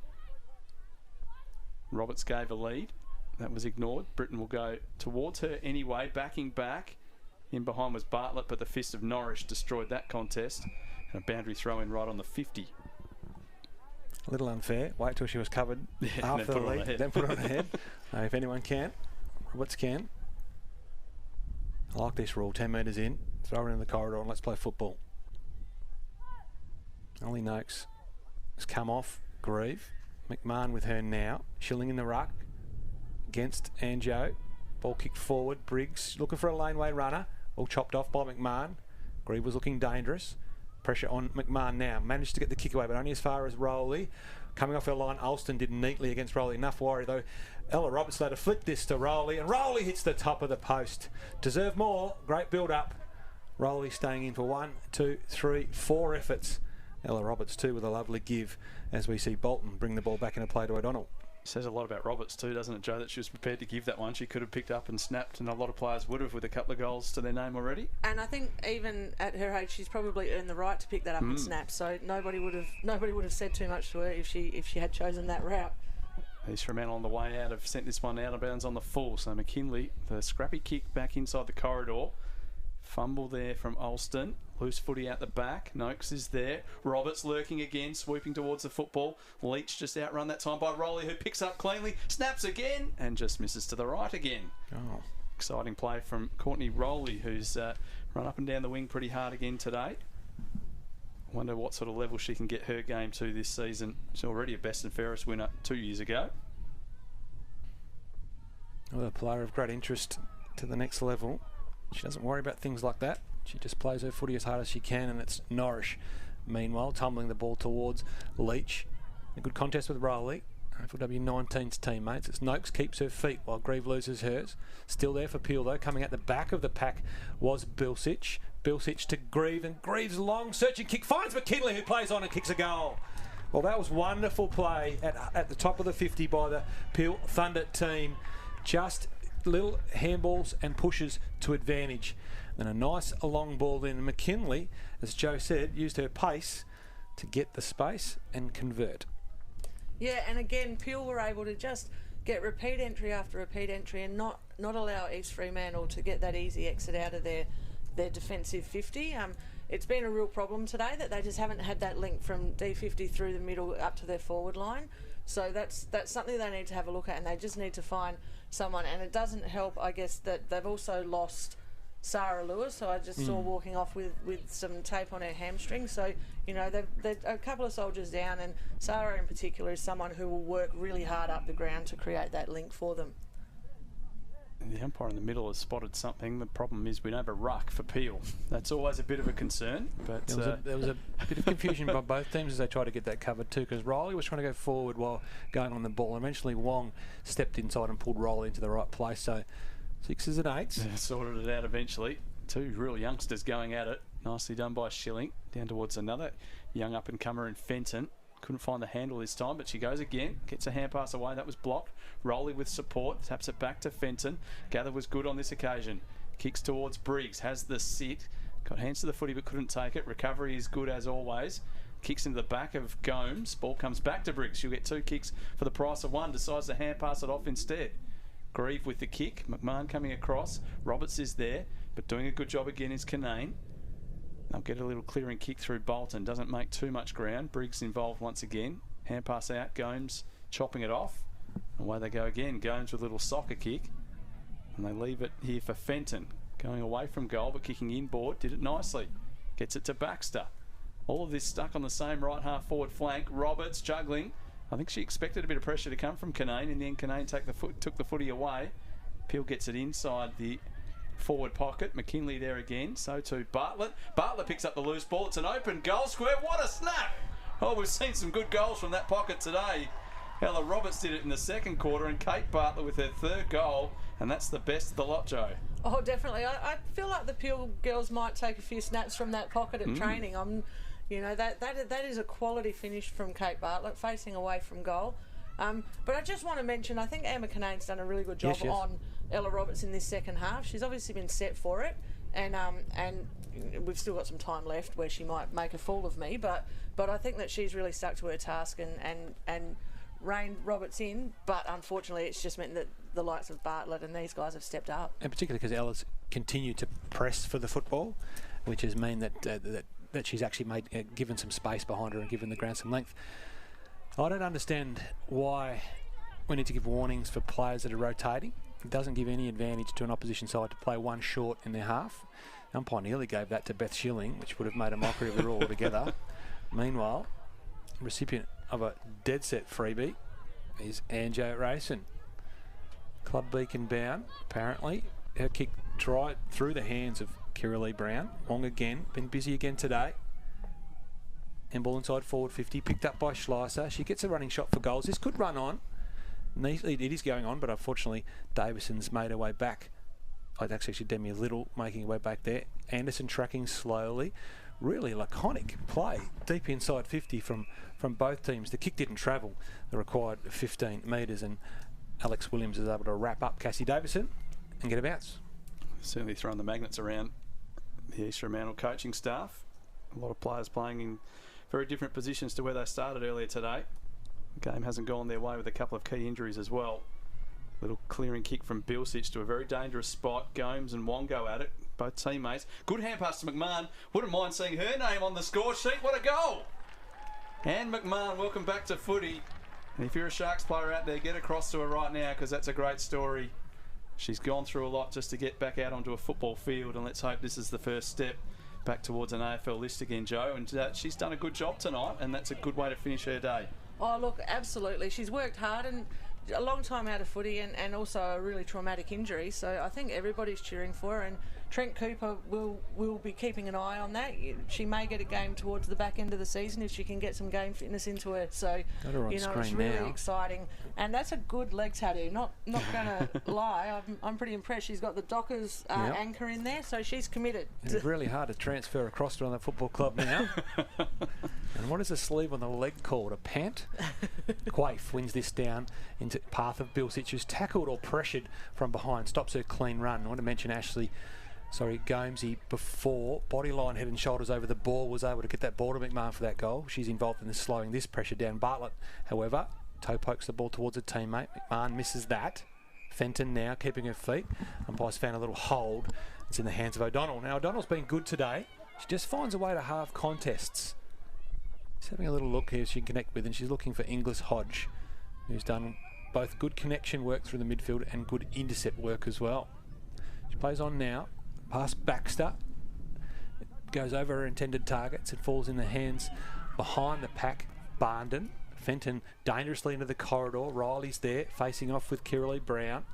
S2: Roberts gave a lead. That was ignored. Britain will go towards her anyway, backing back. In behind was Bartlett, but the fist of Norrish destroyed that contest. And a boundary throw in right on the 50.
S3: A little unfair. Wait till she was covered after the lead, then put it on her head. If anyone can, Roberts can. I like this rule. 10 metres in, throw it in the corridor and let's play football. Ollie Noakes has come off. Grieve. McMahon with her now. Schilling in the ruck against Anjo. Ball kicked forward. Briggs looking for a laneway runner. All chopped off by McMahon. Grieve was looking dangerous. Pressure on McMahon now. Managed to get the kick away, but only as far as Rowley. Coming off her line, Alston did neatly against Rowley. Enough worry though. Ella Roberts let her flick this to Rowley, and Rowley hits the top of the post. Deserve more. Great build up. Rowley staying in for 1, 2, 3, 4 efforts. Ella Roberts too with a lovely give as we see Bolton bring the ball back into play to O'Donnell.
S2: Says a lot about Roberts too, doesn't it, Joe, that she was prepared to give that one. She could have picked up and snapped, and a lot of players would have with a couple of goals to their name already.
S4: And I think even at her age, she's probably earned the right to pick that up and snap. So nobody would have said too much to her if she had chosen that route.
S2: These Fremantle on the way out have sent this one out of bounds on the full. So McKinley, the scrappy kick back inside the corridor. Fumble there from Alston. Loose footy out the back. Noakes is there. Roberts lurking again, swooping towards the football. Leach just outrun that time by Rowley, who picks up cleanly, snaps again, and just misses to the right again.
S3: Oh.
S2: Exciting play from Courtney Rowley, who's run up and down the wing pretty hard again today. Wonder what sort of level she can get her game to this season. She's already a best and fairest winner 2 years ago.
S3: Well, a player of great interest to the next level. She doesn't worry about things like that. She just plays her footy as hard as she can, and it's Norrish. Meanwhile, tumbling the ball towards Leach. A good contest with Rowley. WAFLW 19's teammates. It's Noakes keeps her feet while Grieve loses hers. Still there for Peel though. Coming at the back of the pack was Bilsich. Bilsich to Grieve, and Grieve's long searching kick finds McKinley, who plays on and kicks a goal. Well, that was wonderful play at the top of the 50 by the Peel Thunder team. Just little handballs and pushes to advantage. Then a nice long ball in. McKinley, as Joe said, used her pace to get the space and convert.
S4: Yeah, and again, Peel were able to just get repeat entry after repeat entry and not allow East Fremantle to get that easy exit out of their defensive 50. It's been a real problem today that they just haven't had that link from D50 through the middle up to their forward line. So that's something they need to have a look at, and they just need to find someone. And it doesn't help, I guess, that they've also lost Sarah Lewis, who I just saw walking off with some tape on her hamstring. So, you know, they're a couple of soldiers down, and Sarah in particular is someone who will work really hard up the ground to create that link for them.
S2: The umpire in the middle has spotted something. The problem is we don't have a ruck for Peel. That's always a bit of a concern. But
S3: there was a bit of confusion by both teams as they tried to get that covered too, because Rowley was trying to go forward while going on the ball. Eventually Wong stepped inside and pulled Rowley into the right place. So 6s and 8s.
S2: Yeah, sorted it out eventually. Two real youngsters going at it. Nicely done by Schilling. Down towards another young up-and-comer in Fenton. Couldn't find the handle this time, but she goes again. Gets a hand pass away. That was blocked. Rowley with support. Taps it back to Fenton. Gather was good on this occasion. Kicks towards Briggs. Has the sit. Got hands to the footy but couldn't take it. Recovery is good as always. Kicks into the back of Gomes. Ball comes back to Briggs. She'll get 2 kicks for the price of 1. Decides to hand pass it off instead. Grieve with the kick. McMahon coming across. Roberts is there, but doing a good job again is Canane. They'll get a little clearing kick through Bolton. Doesn't make too much ground. Briggs involved once again. Hand pass out. Gomes chopping it off. Away they go again. Gomes with a little soccer kick. And they leave it here for Fenton. Going away from goal but kicking inboard. Did it nicely. Gets it to Baxter. All of this stuck on the same right half forward flank. Roberts juggling. I think she expected a bit of pressure to come from Canane. In the end, Canane took the footy away. Peel gets it inside the forward pocket. McKinley there again. So too Bartlett. Bartlett picks up the loose ball. It's an open goal square. What a snap! Oh, we've seen some good goals from that pocket today. Ella Roberts did it in the second quarter, and Kate Bartlett with her 3rd goal, and that's the best of the lot, Joe.
S4: Oh, definitely. I feel like the Peel girls might take a few snaps from that pocket at training. You know, that is a quality finish from Kate Bartlett, facing away from goal. But I just want to mention, I think Emma Canane's done a really good job on Ella Roberts in this second half. She's obviously been set for it, and we've still got some time left where she might make a fool of me, but I think that she's really stuck to her task and reined Roberts in, but unfortunately it's just meant that the likes of Bartlett and these guys have stepped up.
S3: And particularly because Ella's continued to press for the football, which has mean that she's actually given some space behind her and given the ground some length. I don't understand why we need to give warnings for players that are rotating. It doesn't give any advantage to an opposition side to play one short in their half. The umpire nearly gave that to Beth Schilling, which would have made a mockery of the rule altogether. Meanwhile, recipient of a dead set freebie is Anjo Racing. Club beacon bound, apparently. Her kick right through the hands of Kira Lee Brown. Long again, been busy again today. And ball inside forward 50, picked up by Schleiser. She gets a running shot for goals. This could run on. It is going on, but unfortunately Davison's made her way back. It's actually Demi Little making her way back there. Anderson tracking slowly. Really laconic play, deep inside 50 from both teams. The kick didn't travel the required 15 metres, and Alex Williams is able to wrap up Cassie Davison and get a bounce.
S2: Certainly throwing the magnets around the East Fremantle coaching staff. A lot of players playing in very different positions to where they started earlier today. The game hasn't gone their way with a couple of key injuries as well. Little clearing kick from Bilsich to a very dangerous spot. Gomes and Wongo at it, both teammates. Good hand pass to McMahon. Wouldn't mind seeing her name on the score sheet. What a goal! And McMahon, welcome back to footy. And if you're a Sharks player out there, get across to her right now, because that's a great story. She's gone through a lot just to get back out onto a football field, and let's hope this is the first step back towards an AFL list again, Joe. And she's done a good job tonight, and that's a good way to finish her day.
S4: Oh, look, absolutely. She's worked hard and a long time out of footy and also a really traumatic injury. So I think everybody's cheering for her, and Trent Cooper will be keeping an eye on that. She may get a game towards the back end of the season if she can get some game fitness into her. So, it's really exciting. And that's a good leg tattoo. Not going to lie, I'm pretty impressed. She's got the Dockers anchor in there, so she's committed.
S3: It's really hard to transfer across to another football club now. And what is the sleeve on the leg called? A pant? Quaife wins this down into path of Bilsich, who's tackled or pressured from behind. Stops her clean run. I want to mention Gomesy before. Bodyline head and shoulders over the ball, was able to get that ball to McMahon for that goal. She's involved in slowing this pressure down. Bartlett, however, toe pokes the ball towards a teammate. McMahon misses that. Fenton now keeping her feet. Umpire's found a little hold. It's in the hands of O'Donnell. Now, O'Donnell's been good today. She just finds a way to halve contests. She's having a little look here she can connect with, and she's looking for Inglis Hodge, who's done both good connection work through the midfield and good intercept work as well. She plays on now. Past Baxter. It goes over her intended targets. It falls in the hands behind the pack. Barnden. Fenton dangerously into the corridor. Riley's there, facing off with Kira Lee Brown.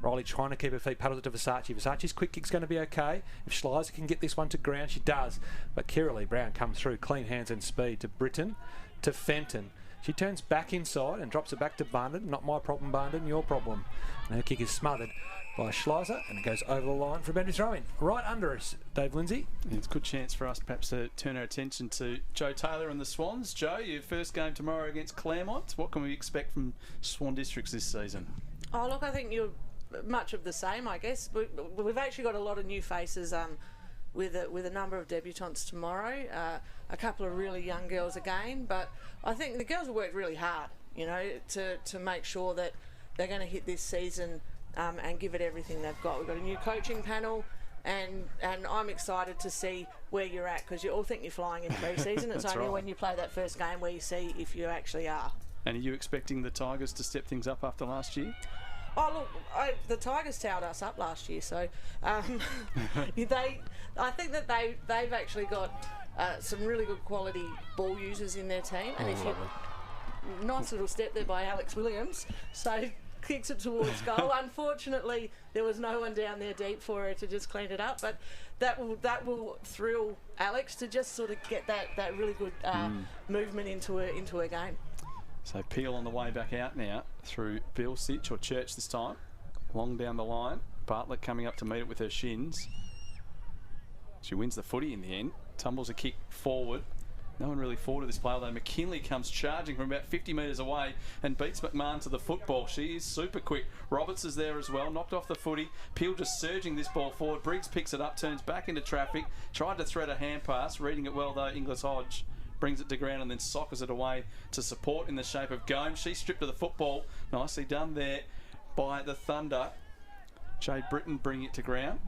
S3: Riley trying to keep her feet, paddles it to Versace. Versace's quick kick's going to be okay. If Schleiser can get this one to ground, she does. But Kira Lee Brown comes through, clean hands and speed to Britton, to Fenton. She turns back inside and drops it back to Barnden. Not my problem, Barnden, your problem. And her kick is smothered by Schleiser, and it goes over the line for a better throw-in. Right under us, Dave Lindsay.
S2: It's a good chance for us perhaps to turn our attention to Joe Taylor and the Swans. Joe, your first game tomorrow against Claremont. What can we expect from Swan Districts this season?
S4: Oh, look, I think you're much of the same, I guess. We've actually got a lot of new faces with a number of debutantes tomorrow. A couple of really young girls again, but I think the girls have worked really hard, to make sure that they're going to hit this season and give it everything they've got. We've got a new coaching panel, and I'm excited to see where you're at, because you all think you're flying in pre-season. It's only when you play that first game where you see if you actually are.
S2: And are you expecting the Tigers to step things up after last year?
S4: Oh, look, the Tigers towed us up last year, so I think that they've actually got some really good quality ball users in their team. And nice little step there by Alex Williams. So kicks it towards goal. Unfortunately, there was no one down there deep for her to just clean it up, but that will thrill Alex to just sort of get that really good movement into her game.
S2: So Peel on the way back out now through Bilsich, or Church this time. Long down the line. Bartlett coming up to meet it with her shins. She wins the footy in the end. Tumbles a kick forward. No one really thought of this play, although McKinley comes charging from about 50 metres away and beats McMahon to the football. She is super quick. Roberts is there as well, knocked off the footy. Peel just surging this ball forward. Briggs picks it up, turns back into traffic, tried to thread a hand pass, reading it well though. Inglis Hodge brings it to ground and then soccers it away to support in the shape of Gomes. She's stripped of the football. Nicely done there by the Thunder. Jade Britton bringing it to ground.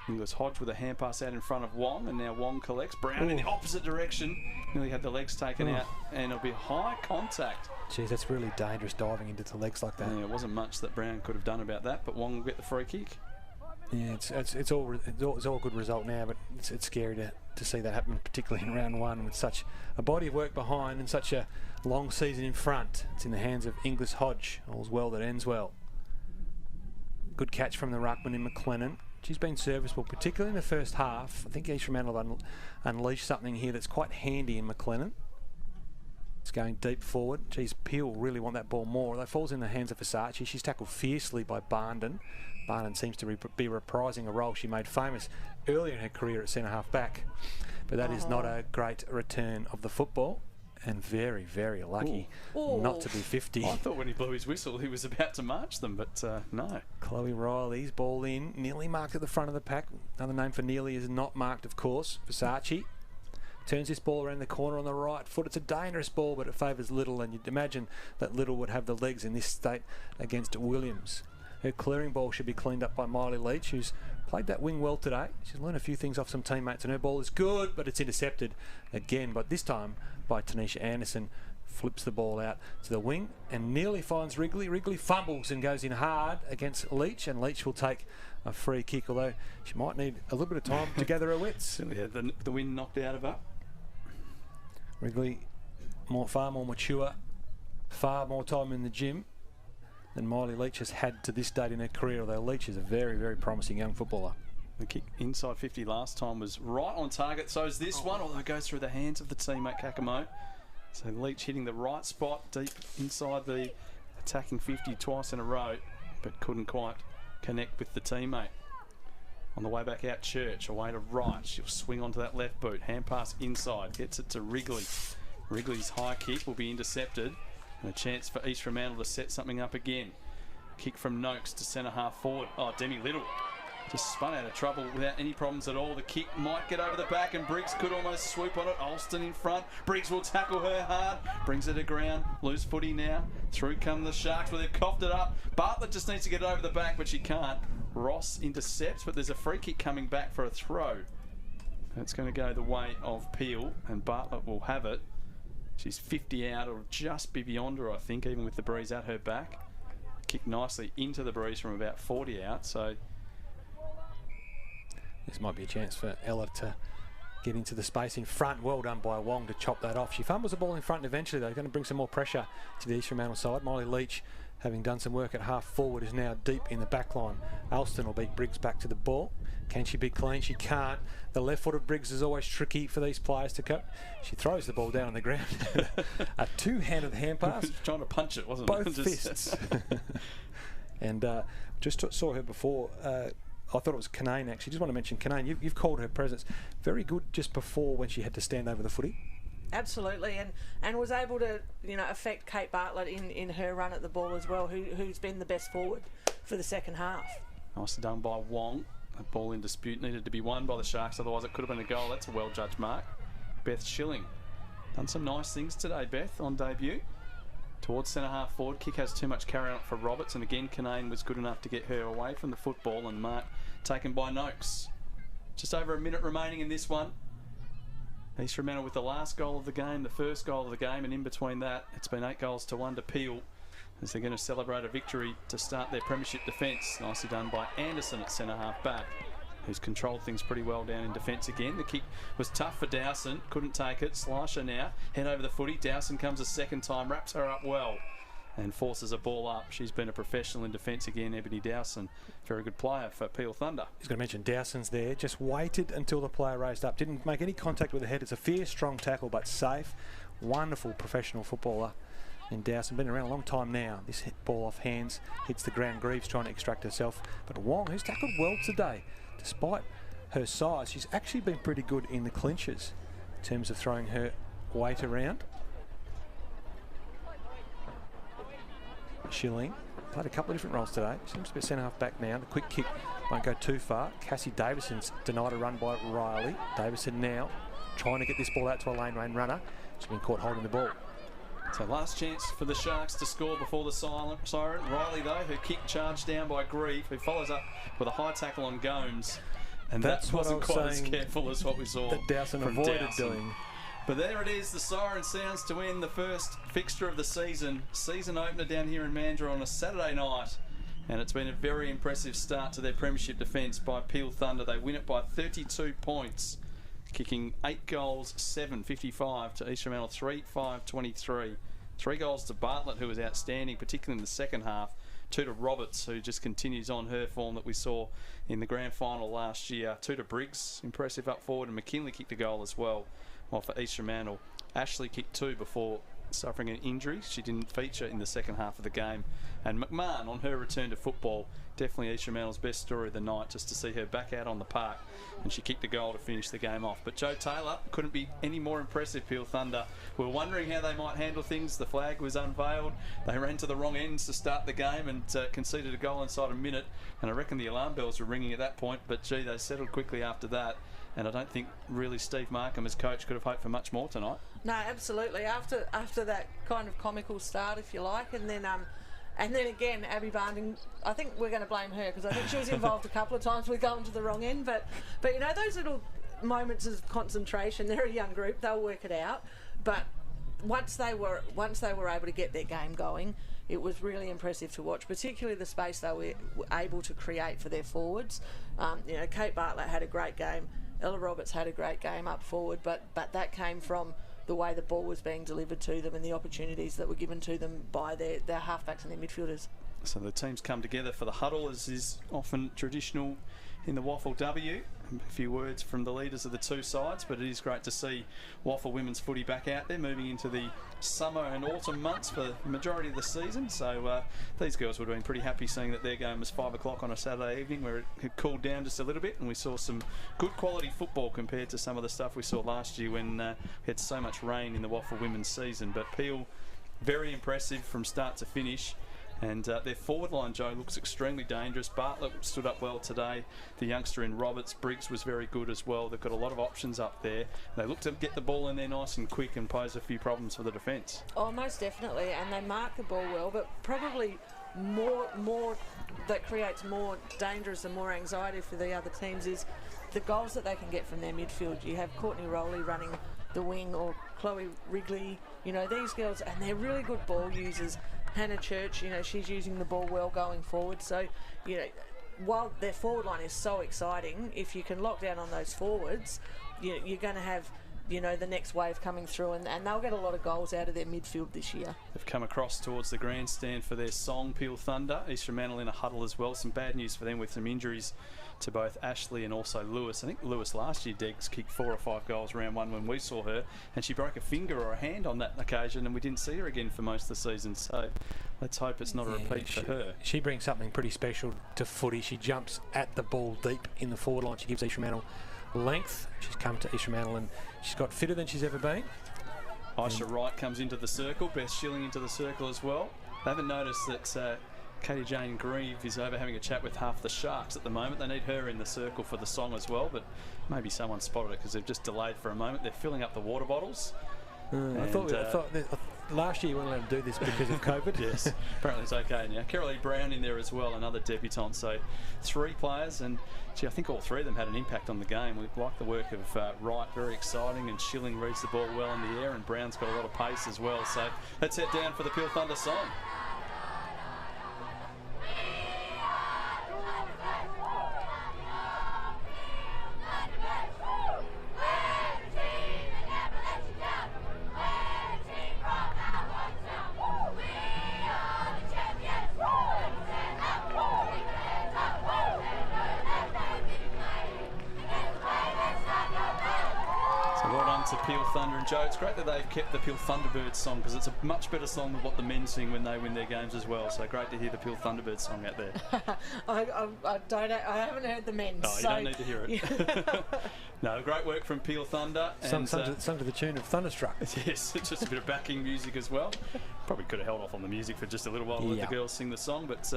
S2: Inglis Hodge with a hand pass out in front of Wong, and now Wong collects. Brown in the opposite direction. Nearly had the legs taken out, and it'll be high contact.
S3: Geez, that's really dangerous, diving into the legs like that.
S2: Yeah, it wasn't much that Brown could have done about that, but Wong will get the free kick.
S3: Yeah, it's all a good result now, but it's scary to see that happen, particularly in round one with such a body of work behind and such a long season in front. It's in the hands of Inglis Hodge. All's well that ends well. Good catch from the ruckman in McLennan. She's been serviceable, particularly in the first half. I think East Fremantle have unleashed something here that's quite handy in McLennan. It's going deep forward. Geez, Peel really want that ball more. That falls in the hands of Versace. She's tackled fiercely by Barnden. Barnden seems to be reprising a role she made famous earlier in her career at centre-half back. But that is not a great return of the football. And very, very lucky not to be 50.
S2: I thought when he blew his whistle he was about to march them, but no.
S3: Chloe Riley's ball in, nearly marked at the front of the pack. Another name for nearly is not marked, of course. Versace turns this ball around the corner on the right foot. It's a dangerous ball, but it favours Little, and you'd imagine that Little would have the legs in this state against Williams. Her clearing ball should be cleaned up by Miley Leach, who's played that wing well today. She's learned a few things off some teammates, and her ball is good, but it's intercepted again, but this time by Tanisha Anderson. Flips the ball out to the wing and nearly finds Wrigley. Wrigley fumbles and goes in hard against Leach, and Leach will take a free kick, although she might need a little bit of time to gather her wits.
S2: Yeah, the wind knocked out of her.
S3: Wrigley, far more mature, far more time in the gym than Miley Leach has had to this date in her career, although Leach is a very, very promising young footballer.
S2: The kick inside 50 last time was right on target, so is this one, although it goes through the hands of the teammate Kakamo. So Leach hitting the right spot, deep inside the attacking 50 twice in a row, but couldn't quite connect with the teammate. On the way back out, Church, away to right. She'll swing onto that left boot. Hand pass inside, gets it to Wrigley. Wrigley's high kick will be intercepted, and a chance for East Fremantle to set something up again. Kick from Noakes to centre half forward. Oh, Demi Little just spun out of trouble without any problems at all. The kick might get over the back, and Briggs could almost swoop on it. Alston in front. Briggs will tackle her hard. Brings it to ground. Loose footy now. Through come the Sharks, where they've coughed it up. Bartlett just needs to get it over the back, but she can't. Ross intercepts, but there's a free kick coming back for a throw. It's going to go the way of Peel, and Bartlett will have it. She's 50 out, or just be beyond her, I think, even with the breeze at her back. Kicked nicely into the breeze from about 40 out, so
S3: this might be a chance for Ella to get into the space in front. Well done by Wong to chop that off. She fumbles the ball in front, and eventually they're going to bring some more pressure to the East Fremantle side. Miley Leach, having done some work at half forward, is now deep in the back line. Alston will beat Briggs back to the ball. Can she be clean? She can't. The left foot of Briggs is always tricky for these players to cut. She throws the ball down on the ground. A two-handed hand pass.
S2: Trying to punch it, wasn't
S3: it?
S2: Both
S3: fists. And just saw her before. I thought it was Kanane, actually. Just want to mention Kanane. You've called her presence very good just before when she had to stand over the footy.
S4: Absolutely, and was able to affect Kate Bartlett in her run at the ball as well, who's been the best forward for the second half.
S2: Nicely done by Wong. That ball in dispute needed to be won by the Sharks, otherwise it could have been a goal. That's a well-judged mark. Beth Schilling. Done some nice things today, Beth, on debut. Towards centre half forward. Kick has too much carry on it for Roberts, and again Kanane was good enough to get her away from the football, and mark taken by Noakes. Just over a minute remaining in this one. East Fremantle with the last goal of the game, the first goal of the game, and in between that it's been 8-1 to Peel, as they're going to celebrate a victory to start their premiership defence. Nicely done by Anderson at centre half back, who's controlled things pretty well down in defence again. The kick was tough for Dowson, couldn't take it. Slasher now, head over the footy. Dowson comes a second time, wraps her up well and forces a ball up. She's been a professional in defence again, Ebony Dowson. Very good player for Peel Thunder.
S3: He's going to mention Dowson's there, just waited until the player raised up. Didn't make any contact with the head. It's a fierce, strong tackle, but safe. Wonderful professional footballer. And Dowson, been around a long time now. This hit ball off hands, hits the ground. Greaves trying to extract herself. But Wong, who's tackled well today, despite her size, she's actually been pretty good in the clinches. in terms of throwing her weight around. Schilling played a couple of different roles today. Seems to be centre half back now. The quick kick won't go too far. Cassie Davison's denied a run by Riley. Davison now trying to get this ball out to a lane runner. She's been caught holding the ball.
S2: So last chance for the Sharks to score before the siren. Riley, though, her kick charged down by Grieve, who follows up with a high tackle on Gomes. And
S3: that's
S2: that wasn't quite as careful as what we saw
S3: that Dowson avoided doing.
S2: But there it is, the siren sounds to end the first fixture of the season. Season opener down here in Mandurah on a Saturday night. And it's been a very impressive start to their premiership defence by Peel Thunder. They win it by 32 points, kicking 8 goals, 7-55 to East Fremantle, 3-5-23. 3 goals to Bartlett, who was outstanding, particularly in the second half. 2 to Roberts, who just continues on her form that we saw in the grand final last year. 2 to Briggs, impressive up forward, and McKinley kicked a goal as well. While for East Fremantle, Ashley kicked 2 before suffering an injury. She didn't feature in the second half of the game. And McMahon, on her return to football, definitely East Fremantle's best story of the night, just to see her back out on the park. And she kicked a goal to finish the game off. But Joe Taylor couldn't be any more impressive, Peel Thunder. We were wondering how they might handle things. The flag was unveiled. They ran to the wrong ends to start the game and conceded a goal inside a minute. And I reckon the alarm bells were ringing at that point. But, gee, they settled quickly after that. And I don't think really Steve Markham as coach could have hoped for much more tonight.
S4: No, absolutely. After that kind of comical start, if you like, and then again, Abby Barnding, I think we're going to blame her because I think she was involved a couple of times with going to the wrong end. But you know, those little moments of concentration, they're a young group, they'll work it out. But once they were able to get their game going, it was really impressive to watch, particularly the space they were able to create for their forwards. You know, Kate Bartlett had a great game. Ella Roberts had a great game up forward, but that came from the way the ball was being delivered to them and the opportunities that were given to them by their halfbacks and their midfielders. So
S2: the teams come together for the huddle, as is often traditional in the WAFLW. A few words from the leaders of the two sides, but it is great to see WAFL women's footy back out there, moving into the summer and autumn months for the majority of the season. So these girls would have been pretty happy seeing that their game was 5 o'clock on a Saturday evening, where it had cooled down just a little bit, and we saw some good quality football compared to some of the stuff we saw last year when we had so much rain in the WAFL women's season. But Peel, very impressive from start to finish. And their forward line, Joe, looks extremely dangerous. Bartlett stood up well today. The youngster in Roberts, Briggs, was very good as well. They've got a lot of options up there. They look to get the ball in there nice and quick and pose a few problems for the defence.
S4: Oh, most definitely. And they mark the ball well, but probably more that creates more dangerous and more anxiety for the other teams is the goals that they can get from their midfield. You have Courtney Rowley running the wing, or Chloe Wrigley. You know, these girls, and they're really good ball users. Hannah Church, you know, she's using the ball well going forward. So, you know, while their forward line is so exciting, if you can lock down on those forwards, you're going to have, you know, the next wave coming through, and they'll get a lot of goals out of their midfield this year.
S2: They've come across towards the grandstand for their song, Peel Thunder. East Fremantle in a huddle as well. Some bad news for them with some injuries to both Ashley and also Lewis. I think Lewis last year, Deggs, kicked 4 or 5 goals round one when we saw her, and she broke a finger or a hand on that occasion, and we didn't see her again for most of the season. So let's hope it's not a repeat for her.
S3: She brings something pretty special to footy. She jumps at the ball deep in the forward line. She gives East Fremantle length. She's come to East Fremantle and she's got fitter than she's ever been.
S2: Aisha Wright comes into the circle. Beth Schilling into the circle as well. They haven't noticed that Katie Jane Grieve is over having a chat with half the Sharks at the moment. They need her in the circle for the song as well, but maybe someone spotted it because they've just delayed for a moment. They're filling up the water bottles.
S3: I thought last year you weren't allowed to do this because of COVID.
S2: Yes, apparently it's okay now. Carolee Brown in there as well, another debutant. So 3 players, and gee, I think all 3 of them had an impact on the game. We like the work of Wright, very exciting, and Schilling reads the ball well in the air, and Brown's got a lot of pace as well. So let's head down for the Peel Thunder song. to Peel Thunder. And Joe, it's great that they've kept the Peel Thunderbirds song, because it's a much better song than what the men sing when they win their games as well. So great to hear the Peel Thunderbirds song out there.
S4: I haven't heard the men.
S2: Oh, you don't need to hear it. No, great work from Peel Thunder.
S3: Sung to the tune of Thunderstruck.
S2: Yes, it's just a bit of backing music as well. Probably could have held off on the music for just a little while and let the girls sing the song, but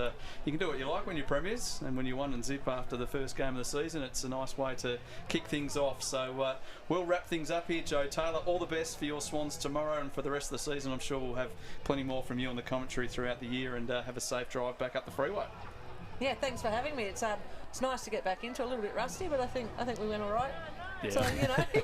S2: you can do what you like when you're premiers, and when you won and zip after the first game of the season, it's a nice way to kick things off. So we'll wrap things up here. Joe Taylor, all the best for your Swans tomorrow and for the rest of the season. I'm sure we'll have plenty more from you on the commentary throughout the year, and have a safe drive back up the freeway.
S4: Yeah, thanks for having me. It's nice to get back into, a little bit rusty, but I think we went all right.
S2: Yeah.
S4: So, you know.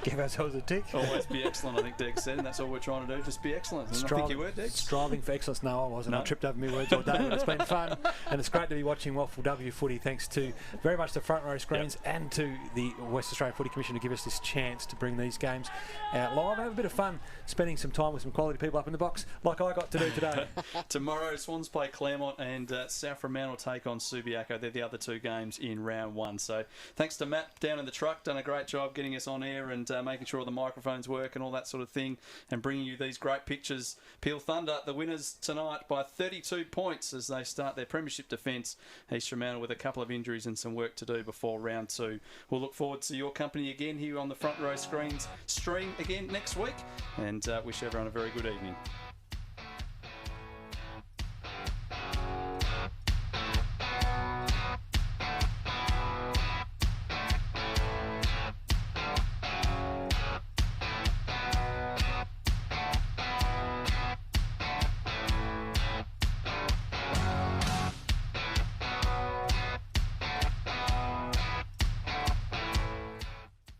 S3: Give ourselves a tick.
S2: Always be excellent, I think Deg said, and that's all we're trying to do, just be excellent. And I think you were, Deg.
S3: Striving for excellence. No, I wasn't.
S2: No.
S3: I tripped over my words all day, but it's been fun. And it's great to be watching WAFLW footy, thanks to very much the front row screens and to the West Australian Footy Commission to give us this chance to bring these games out live. Have a bit of fun spending some time with some quality people up in the box, like I got to do today.
S2: Tomorrow, Swans play Claremont, and South Fremantle take on Subiaco. They're the other two games in round one. So thanks to Matt down in the truck, done a great job getting us on air and making sure all the microphones work and all that sort of thing, and bringing you these great pictures. Peel Thunder, the winners tonight by 32 points as they start their premiership defence. East Fremantle with a couple of injuries and some work to do before round two. We'll look forward to your company again here on the front row screens stream again next week, and wish everyone a very good evening.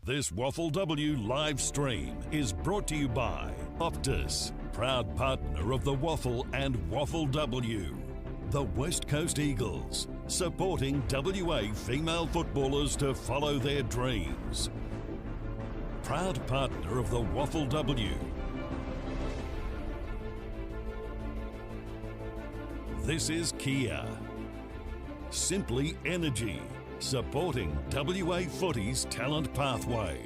S1: This WAFLW live stream is brought to you by Optus, proud partner of the WAFL and WAFLW. The West Coast Eagles, supporting WA female footballers to follow their dreams. Proud partner of the WAFLW. This is Kia. Simply Energy, supporting WA Footy's talent pathway.